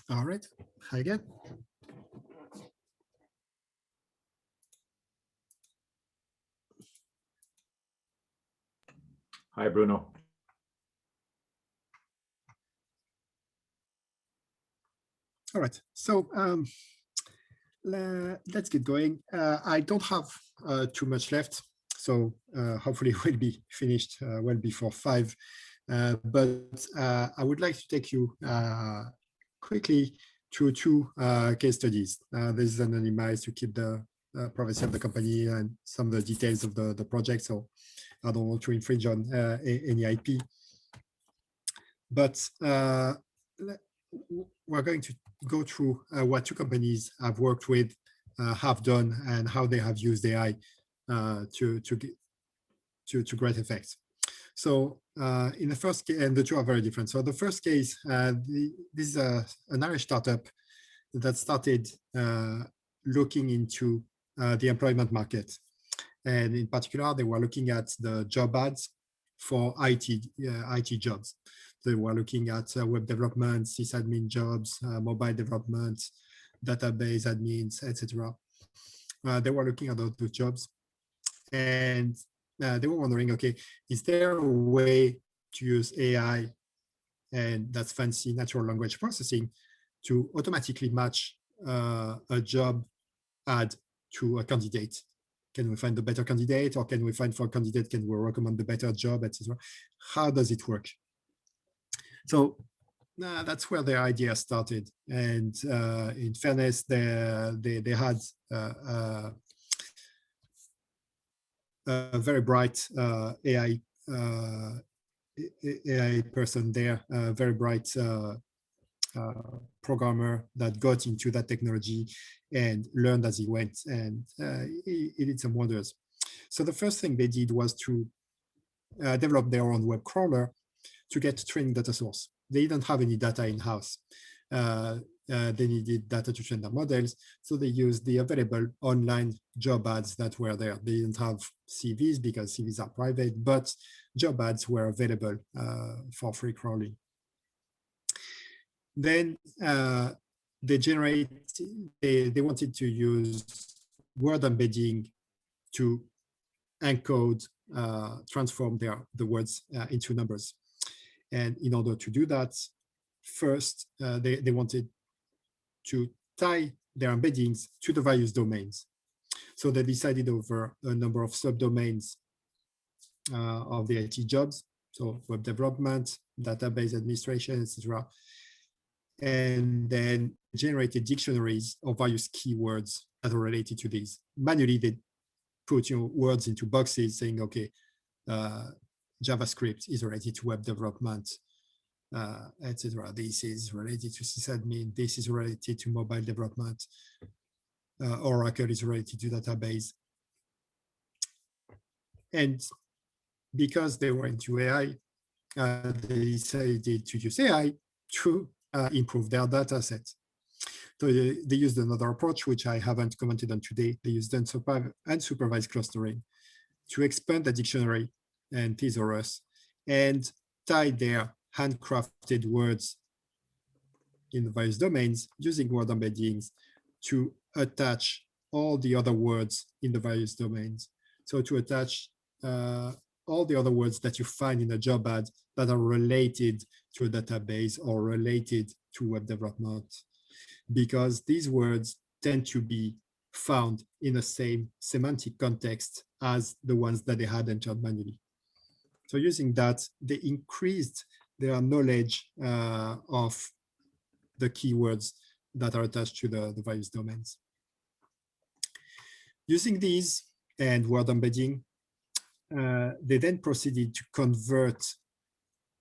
All right. Hi again. Hi, Bruno. All right. So let's get going. I don't have too much left, so hopefully we'll be finished well before 5. But I would like to take you quickly through 2 case studies. This is anonymized to keep the privacy of the company and some of the details of the project, so I don't want to infringe on any IP. But we're going to go through what 2 companies I've worked with have done and how they have used AI to great effect. So in the first case, and the 2 are very different. So the first case, this is an Irish startup that started looking into the employment market. And in particular, they were looking at the job ads for IT jobs. They were looking at web development, sysadmin jobs, mobile development, database admins, etc. They were looking at those jobs, and they were wondering, okay, is there a way to use AI, and that's fancy natural language processing, to automatically match a job ad to a candidate? Can we find a better candidate, or can we find for a candidate, can we recommend the better job, etc.? How does it work? So that's where their idea started. And in fairness, they had a very bright AI person there, a very bright programmer that got into that technology and learned as he went, and he did some wonders. So the first thing they did was to develop their own web crawler to get training data source. They didn't have any data in-house. They needed data to train their models, so they used the available online job ads that were there. They didn't have CVs because CVs are private, but job ads were available for free crawling. Then they wanted to use word embedding to encode, transform the words into numbers. And in order to do that, first, they wanted to tie their embeddings to the various domains. So they decided over a number of subdomains of the IT jobs, so web development, database administration, etc. And then generated dictionaries of various keywords that are related to these. Manually, they put words into boxes saying, okay, JavaScript is related to web development, etc. This is related to sysadmin. This is related to mobile development. Oracle is related to database. And because they were into AI, they decided to use AI to improve their data set. So they used another approach, which I haven't commented on today. They used unsupervised clustering to expand the dictionary and thesaurus and tie their handcrafted words in the various domains using word embeddings to attach all the other words in the various domains. So to attach all the other words that you find in a job ad that are related to a database or related to web development, because these words tend to be found in the same semantic context as the ones that they had entered manually. So using that, they increased their knowledge of the keywords that are attached to the various domains. Using these and word embedding, they then proceeded to convert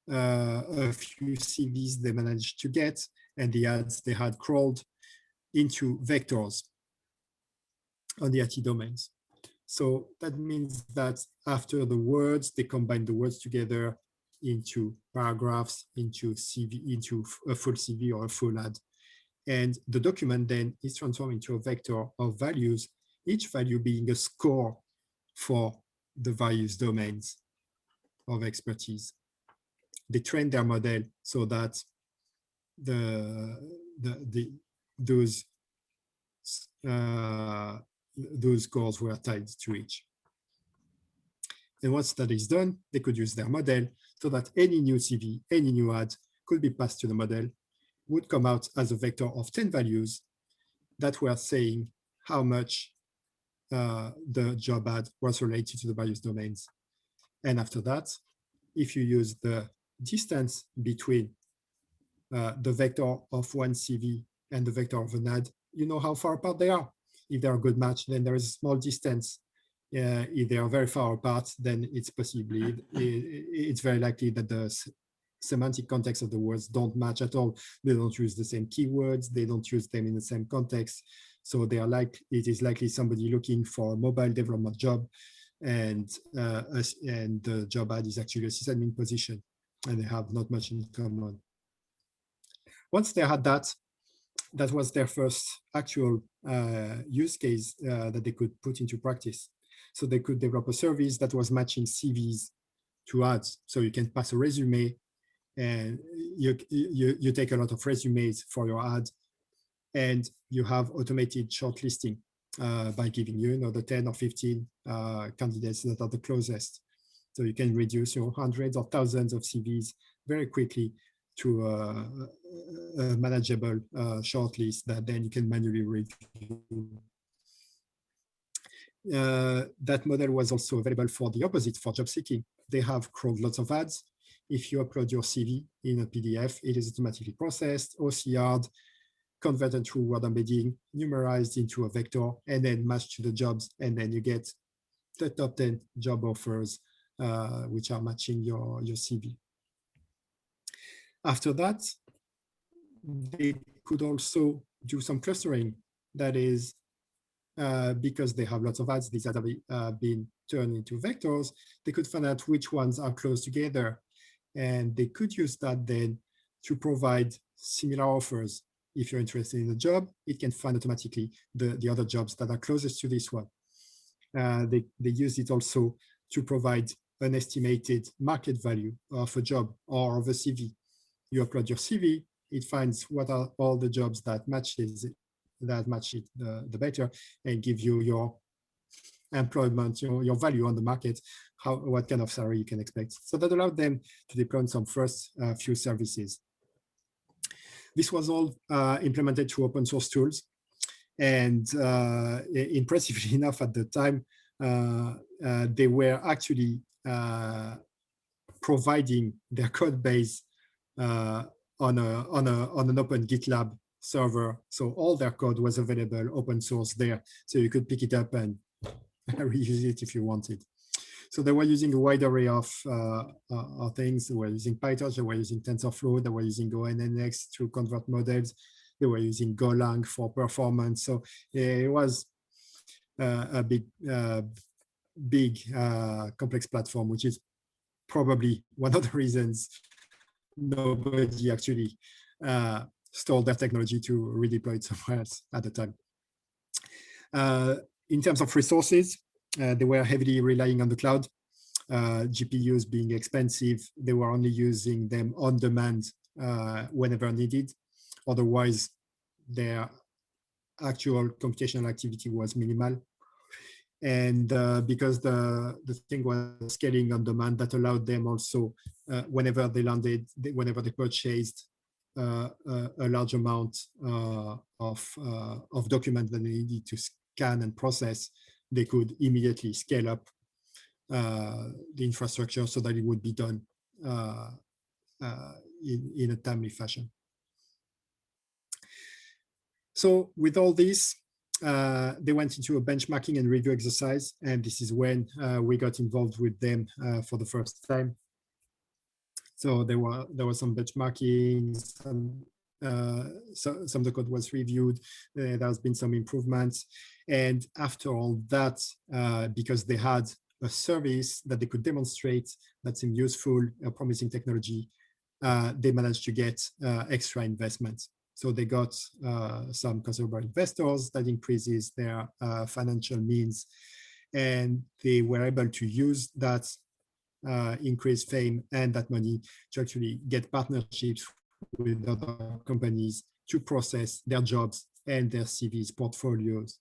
a few CVs they managed to get and the ads they had crawled into vectors on the IT domains. So that means that after the words, they combine the words together into paragraphs, into CV, into a full CV or a full ad. And the document then is transformed into a vector of values, each value being a score for the various domains of expertise. They train their model so that those goals were tied to each. And once that is done, they could use their model so that any new CV, any new ad could be passed to the model, would come out as a vector of 10 values that were saying how much the job ad was related to the various domains. And after that, if you use the distance between the vector of one CV and the vector of an ad, you know how far apart they are. If they're a good match, then there is a small distance. If they are very far apart, then it's very likely that the semantic context of the words don't match at all. They don't use the same keywords. They don't use them in the same context. So they are it is likely somebody looking for a mobile development job, and the job ad is actually a sysadmin position, and they have not much in common. Once they had that was their first actual use case that they could put into practice. So they could develop a service that was matching CVs to ads. So you can pass a resume, and you take a lot of resumes for your ad, and you have automated shortlisting by giving you the 10 or 15 candidates that are the closest. So you can reduce your hundreds or thousands of CVs very quickly to a manageable shortlist that then you can manually review. That model was also available for the opposite, for job seeking. They have crawled lots of ads. If you upload your CV in a PDF, it is automatically processed, OCR'd, converted through word embedding, numerized into a vector, and then matched to the jobs. And then you get the top 10 job offers, which are matching your CV. After that, they could also do some clustering. That is, because they have lots of ads, these ads have been turned into vectors, they could find out which ones are close together. And they could use that then to provide similar offers. If you're interested in a job, it can find automatically the other jobs that are closest to this one. They use it also to provide an estimated market value of a job or of a CV. You upload your CV, it finds what are all the jobs that match it the better, and give you your employment, your value on the market, what kind of salary you can expect. So that allowed them to deploy some first few services. This was all implemented through open source tools. And impressively enough, at the time, they were actually providing their code base on an open GitLab server. So all their code was available open source there. So you could pick it up and reuse it if you wanted. So they were using a wide array of things. They were using PyTorch, they were using TensorFlow, they were using GoNNX to convert models. They were using Golang for performance. So it was a big complex platform, which is probably one of the reasons nobody actually stole their technology to redeploy it somewhere else at the time. In terms of resources, they were heavily relying on the cloud. GPUs being expensive, they were only using them on demand whenever needed. Otherwise, their actual computational activity was minimal. And because the thing was scaling on demand, that allowed them also, whenever they landed, whenever they purchased a large amount of documents that they needed to scan and process, they could immediately scale up the infrastructure so that it would be done in a timely fashion. So with all this, they went into a benchmarking and review exercise, and this is when we got involved with them for the first time. So there was some benchmarking, some of the code was reviewed. There has been some improvements, and after all that, because they had a service that they could demonstrate that seemed useful, a promising technology, they managed to get extra investments. So they got some considerable investors that increases their financial means, and they were able to use that increased fame and that money to actually get partnerships with other companies to process their jobs and their CVs portfolios.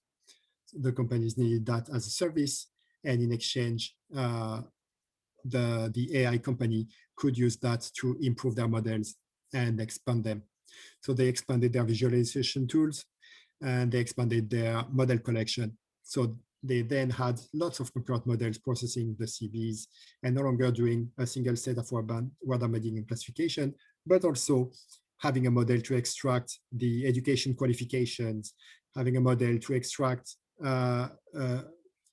The companies needed that as a service, and in exchange, the AI company could use that to improve their models and expand them. So they expanded their visualization tools, and they expanded their model collection. So they then had lots of concurrent models processing the CVs and no longer doing a single set of word embedding and classification, but also having a model to extract the education qualifications, having a model to extract an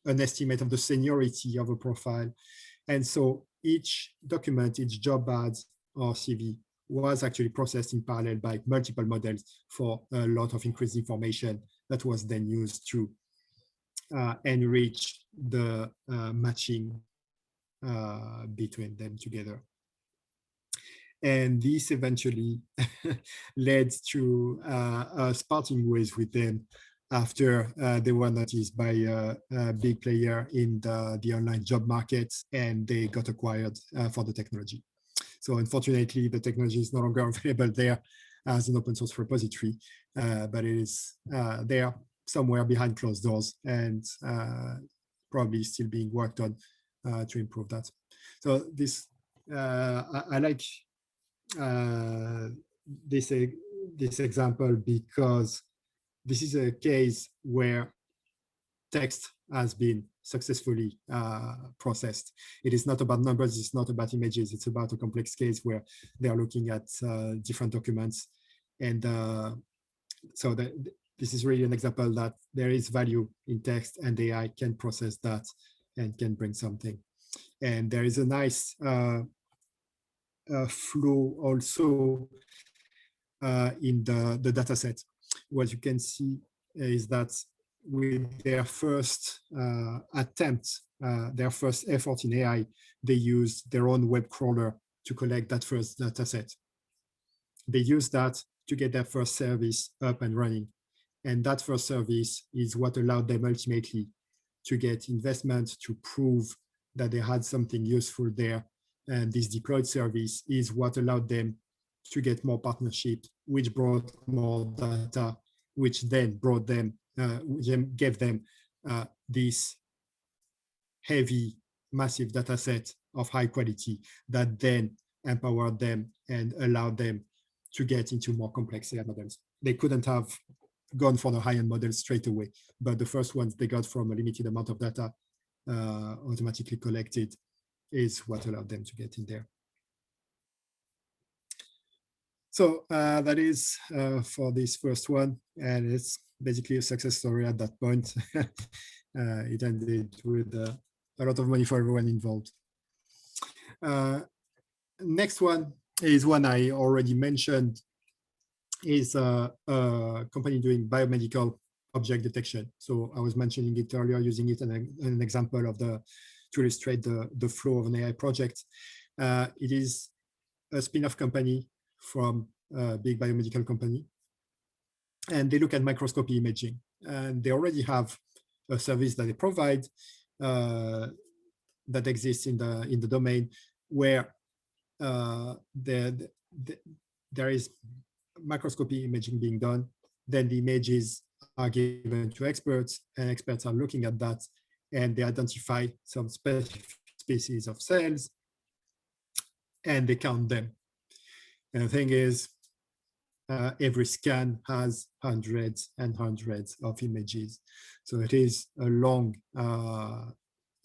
estimate of the seniority of a profile. And so each document, each job ad or CV was actually processed in parallel by multiple models for a lot of increased information that was then used to enrich the matching between them together. And this eventually led to us parting ways with them after they were noticed by a big player in the online job market, and they got acquired for the technology. So unfortunately, the technology is no longer available there as an open source repository, but it is there somewhere behind closed doors and probably still being worked on to improve that. So this, I like this example because this is a case where text has been successfully processed. It is not about numbers, it's not about images, it's about a complex case where they are looking at different documents. And so this is really an example that there is value in text, and AI can process that and can bring something. And there is a nice flow also in the data set. What you can see is that with their first attempt, their first effort in AI, they used their own web crawler to collect that first data set. They used that to get their first service up and running. And that first service is what allowed them ultimately to get investment to prove that they had something useful there. And this deployed service is what allowed them to get more partnerships, which brought more data, which then brought them, gave them this heavy, massive data set of high quality that then empowered them and allowed them to get into more complex AI models. They couldn't have gone for the high-end models straight away, but the first ones they got from a limited amount of data automatically collected is what allowed them to get in there. So that is for this first one, and it's basically a success story at that point. It ended with a lot of money for everyone involved. Next one is one I already mentioned, is a company doing biomedical object detection. So I was mentioning it earlier, using it as an example of to illustrate the flow of an AI project. It is a spin-off company from a big biomedical company, and they look at microscopy imaging. And they already have a service that they provide that exists in the domain, where there is microscopy imaging being done. Then the images are given to experts, and experts are looking at that, and they identify some specific species of cells, and they count them. And the thing is, every scan has hundreds and hundreds of images. So it is a long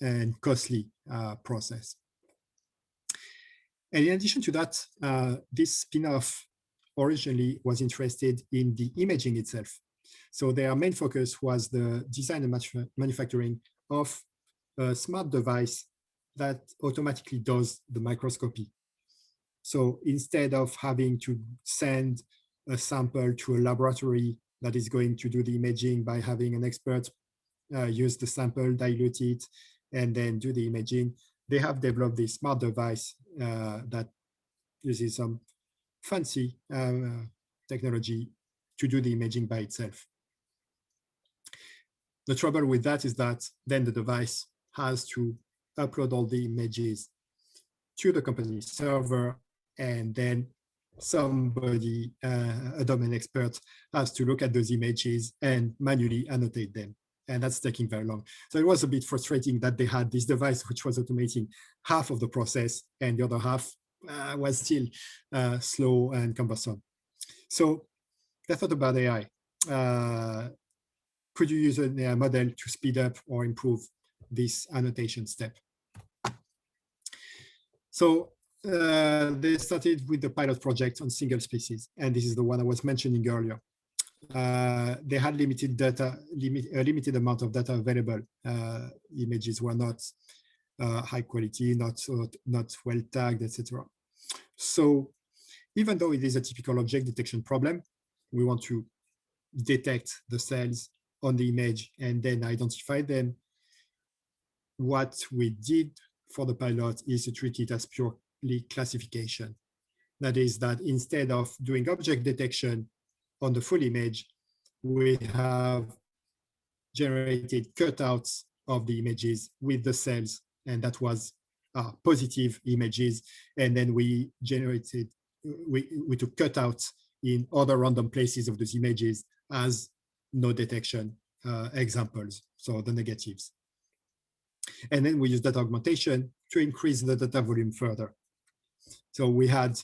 and costly process. And in addition to that, this spin-off originally was interested in the imaging itself. So their main focus was the design and manufacturing of a smart device that automatically does the microscopy. So instead of having to send a sample to a laboratory that is going to do the imaging by having an expert use the sample, dilute it, and then do the imaging, they have developed this smart device that uses some fancy technology to do the imaging by itself. The trouble with that is that then the device has to upload all the images to the company server and then somebody, a domain expert, has to look at those images and manually annotate them. And that's taking very long. So it was a bit frustrating that they had this device which was automating half of the process and the other half was still slow and cumbersome. So they thought about AI. Could you use an AI model to speed up or improve this annotation step? So they started with the pilot project on single species, and this is the one I was mentioning earlier. They had limited data, a limited amount of data available. Images were not high quality, not well tagged, etc. So even though it is a typical object detection problem, we want to detect the cells on the image and then identify them. What we did for the pilot is to treat it as purely classification. That is that instead of doing object detection on the full image, we have generated cutouts of the images with the cells, and that was positive images. And then we generated, we took cutouts in other random places of those images as no detection examples, so the negatives. And then we used data augmentation to increase the data volume further. So we had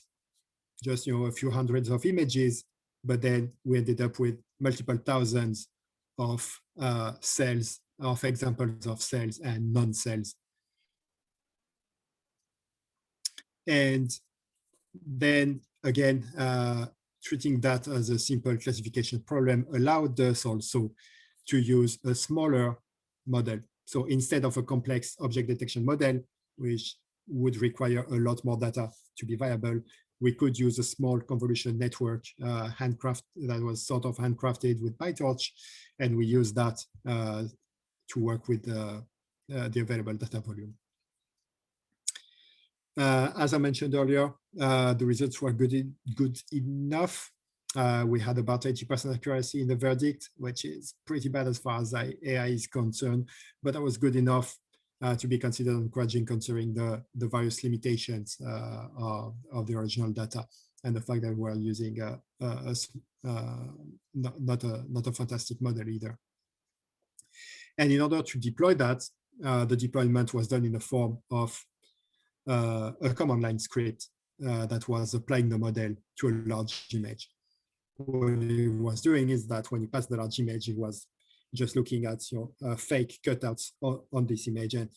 just a few hundreds of images, but then we ended up with multiple thousands of cells, of examples of cells and non-cells. And then again, treating that as a simple classification problem allowed us also to use a smaller model. So instead of a complex object detection model, which would require a lot more data to be viable, we could use a small convolution network that was sort of handcrafted with PyTorch, and we use that to work with the available data volume. As I mentioned earlier, the results were good enough. We had about 80% accuracy in the verdict, which is pretty bad as far as AI is concerned, but that was good enough to be considered encouraging considering the various limitations of the original data and the fact that we're using not a fantastic model either. And in order to deploy that, the deployment was done in the form of a command line script that was applying the model to a large image. What it was doing is that when you pass the large image, it was just looking at fake cutouts on this image and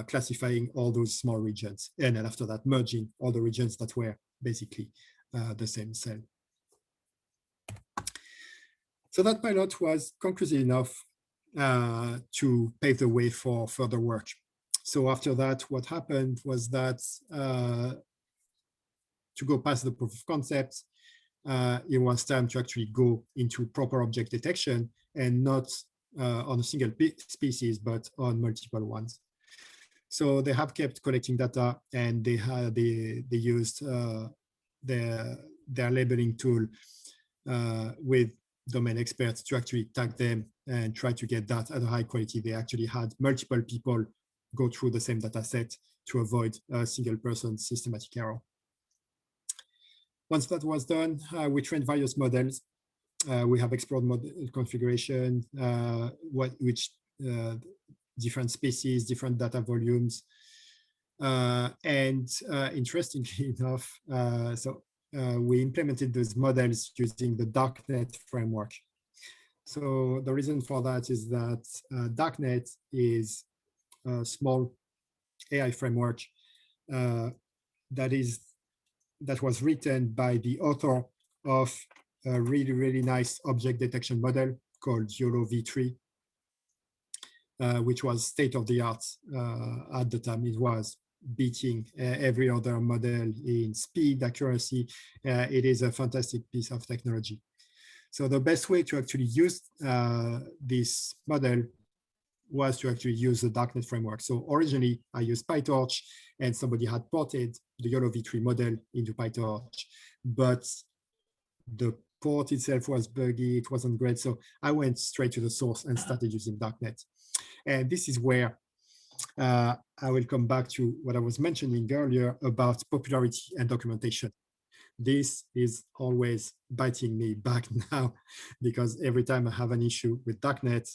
classifying all those small regions. And then after that, merging all the regions that were basically the same cell. So that pilot was conclusive enough to pave the way for further work. So after that, what happened was that to go past the proof of concept, it was time to actually go into proper object detection, and not on a single species, but on multiple ones. So they have kept collecting data, and they used their labeling tool with domain experts to actually tag them and try to get that at a high quality. They actually had multiple people go through the same data set to avoid a single person systematic error. Once that was done, we trained various models. We have explored model configuration, which different species, different data volumes. And interestingly enough, we implemented those models using the Darknet framework. So the reason for that is that Darknet is a small AI framework that was written by the author of a really, really nice object detection model called YOLO v3, which was state of the art at the time. It was beating every other model in speed, accuracy. It is a fantastic piece of technology. So the best way to actually use this model was to actually use the Darknet framework. So originally I used PyTorch, and somebody had ported the YOLO v3 model into PyTorch, but the port itself was buggy, it wasn't great. So I went straight to the source and started using Darknet. And this is where I will come back to what I was mentioning earlier about popularity and documentation. This is always biting me back now, because every time I have an issue with darknet,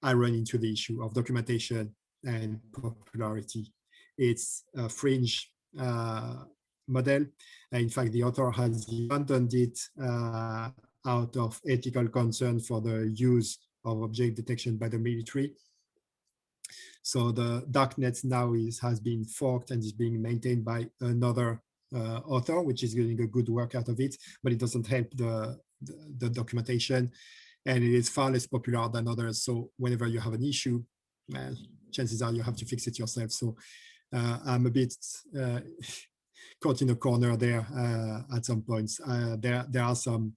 I run into the issue of documentation and popularity. It's a fringe model. In fact, the author has abandoned it out of ethical concern for the use of object detection by the military. So the darknet now has been forked and is being maintained by another author, which is getting a good work out of it, but it doesn't help the documentation, and it is far less popular than others. So whenever you have an issue, chances are you have to fix it yourself. So I'm a bit caught in a corner there at some points. There are some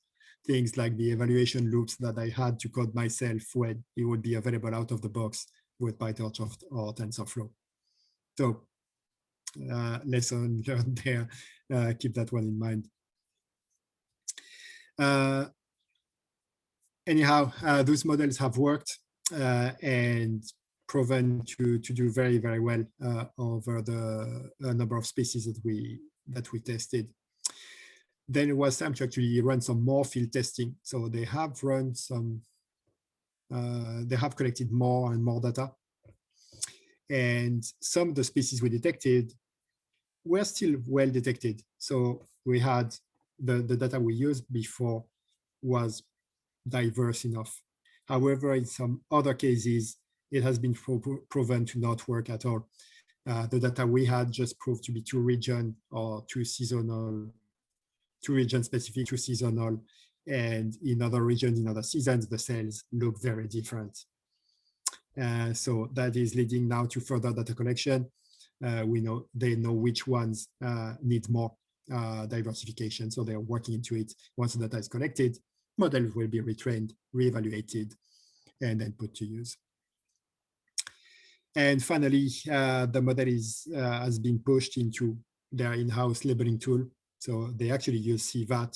things like the evaluation loops that I had to code myself when it would be available out of the box with PyTorch or TensorFlow. So lesson learned there, keep that one in mind. Anyhow, those models have worked and proven to do very, very well over the number of species that we tested. Then it was time to actually run some more field testing. So they have run some, they have collected more and more data. And some of the species we detected were still well detected. So we had the data we used before was diverse enough. However, in some other cases, it has been proven to not work at all. The data we had just proved to be too region or too seasonal, too region specific, too seasonal. And in other regions, in other seasons, the cells look very different. So that is leading now to further data collection. They know which ones need more diversification. So they're working into it. Once the data is collected, models will be retrained, reevaluated, and then put to use. And finally, the model has been pushed into their in-house labeling tool. So they actually use CVAT,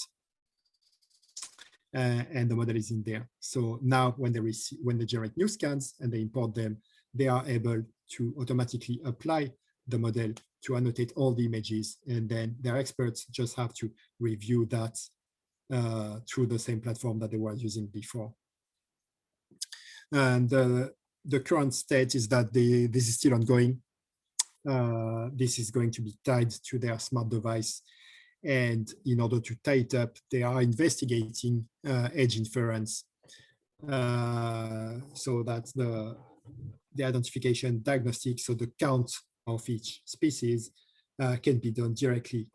and the model is in there. So now when they generate new scans and they import them, they are able to automatically apply the model to annotate all the images, and then their experts just have to review that through the same platform that they were using before. And the current state is that this is still ongoing. This is going to be tied to their smart device. And in order to tie it up, they are investigating edge inference. So that's the identification diagnostic. So the count of each species can be done directly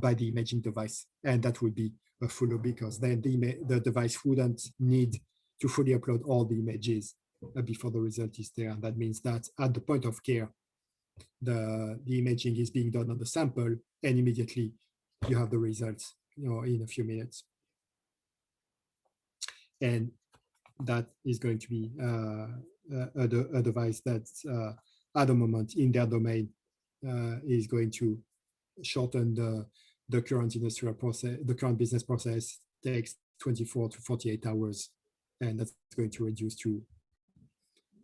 by the imaging device. And that would be a full loop, because then the device wouldn't need to fully upload all the images before the result is there. And that means that at the point of care, the imaging is being done on the sample, and immediately you have the results, in a few minutes. And that is going to be a device that at the moment in their domain is going to shorten the current industrial process. The current business process takes 24 to 48 hours, and that's going to reduce to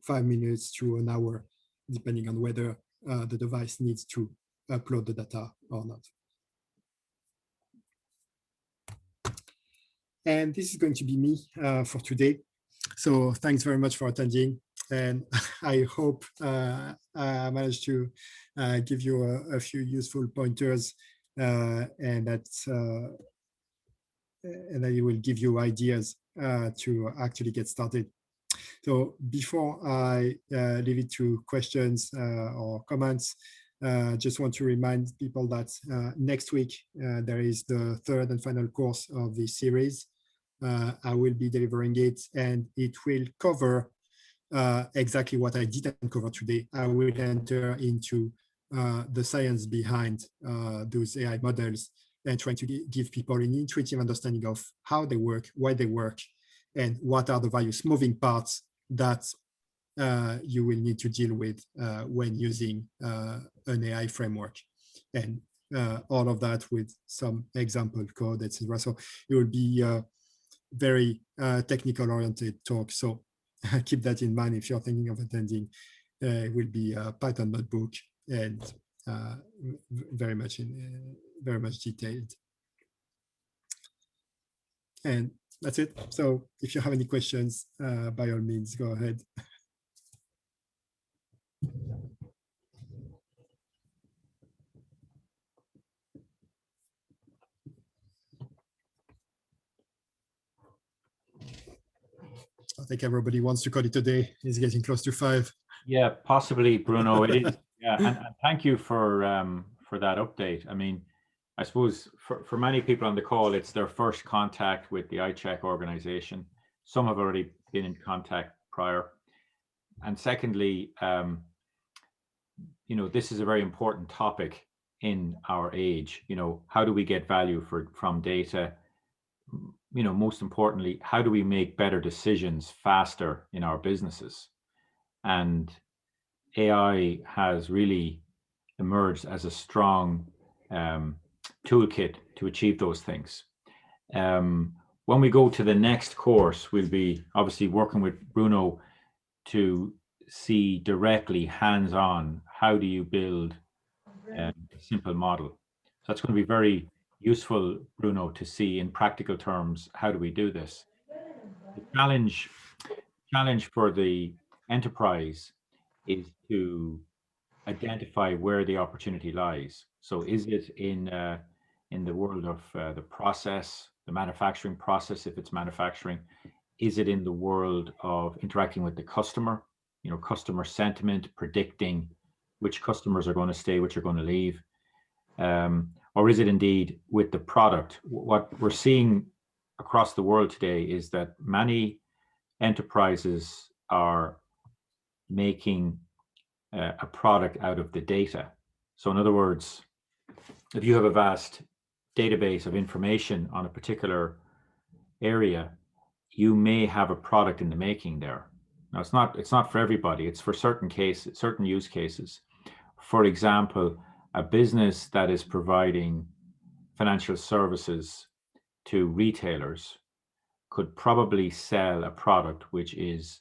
5 minutes to an hour, depending on whether the device needs to upload the data or not. And this is going to be me for today. So thanks very much for attending. And I hope I managed to give you a few useful pointers, and that it will give you ideas to actually get started. So before I leave it to questions or comments, just want to remind people that next week there is the third and final course of this series. I will be delivering it, and it will cover exactly what I didn't cover today. I will enter into the science behind those AI models and trying to give people an intuitive understanding of how they work, why they work, and what are the various moving parts that you will need to deal with when using an AI framework. And all of that with some example code, etc. So it will be very technical oriented talk. So keep that in mind if you're thinking of attending. It will be a Python notebook and very much detailed. And that's it. So if you have any questions, by all means, go ahead. I think everybody wants to call it a day. It's getting close to 5. Yeah, possibly, Bruno. It is. Yeah, and thank you for that update. I mean, I suppose for many people on the call, it's their first contact with the ICHEC organization. Some have already been in contact prior. And secondly, you know, this is a very important topic in our age. You know, how do we get value from data? You know, most importantly, how do we make better decisions faster in our businesses? And AI has really emerged as a strong toolkit to achieve those things. When we go to the next course, we'll be obviously working with Bruno to see directly hands-on, how do you build a simple model. So that's going to be very useful, Bruno, to see in practical terms, how do we do this? The challenge for the enterprise is to identify where the opportunity lies. So is it in the world of the process, the manufacturing process, if it's manufacturing? Is it in the world of interacting with the customer, you know, customer sentiment, predicting which customers are going to stay, which are going to leave? Or is it indeed with the product? What we're seeing across the world today is that many enterprises are making a product out of the data. So in other words, if you have a vast database of information on a particular area, you may have a product in the making there. Now it's not for everybody, it's for certain cases, certain use cases. For example, a business that is providing financial services to retailers could probably sell a product which is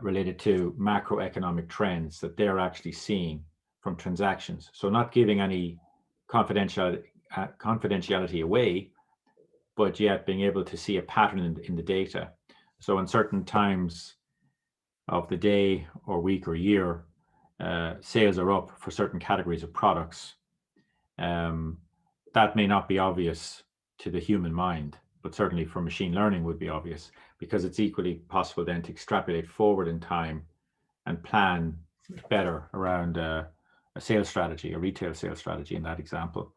related to macroeconomic trends that they're actually seeing from transactions. So not giving any confidentiality away, but yet being able to see a pattern in the data. So in certain times of the day or week or year, sales are up for certain categories of products. That may not be obvious to the human mind, but certainly for machine learning would be obvious, because it's equally possible then to extrapolate forward in time and plan better around a sales strategy, a retail sales strategy in that example.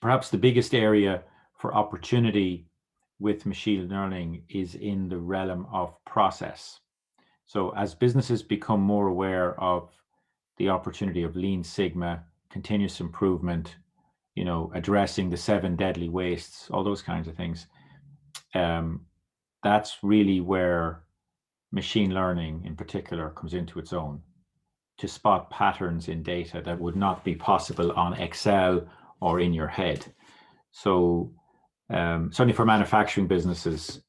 Perhaps the biggest area for opportunity with machine learning is in the realm of process. So as businesses become more aware of the opportunity of Lean Sigma, continuous improvement, you know, addressing the 7 deadly wastes, all those kinds of things, that's really where machine learning in particular comes into its own, to spot patterns in data that would not be possible on Excel or in your head. So certainly for manufacturing businesses,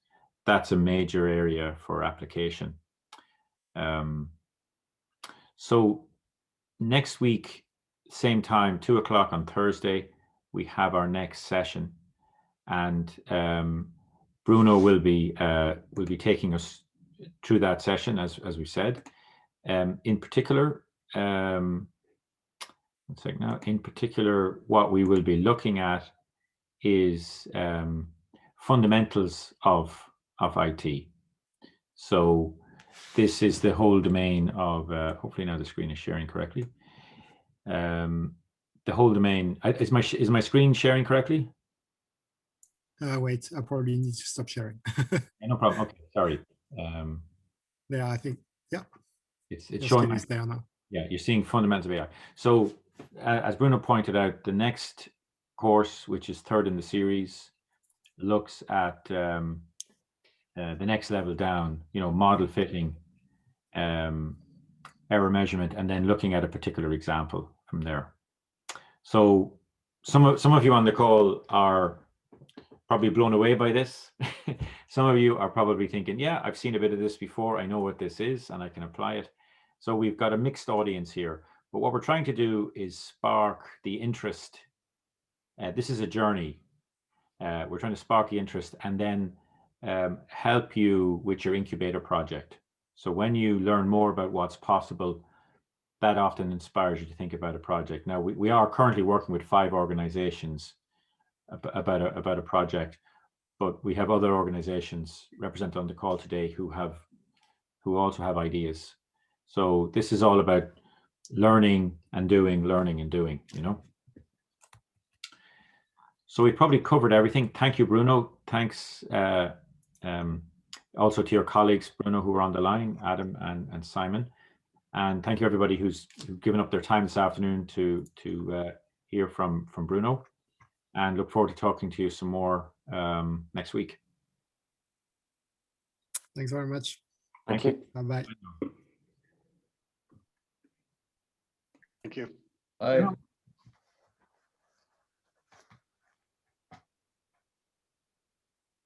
that's a major area for application. So next week, same time, 2 o'clock on Thursday, we have our next session, and Bruno will be taking us through that session, as we said. In particular, one second now. In particular, what we will be looking at is fundamentals of IT. So this is the whole domain of, hopefully now the screen is sharing correctly. The whole domain, is my screen sharing correctly? Wait, I probably need to stop sharing. Yeah, no problem. Okay, sorry. Yeah, I think, yeah. It's showing is there now. Yeah, you're seeing fundamentals of AI. So as Bruno pointed out, the next course, which is 3rd in the series, looks at the next level down, you know, model fitting, error measurement, and then looking at a particular example from there. So some of you on the call are probably blown away by this. Some of you are probably thinking, yeah, I've seen a bit of this before. I know what this is and I can apply it. So we've got a mixed audience here. But what we're trying to do is spark the interest. This is a journey. We're trying to spark the interest and then help you with your incubator project. So when you learn more about what's possible, that often inspires you to think about a project. Now, we are currently working with 5 organizations about a project, but we have other organizations represented on the call today who also have ideas. So this is all about learning and doing, you know. So we've probably covered everything. Thank you, Bruno. Thanks also to your colleagues, Bruno, who are on the line, Adam and Simon. And thank you everybody who's given up their time this afternoon to hear from Bruno. And look forward to talking to you some more next week. Thanks very much. Thank you. Bye-bye. Thank you. Bye.